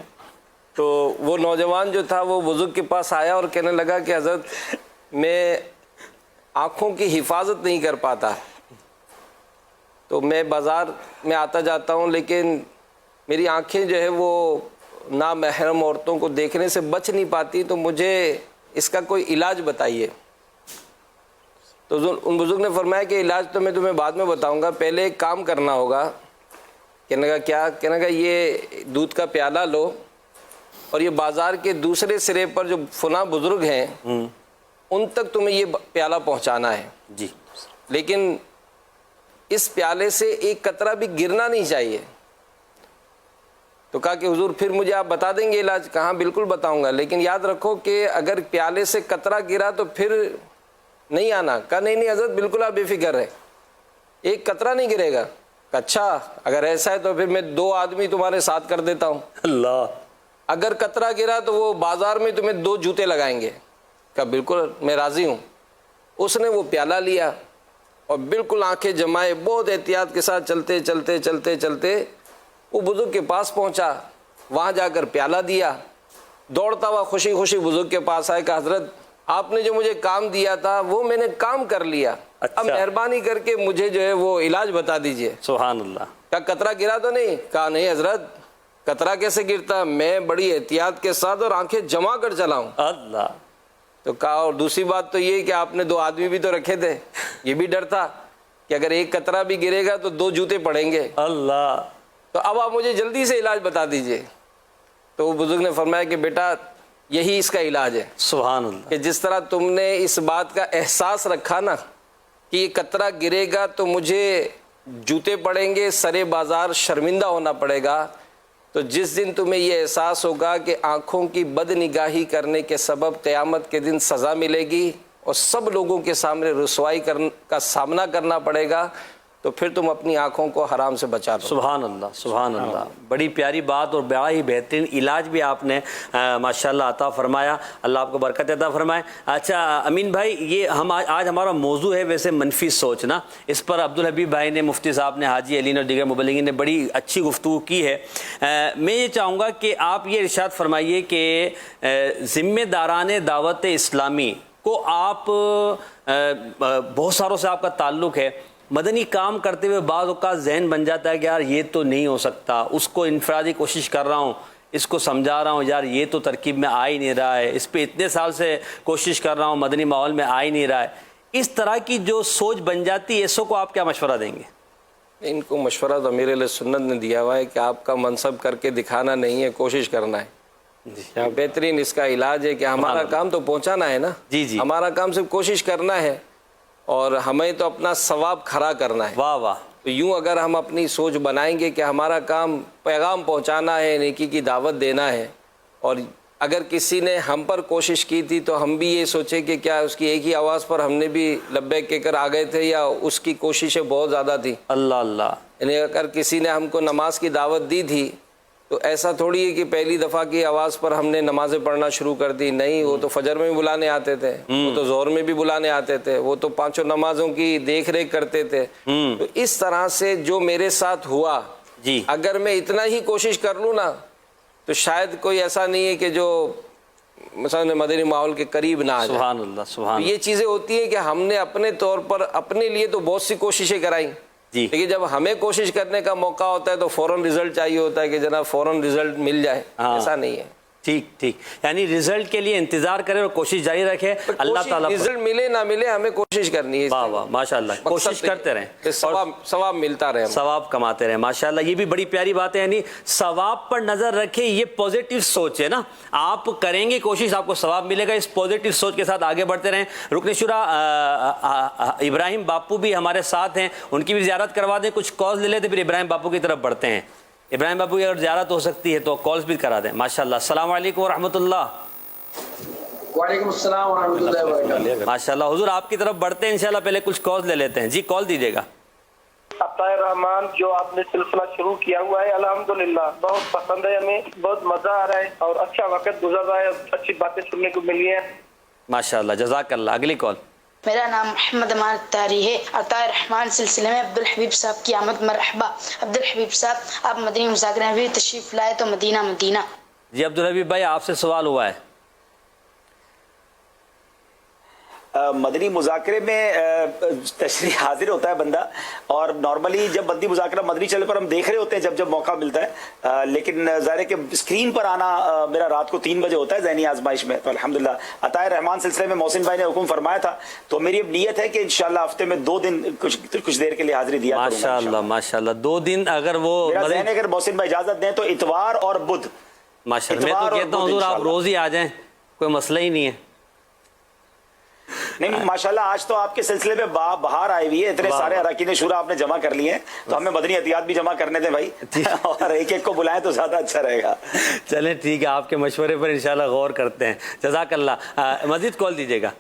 تو وہ نوجوان جو تھا وہ بزرگ کے پاس آیا اور کہنے لگا کہ حضرت میں آنکھوں کی حفاظت نہیں کر پاتا, تو میں بازار میں آتا جاتا ہوں لیکن میری آنکھیں جو ہے وہ نامحرم عورتوں کو دیکھنے سے بچ نہیں پاتی, تو مجھے اس کا کوئی علاج بتائیے. تو ان بزرگ نے فرمایا کہ علاج تو میں تمہیں بعد میں بتاؤں گا, پہلے ایک کام کرنا ہوگا. کہنے لگا کیا؟ کہنے لگا یہ دودھ کا پیالہ لو اور یہ بازار کے دوسرے سرے پر جو فلاں بزرگ ہیں ان تک تمہیں یہ پیالہ پہنچانا ہے جی, لیکن اس پیالے سے ایک قطرہ بھی گرنا نہیں چاہیے. تو کہا کہ حضور پھر مجھے آپ بتا دیں گے علاج؟ کہاں بالکل بتاؤں گا, لیکن یاد رکھو کہ اگر پیالے سے قطرہ گرا تو پھر نہیں آنا. کہا نہیں حضرت بالکل آپ بے فکر رہے, ایک قطرہ نہیں گرے گا. اچھا اگر ایسا ہے تو پھر میں 2 آدمی تمہارے ساتھ کر دیتا ہوں. اللہ. اگر قطرہ گرا تو وہ بازار میں تمہیں 2 جوتے لگائیں گے. کہا بالکل میں راضی ہوں. اس نے وہ پیالہ لیا اور بالکل آنکھیں جمائے بہت احتیاط کے ساتھ چلتے چلتے چلتے چلتے وہ بزرگ کے پاس پہنچا. وہاں جا کر پیالہ دیا, دوڑتا ہوا خوشی خوشی بزرگ کے پاس آئے. کہ حضرت آپ نے جو مجھے کام دیا تھا وہ میں نے کام کر لیا, اب مہربانی کر کے مجھے جو ہے وہ علاج بتا دیجئے. سبحان اللہ. کہا قطرہ گرا تو نہیں؟ کہا نہیں حضرت, قطرہ کیسے گرتا؟ میں بڑی احتیاط کے ساتھ اور آنکھیں جما کر چلاؤں. اللہ. تو کہا اور دوسری بات تو یہ کہ آپ نے 2 آدمی بھی تو رکھے تھے, یہ بھی ڈر تھا کہ اگر ایک قطرہ بھی گرے گا تو 2 جوتے پڑیں گے. اللہ. تو اب آپ مجھے جلدی سے علاج بتا دیجئے. تو وہ بزرگ نے فرمایا کہ بیٹا یہی اس کا علاج ہے. سبحان اللہ. کہ جس طرح تم نے اس بات کا احساس رکھا نا کہ یہ قطرہ گرے گا تو مجھے جوتے پڑیں گے, سرے بازار شرمندہ ہونا پڑے گا, تو جس دن تمہیں یہ احساس ہوگا کہ آنکھوں کی بد نگاہی کرنے کے سبب قیامت کے دن سزا ملے گی اور سب لوگوں کے سامنے رسوائی کا سامنا کرنا پڑے گا, تو پھر تم اپنی آنکھوں کو حرام سے بچا لو. سبحان اللہ. سبحان اللہ. بڑی پیاری بات اور بڑا ہی بہترین علاج بھی آپ نے ماشاءاللہ عطا فرمایا. اللہ آپ کو برکت عطا فرمائے. اچھا امین بھائی, یہ ہم آج ہمارا موضوع ہے ویسے منفی سوچ نا, اس پر عبدالحبیب بھائی نے, مفتی صاحب نے, حاجی علی نے اور دیگر مبلغین نے بڑی اچھی گفتگو کی ہے. میں یہ چاہوں گا کہ آپ یہ ارشاد فرمائیے کہ ذمہ داران دعوت اسلامی کو آپ بہت ساروں سے آپ کا تعلق ہے, مدنی کام کرتے ہوئے بعض اوقات ذہن بن جاتا ہے کہ یار یہ تو نہیں ہو سکتا, اس کو انفرادی کوشش کر رہا ہوں, اس کو سمجھا رہا ہوں یار یہ تو ترکیب میں آ ہی نہیں رہا ہے, اس پہ اتنے سال سے کوشش کر رہا ہوں مدنی ماحول میں آ ہی نہیں رہا ہے. اس طرح کی جو سوچ بن جاتی ہے ایسوں کو آپ کیا مشورہ دیں گے؟ ان کو مشورہ تو امیر علیہ سنت نے دیا ہوا ہے کہ آپ کا منصب کر کے دکھانا نہیں ہے, کوشش کرنا ہے. بہترین اس کا علاج ہے کہ ہمارا کام تو پہنچانا ہے نا. جی جی, ہمارا کام صرف کوشش کرنا ہے اور ہمیں تو اپنا ثواب کھڑا کرنا ہے. واہ واہ. تو یوں اگر ہم اپنی سوچ بنائیں گے کہ ہمارا کام پیغام پہنچانا ہے, نیکی کی دعوت دینا ہے, اور اگر کسی نے ہم پر کوشش کی تھی تو ہم بھی یہ سوچیں کہ کیا اس کی ایک ہی آواز پر ہم نے بھی لبیک کہہ کر آ گئے تھے یا اس کی کوششیں بہت زیادہ تھی. اللہ اللہ. یعنی اگر کسی نے ہم کو نماز کی دعوت دی تھی تو ایسا تھوڑی ہے کہ پہلی دفعہ کی آواز پر ہم نے نمازیں پڑھنا شروع کر دی. نہیں, وہ تو فجر میں بھی بلانے آتے تھے, وہ تو ظہر میں بھی بلانے آتے تھے, وہ تو 5 نمازوں کی دیکھ ریکھ کرتے تھے. تو اس طرح سے جو میرے ساتھ ہوا, جی اگر میں اتنا ہی کوشش کر لوں نا تو شاید کوئی ایسا نہیں ہے کہ جو مثلا مدنی ماحول کے قریب نہ آ جائے. سبحان اللہ. سبحان. یہ چیزیں ہوتی ہیں کہ ہم نے اپنے طور پر اپنے لیے تو بہت سی کوششیں کرائیں, لیکن جب ہمیں کوشش کرنے کا موقع ہوتا ہے تو فوراً رزلٹ چاہیے ہوتا ہے کہ جناب فوراً رزلٹ مل جائے. ایسا نہیں ہے. ٹھیک ٹھیک، یعنی رزلٹ کے لیے انتظار کریں اور کوشش جاری رکھیں. اللہ تعالیٰ رزلٹ ملے نہ ملے ہمیں کوشش کرنی ہے. واہ واہ ماشاء اللہ، کوشش کرتے رہیں، ثواب ملتا رہے، ثواب کماتے رہیں. ماشاء اللہ، یہ بھی بڑی پیاری بات ہے. یعنی ثواب پر نظر رکھیں، یہ پازیٹیو سوچ ہے نا. آپ کریں گے کوشش، آپ کو ثواب ملے گا. اس پازیٹیو سوچ کے ساتھ آگے بڑھتے رہیں. رکن شورا ابراہیم باپو بھی ہمارے ساتھ ہیں، ان کی بھی زیارت کروا دیں. کچھ کالز لے لیتے پھر ابراہیم باپو کی طرف بڑھتے ہیں. ابراہیم باپو کی اگر زیارت ہو سکتی ہے تو کالز بھی کرا دیں. ماشاءاللہ. السلام علیکم ورحمۃ اللہ. وعلیکم السلام ورحمۃ اللہ وبرکاتہ. ماشاءاللہ حضور، آپ کی طرف بڑھتے ہیں انشاءاللہ. پہلے کچھ کالز لے لیتے ہیں. جی کال دیجیے گا. عطائے رحمان جو آپ نے سلسلہ شروع کیا ہوا ہے الحمدللہ بہت پسند ہے ہمیں، بہت مزہ آ رہا ہے اور اچھا وقت گزر رہا ہے، اچھی باتیں سننے کو ملی ہیں. ماشاءاللہ، جزاک اللہ. اگلی کال. میرا نام محمد امان اطاری ہے. عطائے رحمان سلسلے میں عبدالحبیب صاحب کی آمد مرحبا. عبدالحبیب صاحب، آپ مدنی مذاکرے میں بھی تشریف لائے تو مدینہ مدینہ. جی عبدالحبیب بھائی، آپ سے سوال ہوا ہے. مدنی مذاکرے میں تشریح حاضر ہوتا ہے بندہ، اور نارملی جب مدنی مذاکرہ مدنی چینل پر ہم دیکھ رہے ہوتے ہیں جب موقع ملتا ہے، لیکن ظاہر ہے کہ اسکرین پر آنا میرا رات کو 3 بجے ہوتا ہے ذہنی آزمائش میں. تو الحمدللہ عطائے رحمان سلسلے میں محسن بھائی نے حکم فرمایا تھا، تو میری اب نیت ہے کہ انشاءاللہ ہفتے میں 2 دن کچھ دیر کے لیے حاضری دیا کروں گا. ماشاءاللہ ماشاءاللہ. 2 دن اگر وہ میرا ذہن ہے اگر محسن بھائی اجازت دیں تو اتوار اور بدھ. ماشاءاللہ، میں تو کہتا ہوں حضور آپ روز ہی آ جائیں، کوئی مسئلہ ہی نہیں ہے. نہیں ماشاءاللہ، آج تو آپ کے سلسلے میں بہار آئی ہوئی ہے، اتنے سارے اراکین شورا آپ نے جمع کر لیے ہیں، تو ہمیں مدنی عطیات بھی جمع کرنے دیں بھائی، اور ایک ایک کو بلائیں تو زیادہ اچھا رہے گا. چلیں ٹھیک ہے، آپ کے مشورے پر انشاءاللہ غور کرتے ہیں. جزاک اللہ. مزید کال دیجیے گا.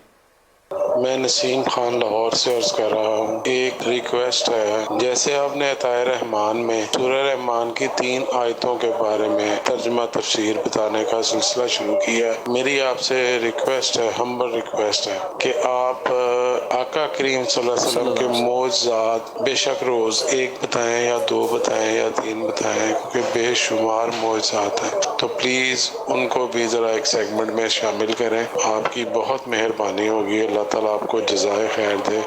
میں نسیم خان لاہور سے عرض کر رہا ہوں. ایک ریکویسٹ ہے، جیسے آپ نے عطائے رحمان میں سورہ رحمان کی 3 آیتوں کے بارے میں ترجمہ تفسیر بتانے کا سلسلہ شروع کیا ہے، میری آپ سے ریکویسٹ ہے، ہمبل ریکویسٹ ہے کہ آپ آقا کریم صلی اللہ علیہ وسلم کے معجزات بے شک روز 1 بتائیں یا 2 بتائیں یا 3 بتائیں، کیونکہ بے شمار معجزات ہیں. تو پلیز ان کو بھی ذرا ایک سیگمنٹ میں شامل کریں. آپ کی بہت مہربانی ہوگی. اللہ تعالیٰ آپ کو جزائے خیر دے.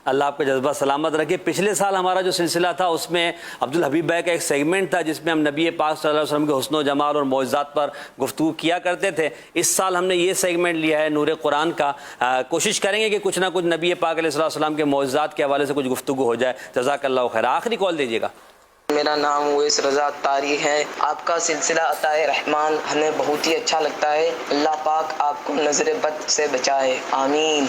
اللہ آپ کا جذبہ سلامت رکھے. پچھلے سال ہمارا جو سلسلہ تھا اس میں عبدالحبیب بھائی کا ایک سیگمنٹ تھا جس میں ہم نبی پاک صلی اللہ علیہ وسلم کے حسن و جمال اور معجزات پر گفتگو کیا کرتے تھے. اس سال ہم نے یہ سیگمنٹ لیا ہے نور قرآن کا. کوشش کریں گے کہ کچھ نہ کچھ نبی پاک علیہ السلام کے معجزات کے حوالے سے کچھ گفتگو ہو جائے. جزاک اللہ خیر. آخری کال دیجیے گا. میرا نام اویس رضا اطاری ہے. آپ کا سلسلہ عطائے رحمان ہمیں بہت ہی اچھا لگتا ہے. اللہ پاک آپ کو نظر بد سے بچائے، آمین.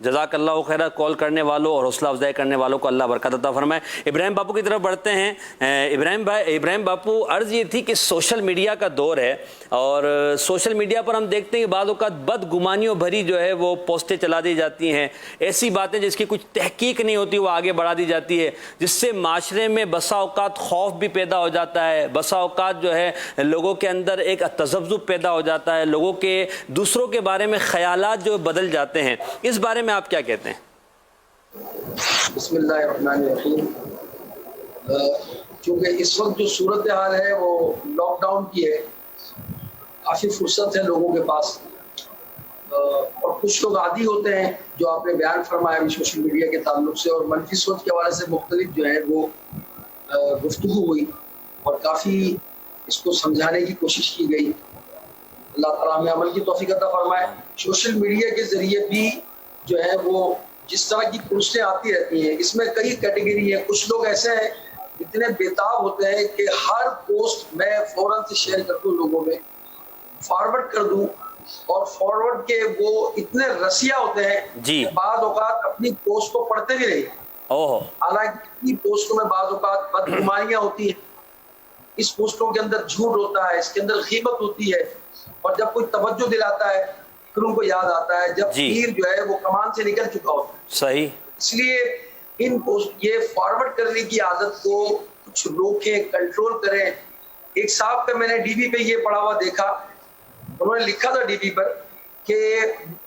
جزاک اللہ خیر. کال کرنے والوں اور حوصلہ افزائی کرنے والوں کو اللہ برکت عطا فرمائے. ابراہیم باپو کی طرف بڑھتے ہیں. ابراہیم باپو، عرض یہ تھی کہ سوشل میڈیا کا دور ہے اور سوشل میڈیا پر ہم دیکھتے ہیں کہ بعض اوقات بدگمانیوں بھری جو ہے وہ پوسٹیں چلا دی جاتی ہیں، ایسی باتیں جس کی کچھ تحقیق نہیں ہوتی وہ آگے بڑھا دی جاتی ہے، جس سے معاشرے میں بسا اوقات خوف بھی پیدا ہو جاتا ہے، بسا اوقات جو ہے لوگوں کے اندر ایک تذبذب پیدا ہو جاتا ہے، لوگوں کے دوسروں کے بارے میں خیالات جو بدل جاتے ہیں. اس بارے میں آپ کیا کہتے ہیں؟ بسم اللہ الرحمن الرحیم. چونکہ اس وقت جو صورتحال ہے وہ لاک ڈاؤن کی ہے، کافی فرصت ہے لوگوں کے پاس، اور کچھ لوگ عادی ہوتے ہیں جو آپ نے بیان فرمایا بھی سوشل میڈیا کے تعلق سے، اور منفی سوچ کے حوالے سے مختلف جو ہے وہ گفتگو ہوئی اور کافی اس کو سمجھانے کی کوشش کی گئی. اللہ تعالیٰ ہمیں عمل کی توفیق عطا فرمائے. سوشل میڈیا کے ذریعے بھی جو ہے وہ جس طرح کی پوسٹیں آتی رہتی ہیں، اس میں کئی کیٹیگری ہیں. کچھ لوگ ایسے ہیں اتنے بےتاب ہوتے ہیں کہ ہر پوسٹ میں فوراً سے شیئر کر دوں، لوگوں میں فارورڈ کر دوں، اور فارورڈ کے وہ اتنے رسیہ ہوتے ہیں کہ بعض اوقات اپنی پوسٹ کو پڑھتے بھی نہیں. حالانکہ اپنی پوسٹوں میں بعض اوقات بدگمانیاں ہوتی ہیں، اس پوسٹوں کے اندر جھوٹ ہوتا ہے، اس کے اندر غیبت ہوتی ہے، اور جب کوئی توجہ دلاتا ہے پھر ان کو یاد آتا ہے جب تیر جو ہے وہ کمان سے نکل چکا ہوتا ہے. صحیح. اس لیے ان پوسٹ یہ فارورڈ کرنے کی عادت کو کچھ روکیں، کنٹرول کریں. ایک صاحب کا میں نے ڈی بی پہ یہ پڑھا ہوا دیکھا، انہوں نے لکھا تھا ڈی بی پر کہ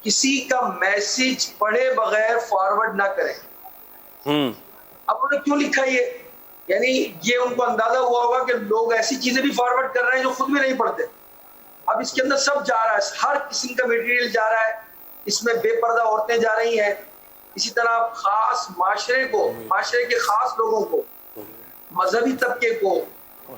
کسی کا میسج پڑھے بغیر فارورڈ نہ کریں. اب انہوں نے کیوں لکھا یہ؟ یعنی یہ ان کو اندازہ ہوا ہوگا کہ لوگ ایسی چیزیں بھی فارورڈ کر رہے ہیں جو خود بھی نہیں پڑھتے. اب اس کے اندر سب جا رہا ہے، ہر قسم کا میٹیریل جا رہا ہے، اس میں بے پردہ عورتیں جا رہی ہیں، اسی طرح خاص معاشرے کو، معاشرے کے خاص لوگوں کو، مذہبی طبقے کو،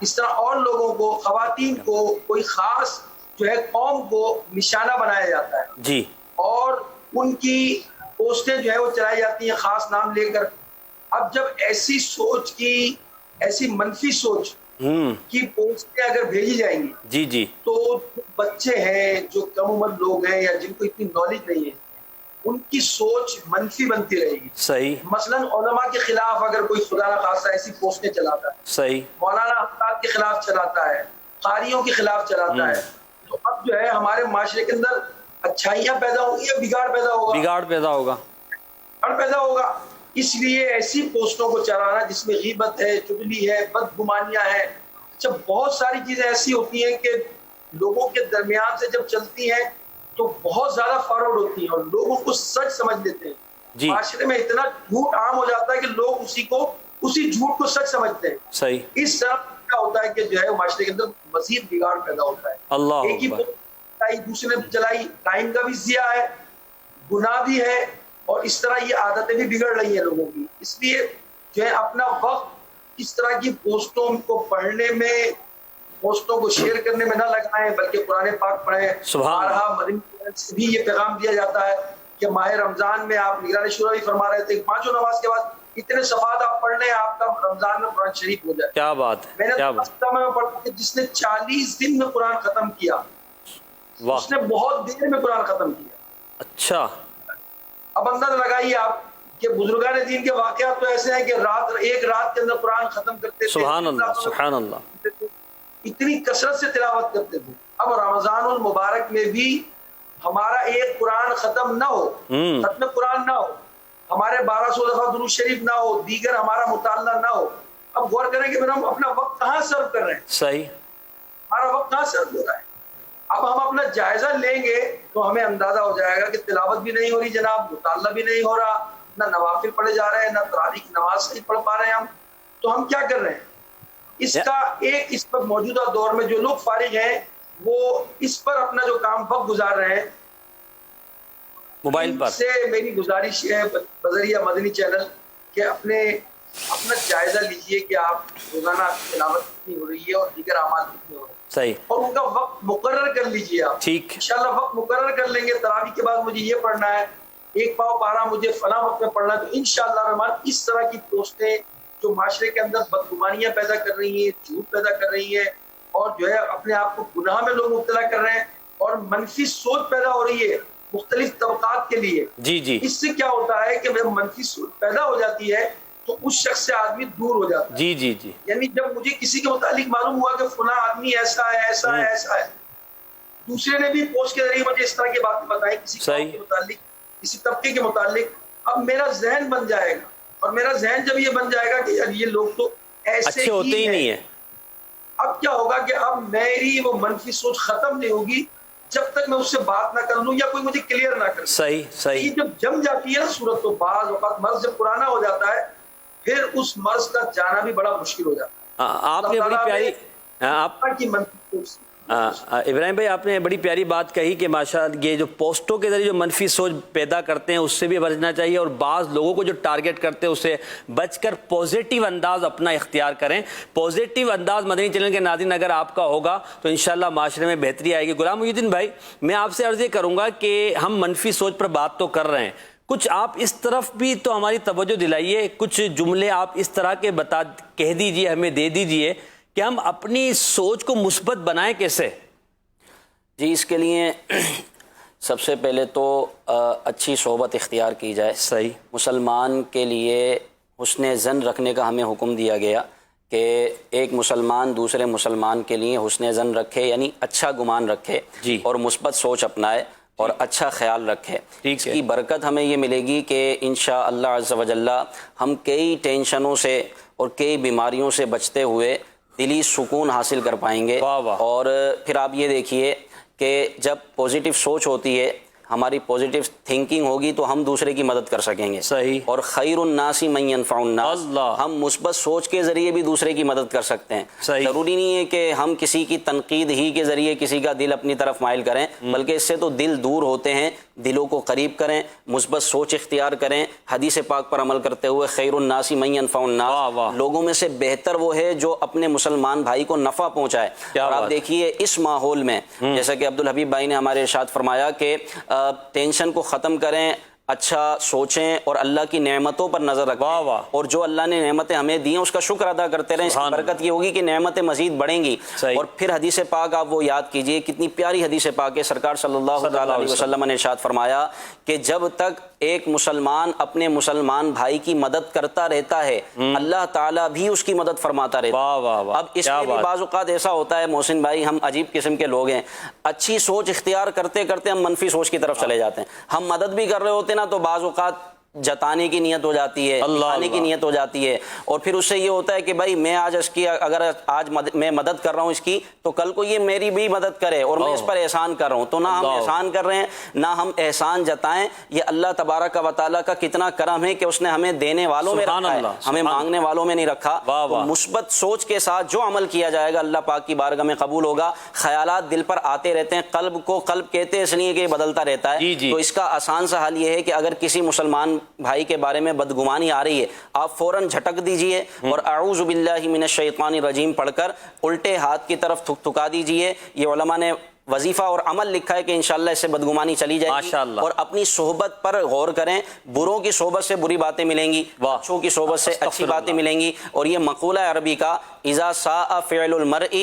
اس طرح اور لوگوں کو، خواتین کو، کوئی خاص جو ہے قوم کو نشانہ بنایا جاتا ہے جی، اور ان کی پوسٹیں جو ہے وہ چلائی جاتی ہیں خاص نام لے کر. اب جب ایسی سوچ کی، ایسی منفی سوچ کی پوسٹیں اگر بھیجی جائیں گی جی جی، تو بچے ہیں جو کم عمر لوگ ہیں یا جن کو اتنی نالج نہیں ہے، ان کی سوچ منفی بنتی رہے گی. صحیح. مثلا علماء کے خلاف اگر کوئی خدا نہ خاصہ ایسی پوسٹیں چلاتا ہے، صحیح، مولانا استاد کے خلاف چلاتا ہے، قاریوں کے خلاف چلاتا ہے، تو اب جو ہے ہمارے معاشرے کے اندر اچھائیاں پیدا ہوں گی یا بگاڑ پیدا ہوگا؟ بگاڑ پیدا ہوگا. بگاڑ پیدا ہوگا. اس لیے ایسی پوسٹوں کو چلانا جس میں غیبت ہے، چغلی ہے، بدگمانیاں ہیں، جب بہت ساری چیزیں ایسی ہوتی ہیں کہ لوگوں کے درمیان سے جب چلتی ہیں تو بہت زیادہ فارورڈ ہوتی ہیں اور لوگوں کو سچ سمجھ لیتے ہیں. معاشرے میں اتنا جھوٹ عام ہو جاتا ہے کہ لوگ اسی جھوٹ کو سچ سمجھتے ہیں. صحیح. اس طرح کیا ہوتا ہے کہ جو ہے معاشرے کے اندر مزید بگاڑ پیدا ہوتا ہے. اللہ ایک ہی چلائی، دوسرے نے چلائی، ٹائم کا بھی ضیاع ہے، گناہ بھی ہے، اور اس طرح یہ عادتیں بھی بگڑ رہی ہیں لوگوں کی. اس لیے جو ہے اپنا وقت اس طرح کی پوسٹوں کو پڑھنے میں، پوسٹوں کو شیئر کرنے میں نہ لگائیں، بلکہ قرآن پاک پڑھیں. بارہا مدنی چینل سے بھی یہ پیغام دیا جاتا ہے کہ ماہ رمضان میں آپ نگران شورا بھی فرما رہے تھے 5 نماز کے بعد اتنے صفحات آپ پڑھ لیں، آپ کا رمضان میں قرآن شریف ہو جائے. کیا بات ہے. میں نے پڑھا کہ جس نے 40 دن میں قرآن ختم کیا، اس نے بہت دیر میں قرآن ختم کیا. اچھا. اب اندازہ لگائیے آپ کہ بزرگان دین کے واقعات تو ایسے ہیں کہ ایک رات کے اندر قرآن ختم کرتے تھے. سبحان اللہ، سبحان اللہ. اتنی کثرت سے تلاوت کرتے تھے. اب رمضان المبارک میں بھی ہمارا ایک قرآن ختم نہ ہو، ختم قرآن نہ ہو، ہمارے 1200 دفعہ درود شریف نہ ہو، دیگر ہمارا مطالعہ نہ ہو. اب غور کریں کہ پھر ہم اپنا وقت کہاں سرو کر رہے ہیں؟ صحیح. ہمارا وقت کہاں سرو ہو رہا ہے؟ اب ہم اپنا جائزہ لیں گے تو ہمیں اندازہ ہو جائے گا کہ تلاوت بھی نہیں ہو رہی جناب، مطالعہ بھی نہیں ہو رہا، نہ نوافل پڑھے جا رہے ہیں، نہ تراویح کی نماز نہیں پڑھ پا رہے ہیں ہم. تو ہم کیا کر رہے ہیں؟ اس کا ایک اس پر موجودہ دور میں جو لوگ فارغ ہیں وہ اس پر اپنا جو کام وقت گزار رہے ہیں. موبائل پر سے میری گزارش ہے بذریعہ مدنی چینل کہ اپنا جائزہ لیجئے کہ آپ روزانہ تلاوت کتنی ہو رہی ہے اور دیگر اعمال کتنے ہو رہے ہیں. صحیح. اور ان کا وقت مقرر کر لیجئے آپ. ٹھیک. انشاءاللہ وقت مقرر کر لیں گے. تراویح کے بعد مجھے یہ پڑھنا ہے، ایک پاؤ پارا مجھے فلاں وقت میں پڑھنا ہے، تو انشاءاللہ الرحمن اس طرح کی پوسٹیں جو معاشرے کے اندر بدگمانیاں پیدا کر رہی ہیں، جھوٹ پیدا کر رہی ہیں، اور جو ہے اپنے آپ کو گناہ میں لوگ مبتلا کر رہے ہیں اور منفی سوچ پیدا ہو رہی ہے مختلف طبقات کے لیے. جی جی. اس سے کیا ہوتا ہے کہ جب منفی سوچ پیدا ہو جاتی ہے تو اس شخص سے آدمی دور ہو جاتا ہے. جی جی جی. یعنی جب مجھے کسی کے متعلق معلوم ہوا کہ فلاں آدمی ایسا ہے، ایسا ہے، ایسا ہے، دوسرے نے بھی پوسٹ کے ذریعے مجھے اس طرح کی باتیں بتائی کسی کے متعلق، کسی طبقے کے متعلق، اب میرا ذہن بن جائے گا. اور میرا ذہن جب یہ بن جائے گا کہ یار یہ لوگ تو ایسے اچھے ہوتے ہی نہیں ہیں، اب کیا ہوگا کہ اب میری وہ منفی سوچ ختم نہیں ہوگی جب تک میں اس سے بات نہ کر لوں یا کوئی مجھے کلیئر نہ کر. صحیح صحیح. یہ جب جم جاتی ہے نا صورت، تو بعض اوقات مرض جب پرانا ہو جاتا ہے پھر اس مرض کا جانا بھی بڑا مشکل ہو جاتا ہے. آپ نے بڑی پیاری ابراہیم بھائی آپ نے بڑی پیاری بات کہی کہ ماشاءاللہ یہ جو پوسٹوں کے ذریعے جو منفی سوچ پیدا کرتے ہیں اس سے بھی بچنا چاہیے، اور بعض لوگوں کو جو ٹارگٹ کرتے ہیں اس سے بچ کر پازیٹیو انداز اپنا اختیار کریں. پازیٹیو انداز مدنی چینل کے ناظرین اگر آپ کا ہوگا تو انشاءاللہ معاشرے میں بہتری آئے گی. غلام محی الدین بھائی میں آپ سے عرض یہ کروں گا کہ ہم منفی سوچ پر بات تو کر رہے ہیں، کچھ آپ اس طرف بھی تو ہماری توجہ دلائیے، کچھ جملے آپ اس طرح کے کہہ دیجئے، ہمیں دے دیجئے کہ ہم اپنی سوچ کو مثبت بنائیں کیسے. جی اس کے لیے سب سے پہلے تو اچھی صحبت اختیار کی جائے. صحیح. مسلمان کے لیے حسن ظن رکھنے کا ہمیں حکم دیا گیا کہ ایک مسلمان دوسرے مسلمان کے لیے حسن ظن رکھے، یعنی اچھا گمان رکھے جی، اور مثبت سوچ اپنائے اور اچھا خیال رکھے. اس کی برکت ہمیں یہ ملے گی کہ انشاءاللہ عز و جل ہم کئی ٹینشنوں سے اور کئی بیماریوں سے بچتے ہوئے دلی سکون حاصل کر پائیں گے. اور پھر آپ یہ دیکھیے کہ جب پازیٹیو سوچ ہوتی ہے، ہماری پازیٹیو تھنکنگ ہوگی تو ہم دوسرے کی مدد کر سکیں گے. صحیح. اور خیر الناس من ينفع الناس، ہم مثبت سوچ کے ذریعے بھی دوسرے کی مدد کر سکتے ہیں. ضروری نہیں ہے کہ ہم کسی کی تنقید ہی کے ذریعے کسی کا دل اپنی طرف مائل کریں، بلکہ اس سے تو دل دور ہوتے ہیں دلوں کو قریب کریں، مثبت سوچ اختیار کریں، حدیث پاک پر عمل کرتے ہوئے خیر الناس من ینفع الناس، لوگوں میں سے بہتر وہ ہے جو اپنے مسلمان بھائی کو نفع پہنچائے۔ اور آپ دیکھیے اس ماحول میں جیسا کہ عبدالحبیب بھائی نے ہمارے ارشاد فرمایا کہ ٹینشن کو ختم کریں، اچھا سوچیں اور اللہ کی نعمتوں پر نظر رکھیں، اور جو اللہ نے نعمتیں ہمیں دی ہیں اس کا شکر ادا کرتے رہیں۔ اس کی برکت یہ ہوگی کہ نعمتیں مزید بڑھیں گی۔ اور پھر حدیث پاک آپ وہ یاد کیجئے، کتنی پیاری حدیث پاک ہے، سرکار صلی اللہ علیہ وسلم نے ارشاد فرمایا کہ جب تک ایک مسلمان اپنے مسلمان بھائی کی مدد کرتا رہتا ہے اللہ تعالیٰ بھی اس کی مدد فرماتا رہتا ہے۔ اب اس میں بھی بعض اوقات ایسا ہوتا ہے محسن بھائی، ہم عجیب قسم کے لوگ ہیں، اچھی سوچ اختیار کرتے کرتے ہم منفی سوچ کی طرف چلے جاتے ہیں۔ ہم مدد بھی کر رہے ہوتے ہیں نا تو بعض اوقات جتانے کی نیت ہو جاتی ہے، دکھانے کی نیت ہو جاتی ہے، اور پھر اس سے یہ ہوتا ہے کہ بھائی میں آج اس کی اگر آج میں مدد کر رہا ہوں اس کی تو کل کو یہ میری بھی مدد کرے اور میں اس پر احسان کر رہا ہوں، تو نہ ہم احسان کر رہے ہیں نہ ہم احسان جتائیں۔ یہ اللہ تبارک و تعالیٰ کا کتنا کرم ہے کہ اس نے ہمیں دینے والوں میں رکھا ہے، ہمیں مانگنے والوں میں نہیں رکھا۔ مثبت سوچ کے ساتھ جو عمل کیا جائے گا اللہ پاک کی بارگاہ میں قبول ہوگا۔ خیالات دل پر آتے رہتے ہیں، قلب کو قلب کہتے ہیں اس لیے کہ بدلتا رہتا ہے، تو اس کا آسان سا حل یہ ہے کہ اگر کسی مسلمان بھائی کے بارے میں بدگمانی آ رہی ہے آپ فوراً جھٹک دیجئے اور اعوذ باللہ من الشیطان الرجیم پڑھ کر الٹے ہاتھ کی طرف تھکا دیجئے۔ یہ علماء نے وظیفہ اور عمل لکھا ہے کہ انشاءاللہ اس سے بدگمانی چلی جائے گی۔ اور اپنی صحبت پر غور کریں، بروں کی صحبت سے بری باتیں ملیں گی، اچھوں کی صحبت سے اچھی باتیں ملیں گی۔ اور یہ مقولہ عربی کا اذا ساء فعل المرء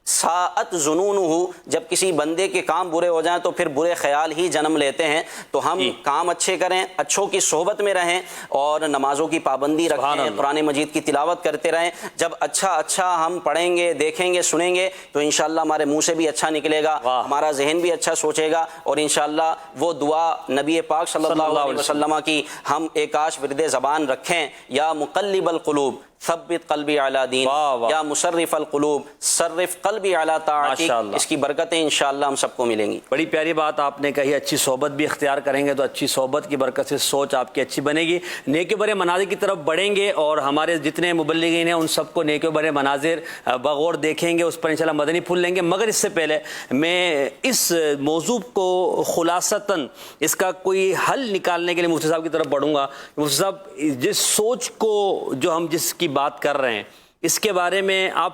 ساعت ظنونہ، جب کسی بندے کے کام برے ہو جائیں تو پھر برے خیال ہی جنم لیتے ہیں۔ تو ہم کام اچھے کریں، اچھوں کی صحبت میں رہیں اور نمازوں کی پابندی رکھیں، قرآن مجید کی تلاوت کرتے رہیں۔ جب اچھا ہم پڑھیں گے، دیکھیں گے، سنیں گے تو انشاءاللہ ہمارے منہ سے بھی اچھا نکلے گا، ہمارا ذہن بھی اچھا سوچے گا، اور انشاءاللہ وہ دعا نبی پاک صلی اللہ علیہ وسلم کی ہم ایک آش ورد زبان رکھیں، یا مقلب القلوب ثبت قلبی علی دین، یا مصرف القلوب صرف قلبی علی طاعتک۔ اس کی برکتیں انشاءاللہ ہم سب کو ملیں گی۔ بڑی پیاری بات آپ نے کہی، اچھی صحبت بھی اختیار کریں گے تو اچھی صحبت کی برکت سے سوچ آپ کی اچھی بنے گی، نیک برے مناظر کی طرف بڑھیں گے، اور ہمارے جتنے مبلغین ہیں ان سب کو نیک برے مناظر بغور دیکھیں گے، اس پر انشاءاللہ مدنی پھول لیں گے۔ مگر اس سے پہلے میں اس موضوع کو خلاصتاً اس کا کوئی حل نکالنے کے لیے مفتی صاحب کی طرف بڑھوں گا۔ مفتی صاحب، جس سوچ کو جو ہم جس کی بات کر رہے ہیں اس کے بارے میں آپ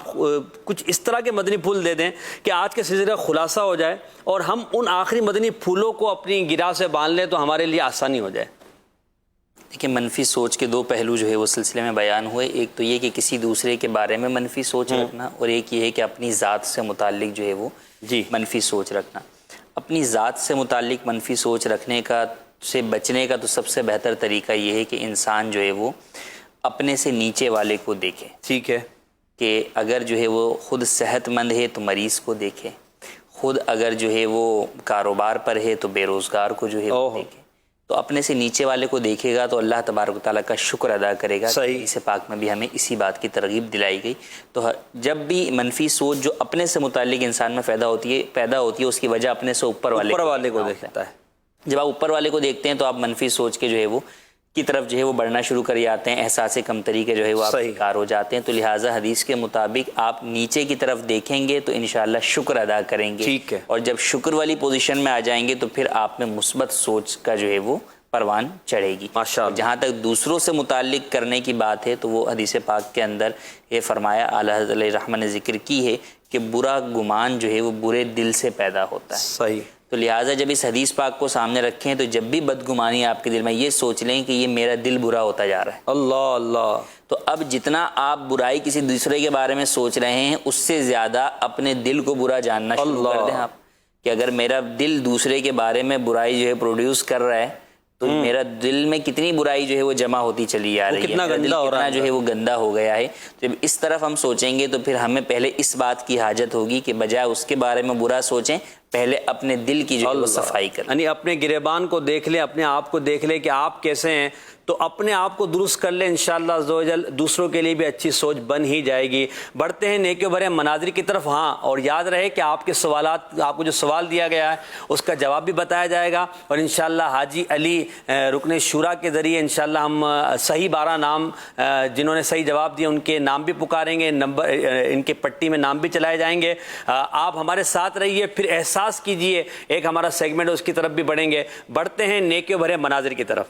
کچھ اس طرح کے مدنی پھول دے دیں کہ آج کے سلسلے کا خلاصہ ہو جائے اور ہم ان آخری مدنی پھولوں کو اپنی گرہ سے باندھ لیں تو ہمارے لیے آسانی ہو جائے۔ دیکھیں، منفی سوچ کے دو پہلو جو ہے وہ سلسلے میں بیان ہوئے، ایک تو یہ کہ کسی دوسرے کے بارے میں منفی سوچ رکھنا، اور ایک یہ ہے کہ اپنی ذات سے متعلق جو ہے وہ منفی سوچ رکھنا۔ اپنی ذات سے متعلق منفی سوچ رکھنے کا سے بچنے کا تو سب سے بہتر طریقہ یہ ہے کہ انسان جو ہے وہ اپنے سے نیچے والے کو دیکھے۔ ٹھیک ہے، کہ اگر جو ہے وہ خود صحت مند ہے تو مریض کو دیکھے، خود اگر جو ہے وہ کاروبار پر ہے تو بے روزگار کو جو ہے وہ دیکھے، تو اپنے سے نیچے والے کو دیکھے گا تو اللہ تبارک و تعالیٰ کا شکر ادا کرے گا۔ حدیث پاک میں بھی ہمیں اسی بات کی ترغیب دلائی گئی۔ تو جب بھی منفی سوچ جو اپنے سے متعلق انسان میں پیدا ہوتی ہے اس کی وجہ اپنے سے اوپر والے کو دیکھتا ہے۔ جب آپ اوپر والے کو دیکھتے ہیں تو آپ منفی سوچ کے جو ہے وہ کی طرف جو ہے وہ بڑھنا شروع کر جاتے ہیں، احساس کمتری کے جو ہے وہ آپ شکار ہو جاتے ہیں۔ تو لہٰذا حدیث کے مطابق آپ نیچے کی طرف دیکھیں گے تو انشاءاللہ شکر ادا کریں گے، ٹھیک ہے، اور جب شکر والی پوزیشن میں آ جائیں گے تو پھر آپ میں مثبت سوچ کا جو ہے وہ پروان چڑھے گی۔ جہاں تک دوسروں سے متعلق کرنے کی بات ہے تو وہ حدیث پاک کے اندر یہ فرمایا، اعلیٰ حضرت علیہ رحمہ نے ذکر کی ہے کہ برا گمان جو ہے وہ برے دل سے پیدا ہوتا ہے۔ صحیح۔ تو لہٰذا جب اس حدیث پاک کو سامنے رکھیں تو جب بھی بدگمانی آپ کے دل میں، یہ سوچ لیں کہ یہ میرا دل برا ہوتا جا رہا ہے۔ اللہ اللہ۔ تو اب جتنا آپ برائی کسی دوسرے کے بارے میں سوچ رہے ہیں اس سے زیادہ اپنے دل کو برا جاننا شروع کر دیں آپ، کہ اگر میرا دل دوسرے کے بارے میں برائی جو ہے پروڈیوس کر رہا ہے تو میرا دل میں کتنی برائی جو ہے وہ جمع ہوتی چلی جا رہی ہے، کتنا گندا ہو رہا ہے، جو ہے وہ گندا ہو گیا ہے۔ جب اس طرف ہم سوچیں گے تو پھر ہمیں پہلے اس بات کی حاجت ہوگی کہ بجائے اس کے بارے میں برا سوچیں، پہلے اپنے دل کی جو ہے وہ صفائی کریں، یعنی اپنے گریبان کو دیکھ لیں، اپنے آپ کو دیکھ لیں کہ آپ کیسے ہیں، تو اپنے آپ کو درست کر لیں، انشاءاللہ عز و جل دوسروں کے لیے بھی اچھی سوچ بن ہی جائے گی۔ بڑھتے ہیں نیکیوں بھرے مناظر کی طرف۔ ہاں، اور یاد رہے کہ آپ کے سوالات، آپ کو جو سوال دیا گیا ہے اس کا جواب بھی بتایا جائے گا، اور انشاءاللہ حاجی علی رکن شورا کے ذریعے انشاءاللہ ہم صحیح 12 نام جنہوں نے صحیح جواب دیے ان کے نام بھی پکاریں گے، نمبر ان کے پٹی میں نام بھی چلائے جائیں گے۔ آپ ہمارے ساتھ رہیے، پھر احساس احساس کیجئے. ایک ہمارا سیگمنٹ اس کی طرف بھی بڑھیں گے. بڑھتے ہیں نیکیوں بھرے مناظر کی طرف.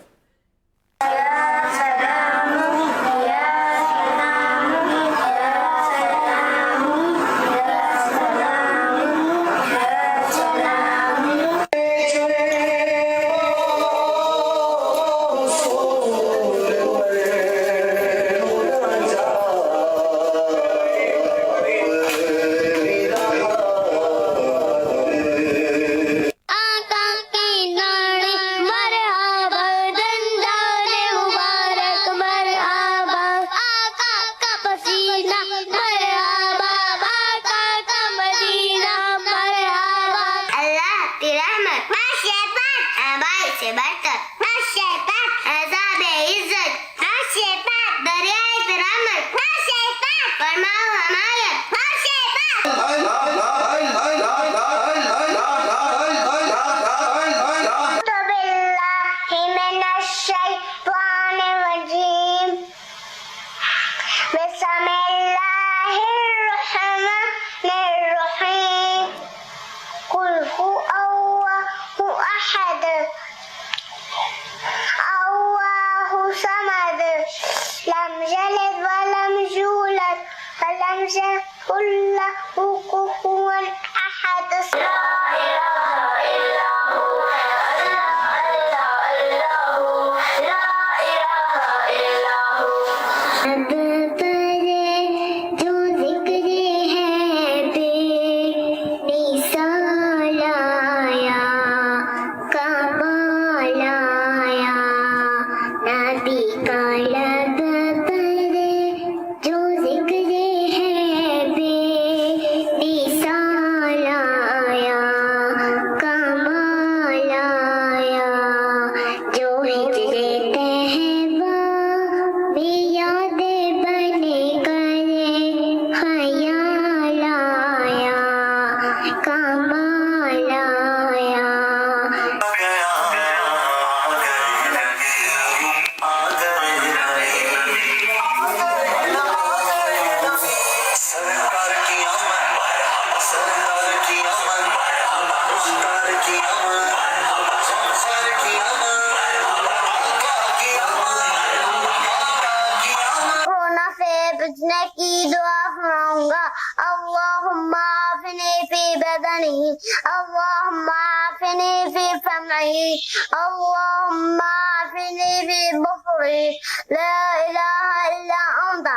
اللهم عافني في سمعي اللهم عافني في بصري لا إله إلا أنت.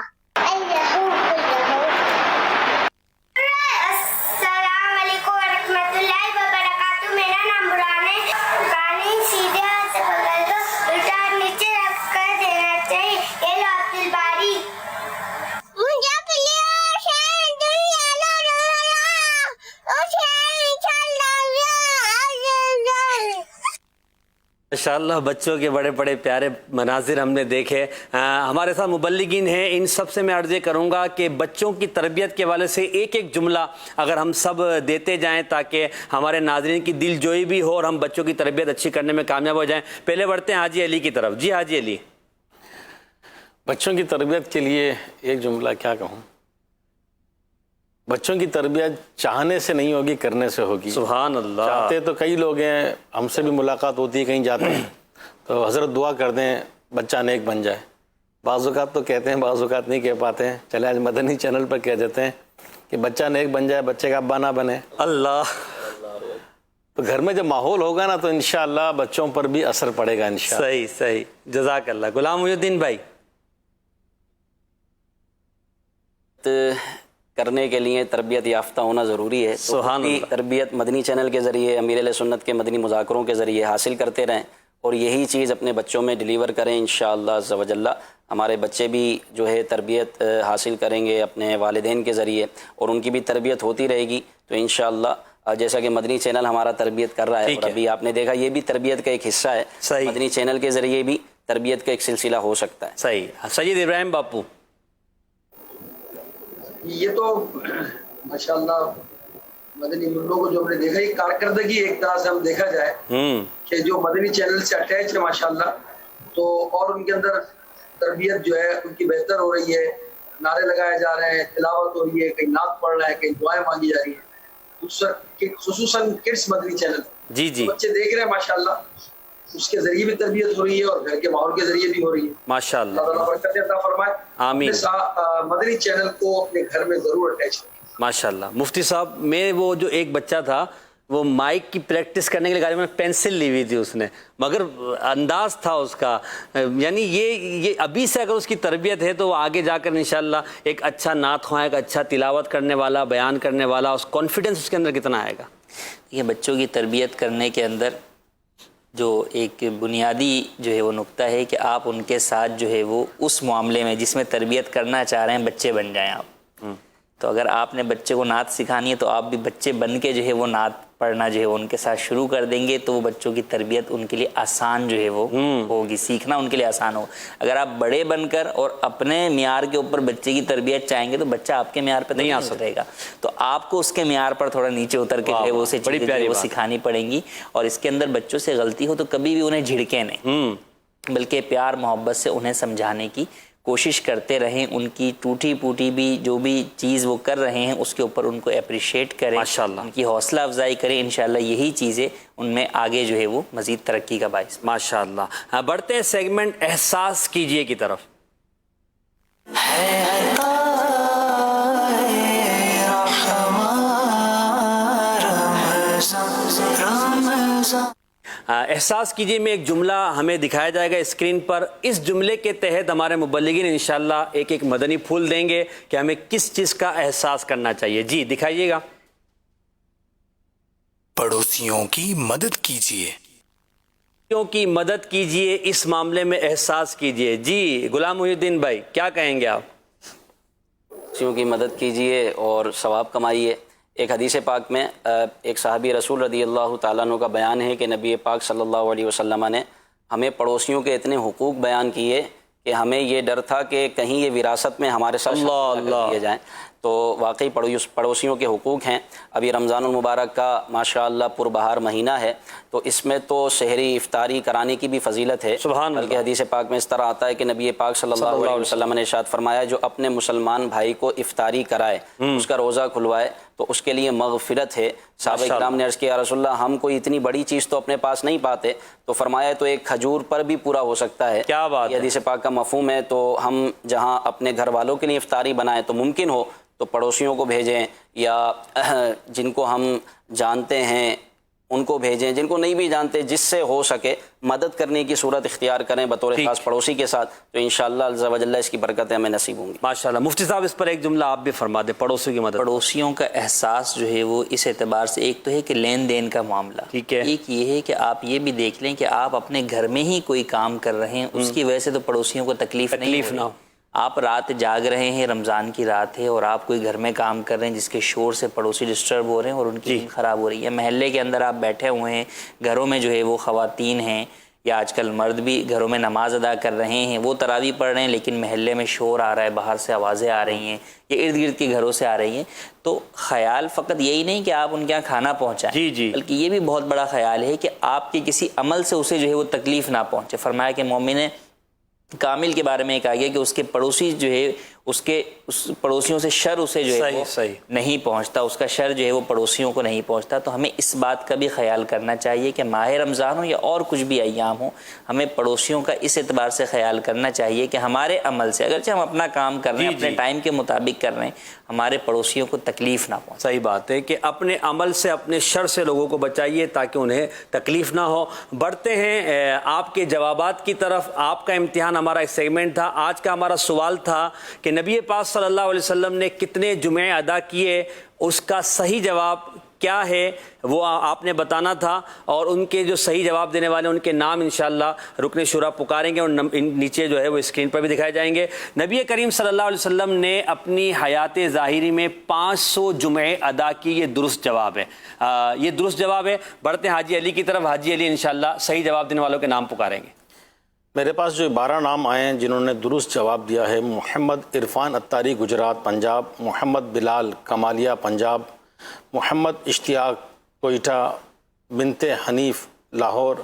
السلام علیکم ورحمۃ اللہ وبرکاتہ. میرا نام برہان ہے. پانی سیدھے ہاتھ سے پکڑ کر الٹا نیچے رکھ کر دینا چاہیے. یہ لو عبد الباری. مجھے ماشاءاللہ بچوں کے بڑے بڑے پیارے مناظر ہم نے دیکھے. ہمارے ساتھ مبلغین ہیں. ان سب سے میں عرض کروں گا کہ بچوں کی تربیت کے حوالے سے ایک ایک جملہ اگر ہم سب دیتے جائیں تاکہ ہمارے ناظرین کی دل جوئی بھی ہو اور ہم بچوں کی تربیت اچھی کرنے میں کامیاب ہو جائیں. پہلے بڑھتے ہیں حاجی علی کی طرف. جی حاجی علی. بچوں کی تربیت کے لیے ایک جملہ کیا کہوں. بچوں کی تربیت چاہنے سے نہیں ہوگی، کرنے سے ہوگی. سبحان اللہ. چاہتے تو کئی لوگ ہیں، ہم سے بھی ملاقات ہوتی ہے، کہیں جاتے ہیں تو حضرت دعا کر دیں بچہ نیک بن جائے. بعض اوقات تو کہتے ہیں، بعض اوقات نہیں کہہ پاتے ہیں. چلے آج مدنی چینل پر کہہ دیتے ہیں کہ بچہ نیک بن جائے، بچے کا ابا نہ بنے. اللہ. تو گھر میں جب ماحول ہوگا نا تو انشاءاللہ بچوں پر بھی اثر پڑے گا انشاءاللہ. صحیح صحیح. جزاک اللہ. غلام محی الدین بھائی. کرنے کے لیے تربیت یافتہ ہونا ضروری ہے. سبحان اللہ. تربیت مدنی چینل کے ذریعے، امیر علیہ سنت کے مدنی مذاکروں کے ذریعے حاصل کرتے رہیں اور یہی چیز اپنے بچوں میں ڈیلیور کریں انشاءاللہ عز و جل. ہمارے بچے بھی جو ہے تربیت حاصل کریں گے اپنے والدین کے ذریعے اور ان کی بھی تربیت ہوتی رہے گی. تو انشاءاللہ جیسا کہ مدنی چینل ہمارا تربیت کر رہا ہے اور ابھی آپ نے دیکھا یہ بھی تربیت کا ایک حصہ ہے. مدنی چینل کے ذریعے بھی تربیت کا ایک سلسلہ ہو سکتا ہے. صحیح. سید ابراہیم باپو. یہ تو ماشاءاللہ مدنی ملوں کو جو ہم نے دیکھا، یہ کارکردگی ایک طرح سے ہم دیکھا جائے کہ جو مدنی چینل سے اٹیچ ہے ماشاءاللہ، تو اور ان کے اندر تربیت جو ہے ان کی بہتر ہو رہی ہے. نعرے لگائے جا رہے ہیں، تلاوت ہو رہی ہے، کہیں نعت پڑھ رہے ہیں، کہیں دعائیں مانگی جا رہی ہیں. خصوصاً کڈس مدنی چینل جی جی بچے دیکھ رہے ہیں ماشاءاللہ، اس کے ذریعے بھی تربیت ہو رہی ہے اور گھر کے ماحول کے ذریعے بھی ہو رہی ہے. ماشاءاللہ اللہ تعالیٰ برکت عطا فرمائے. آمین. مدنی چینل کو اپنے گھر میں ضرور اٹیچ کریں. ماشاءاللہ. مفتی صاحب میں وہ جو ایک بچہ تھا وہ مائک کی پریکٹس کرنے کے لیے گاڑی میں پینسل لی ہوئی تھی اس نے، مگر انداز تھا اس کا، یعنی یہ ابھی سے اگر اس کی تربیت ہے تو وہ آگے جا کر انشاءاللہ ایک اچھا نعت خواں، ایک اچھا تلاوت کرنے والا، بیان کرنے والا، اس کانفیڈنس اس کے اندر کتنا آئے گا. یہ بچوں کی تربیت کرنے کے اندر جو ایک بنیادی جو ہے وہ نقطہ ہے کہ آپ ان کے ساتھ جو ہے وہ اس معاملے میں جس میں تربیت کرنا چاہ رہے ہیں بچے بن جائیں آپ. تو اگر آپ نے بچے کو نعت سکھانی ہے تو آپ بھی بچے بن کے جو ہے وہ نعت پڑھنا جو ہے ان کے ساتھ شروع کر دیں گے تو وہ بچوں کی تربیت ان کے لیے آسان جو ہے وہ ہوگی، سیکھنا ان کے لیے آسان ہوگا. اگر آپ بڑے بن کر اور اپنے معیار کے اوپر بچے کی تربیت چاہیں گے تو بچہ آپ کے معیار پہ نہیں آ سکے گا، تو آپ کو اس کے معیار پر تھوڑا نیچے اتر کے جو ہے وہ چیزیں وہ سکھانی پڑیں گی. اور اس کے اندر بچوں سے غلطی ہو تو کبھی بھی انہیں جھڑکیں نہیں، بلکہ پیار محبت سے انہیں سمجھانے کی کوشش کرتے رہیں. ان کی ٹوٹی پوٹی بھی جو بھی چیز وہ کر رہے ہیں اس کے اوپر ان کو اپریشیٹ کریں، ان کی حوصلہ افزائی کریں. انشاءاللہ یہی چیزیں ان میں آگے جو ہے وہ مزید ترقی کا باعث. ماشاءاللہ. بڑھتے ہیں سیگمنٹ احساس کیجئے کی طرف. احساس کیجئے میں ایک جملہ ہمیں دکھایا جائے گا اسکرین پر. اس جملے کے تحت ہمارے مبلغین انشاءاللہ ایک ایک مدنی پھول دیں گے کہ ہمیں کس چیز کا احساس کرنا چاہیے. جی دکھائیے گا. پڑوسیوں کی مدد کیجئے. پڑوسیوں کی مدد کیجئے، اس معاملے میں احساس کیجئے. جی غلام محی الدین بھائی کیا کہیں گے آپ؟ پڑوسیوں کی مدد کیجئے اور ثواب کمائیے. ایک حدیث پاک میں ایک صحابی رسول رضی اللہ تعالیٰ عنہ کا بیان ہے کہ نبی پاک صلی اللہ علیہ وسلم نے ہمیں پڑوسیوں کے اتنے حقوق بیان کیے کہ ہمیں یہ ڈر تھا کہ کہیں یہ وراثت میں ہمارے ساتھ دیے جائیں. تو واقعی پڑوسیوں کے حقوق ہیں. ابھی رمضان المبارک کا ماشاءاللہ پربہار مہینہ ہے تو اس میں تو سحری افطاری کرانے کی بھی فضیلت ہے. بلکہ حدیث پاک میں اس طرح آتا ہے کہ نبی پاک صلی اللہ علیہ وسلم نے ارشاد فرمایا جو اپنے مسلمان بھائی کو افطاری کرائے، اس کا روزہ کھلوائے تو اس کے لیے مغفرت ہے. صحابہ کرام نے عرض کیا رسول اللہ ہم کوئی اتنی بڑی چیز تو اپنے پاس نہیں پاتے، تو فرمایا تو ایک کھجور پر بھی پورا ہو سکتا ہے. کیا بات ہے. یہ حدیث پاک کا مفہوم ہے. تو ہم جہاں اپنے گھر والوں کے لیے افطاری بنائیں تو ممکن ہو تو پڑوسیوں کو بھیجیں، یا جن کو ہم جانتے ہیں ان کو بھیجیں، جن کو نہیں بھی جانتے جس سے ہو سکے مدد کرنے کی صورت اختیار کریں بطور خاص پڑوسی کے ساتھ، تو انشاءاللہ عز و جل اس کی برکتیں ہمیں نصیب ہوں گی. ماشاءاللہ. مفتی صاحب اس پر ایک جملہ آپ بھی فرما دیں. پڑوسیوں کی مدد. پڑوسیوں کا احساس جو ہے وہ اس اعتبار سے ایک تو ہے کہ لین دین کا معاملہ، ٹھیک ہے. ایک یہ ہے کہ آپ یہ بھی دیکھ لیں کہ آپ اپنے گھر میں ہی کوئی کام کر رہے ہیں اس کی وجہ سے تو پڑوسیوں کو تکلیف نہ ہو. آپ رات جاگ رہے ہیں، رمضان کی رات ہے اور آپ کوئی گھر میں کام کر رہے ہیں جس کے شور سے پڑوسی ڈسٹرب ہو رہے ہیں اور ان کی نیند خراب ہو رہی ہے. محلے کے اندر آپ بیٹھے ہوئے ہیں، گھروں میں جو ہے وہ خواتین ہیں یا آج کل مرد بھی گھروں میں نماز ادا کر رہے ہیں، وہ تراویح پڑھ رہے ہیں لیکن محلے میں شور آ رہا ہے، باہر سے آوازیں آ رہی ہیں یا ارد گرد کے گھروں سے آ رہی ہیں. تو خیال فقط یہی نہیں کہ آپ ان کے یہاں کھانا پہنچائیں، بلکہ یہ بھی بہت بڑا خیال ہے کہ آپ کے کسی عمل سے اسے جو ہے وہ تکلیف نہ پہنچے. فرمایا کہ مومن کامل کے بارے میں کہا گیا کہ اس کے پڑوسی جو ہے اس پڑوسیوں سے شر اسے جو ہے نہیں پہنچتا، اس کا شر جو ہے وہ پڑوسیوں کو نہیں پہنچتا. تو ہمیں اس بات کا بھی خیال کرنا چاہیے کہ ماہ رمضان ہو یا اور کچھ بھی ایام ہو، ہمیں پڑوسیوں کا اس اعتبار سے خیال کرنا چاہیے کہ ہمارے عمل سے اگرچہ ہم اپنا کام کر رہے ہیں اپنے ٹائم کے مطابق کر رہے ہیں، ہمارے پڑوسیوں کو تکلیف نہ پہنچے. صحیح بات ہے کہ اپنے عمل سے اپنے شر سے لوگوں کو بچائیے تاکہ انہیں تکلیف نہ ہو. بڑھتے ہیں آپ کے جوابات کی طرف. آپ کا امتحان ہمارا ایک سیگمنٹ تھا. آج کا ہمارا سوال تھا کہ نبی پاک صلی اللہ علیہ وسلم نے کتنے جمعے ادا کیے، اس کا صحیح جواب کیا ہے وہ آپ نے بتانا تھا، اور ان کے جو صحیح جواب دینے والے ان کے نام انشاءاللہ رکن شورا پکاریں گے اور نیچے جو ہے وہ اسکرین پر بھی دکھائے جائیں گے. نبی کریم صلی اللہ علیہ وسلم نے اپنی حیات ظاہری میں 500 جمعے ادا کی. یہ درست جواب ہے، یہ درست جواب ہے. بڑھتے ہیں حاجی علی کی طرف. حاجی علی انشاءاللہ صحیح جواب دینے والوں کے نام پکاریں گے. میرے پاس جو 12 نام آئے ہیں جنہوں نے درست جواب دیا ہے: محمد عرفان اتاری گجرات پنجاب، محمد بلال کمالیہ پنجاب، محمد اشتیاق کوئٹہ، بنت حنیف لاہور،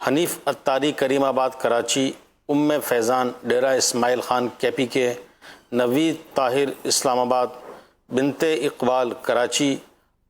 حنیف اتاری کریم آباد کراچی، ام فیضان ڈیرہ اسماعیل خان کیپی کے، نوید طاہر اسلام آباد، بنت اقبال کراچی،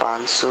500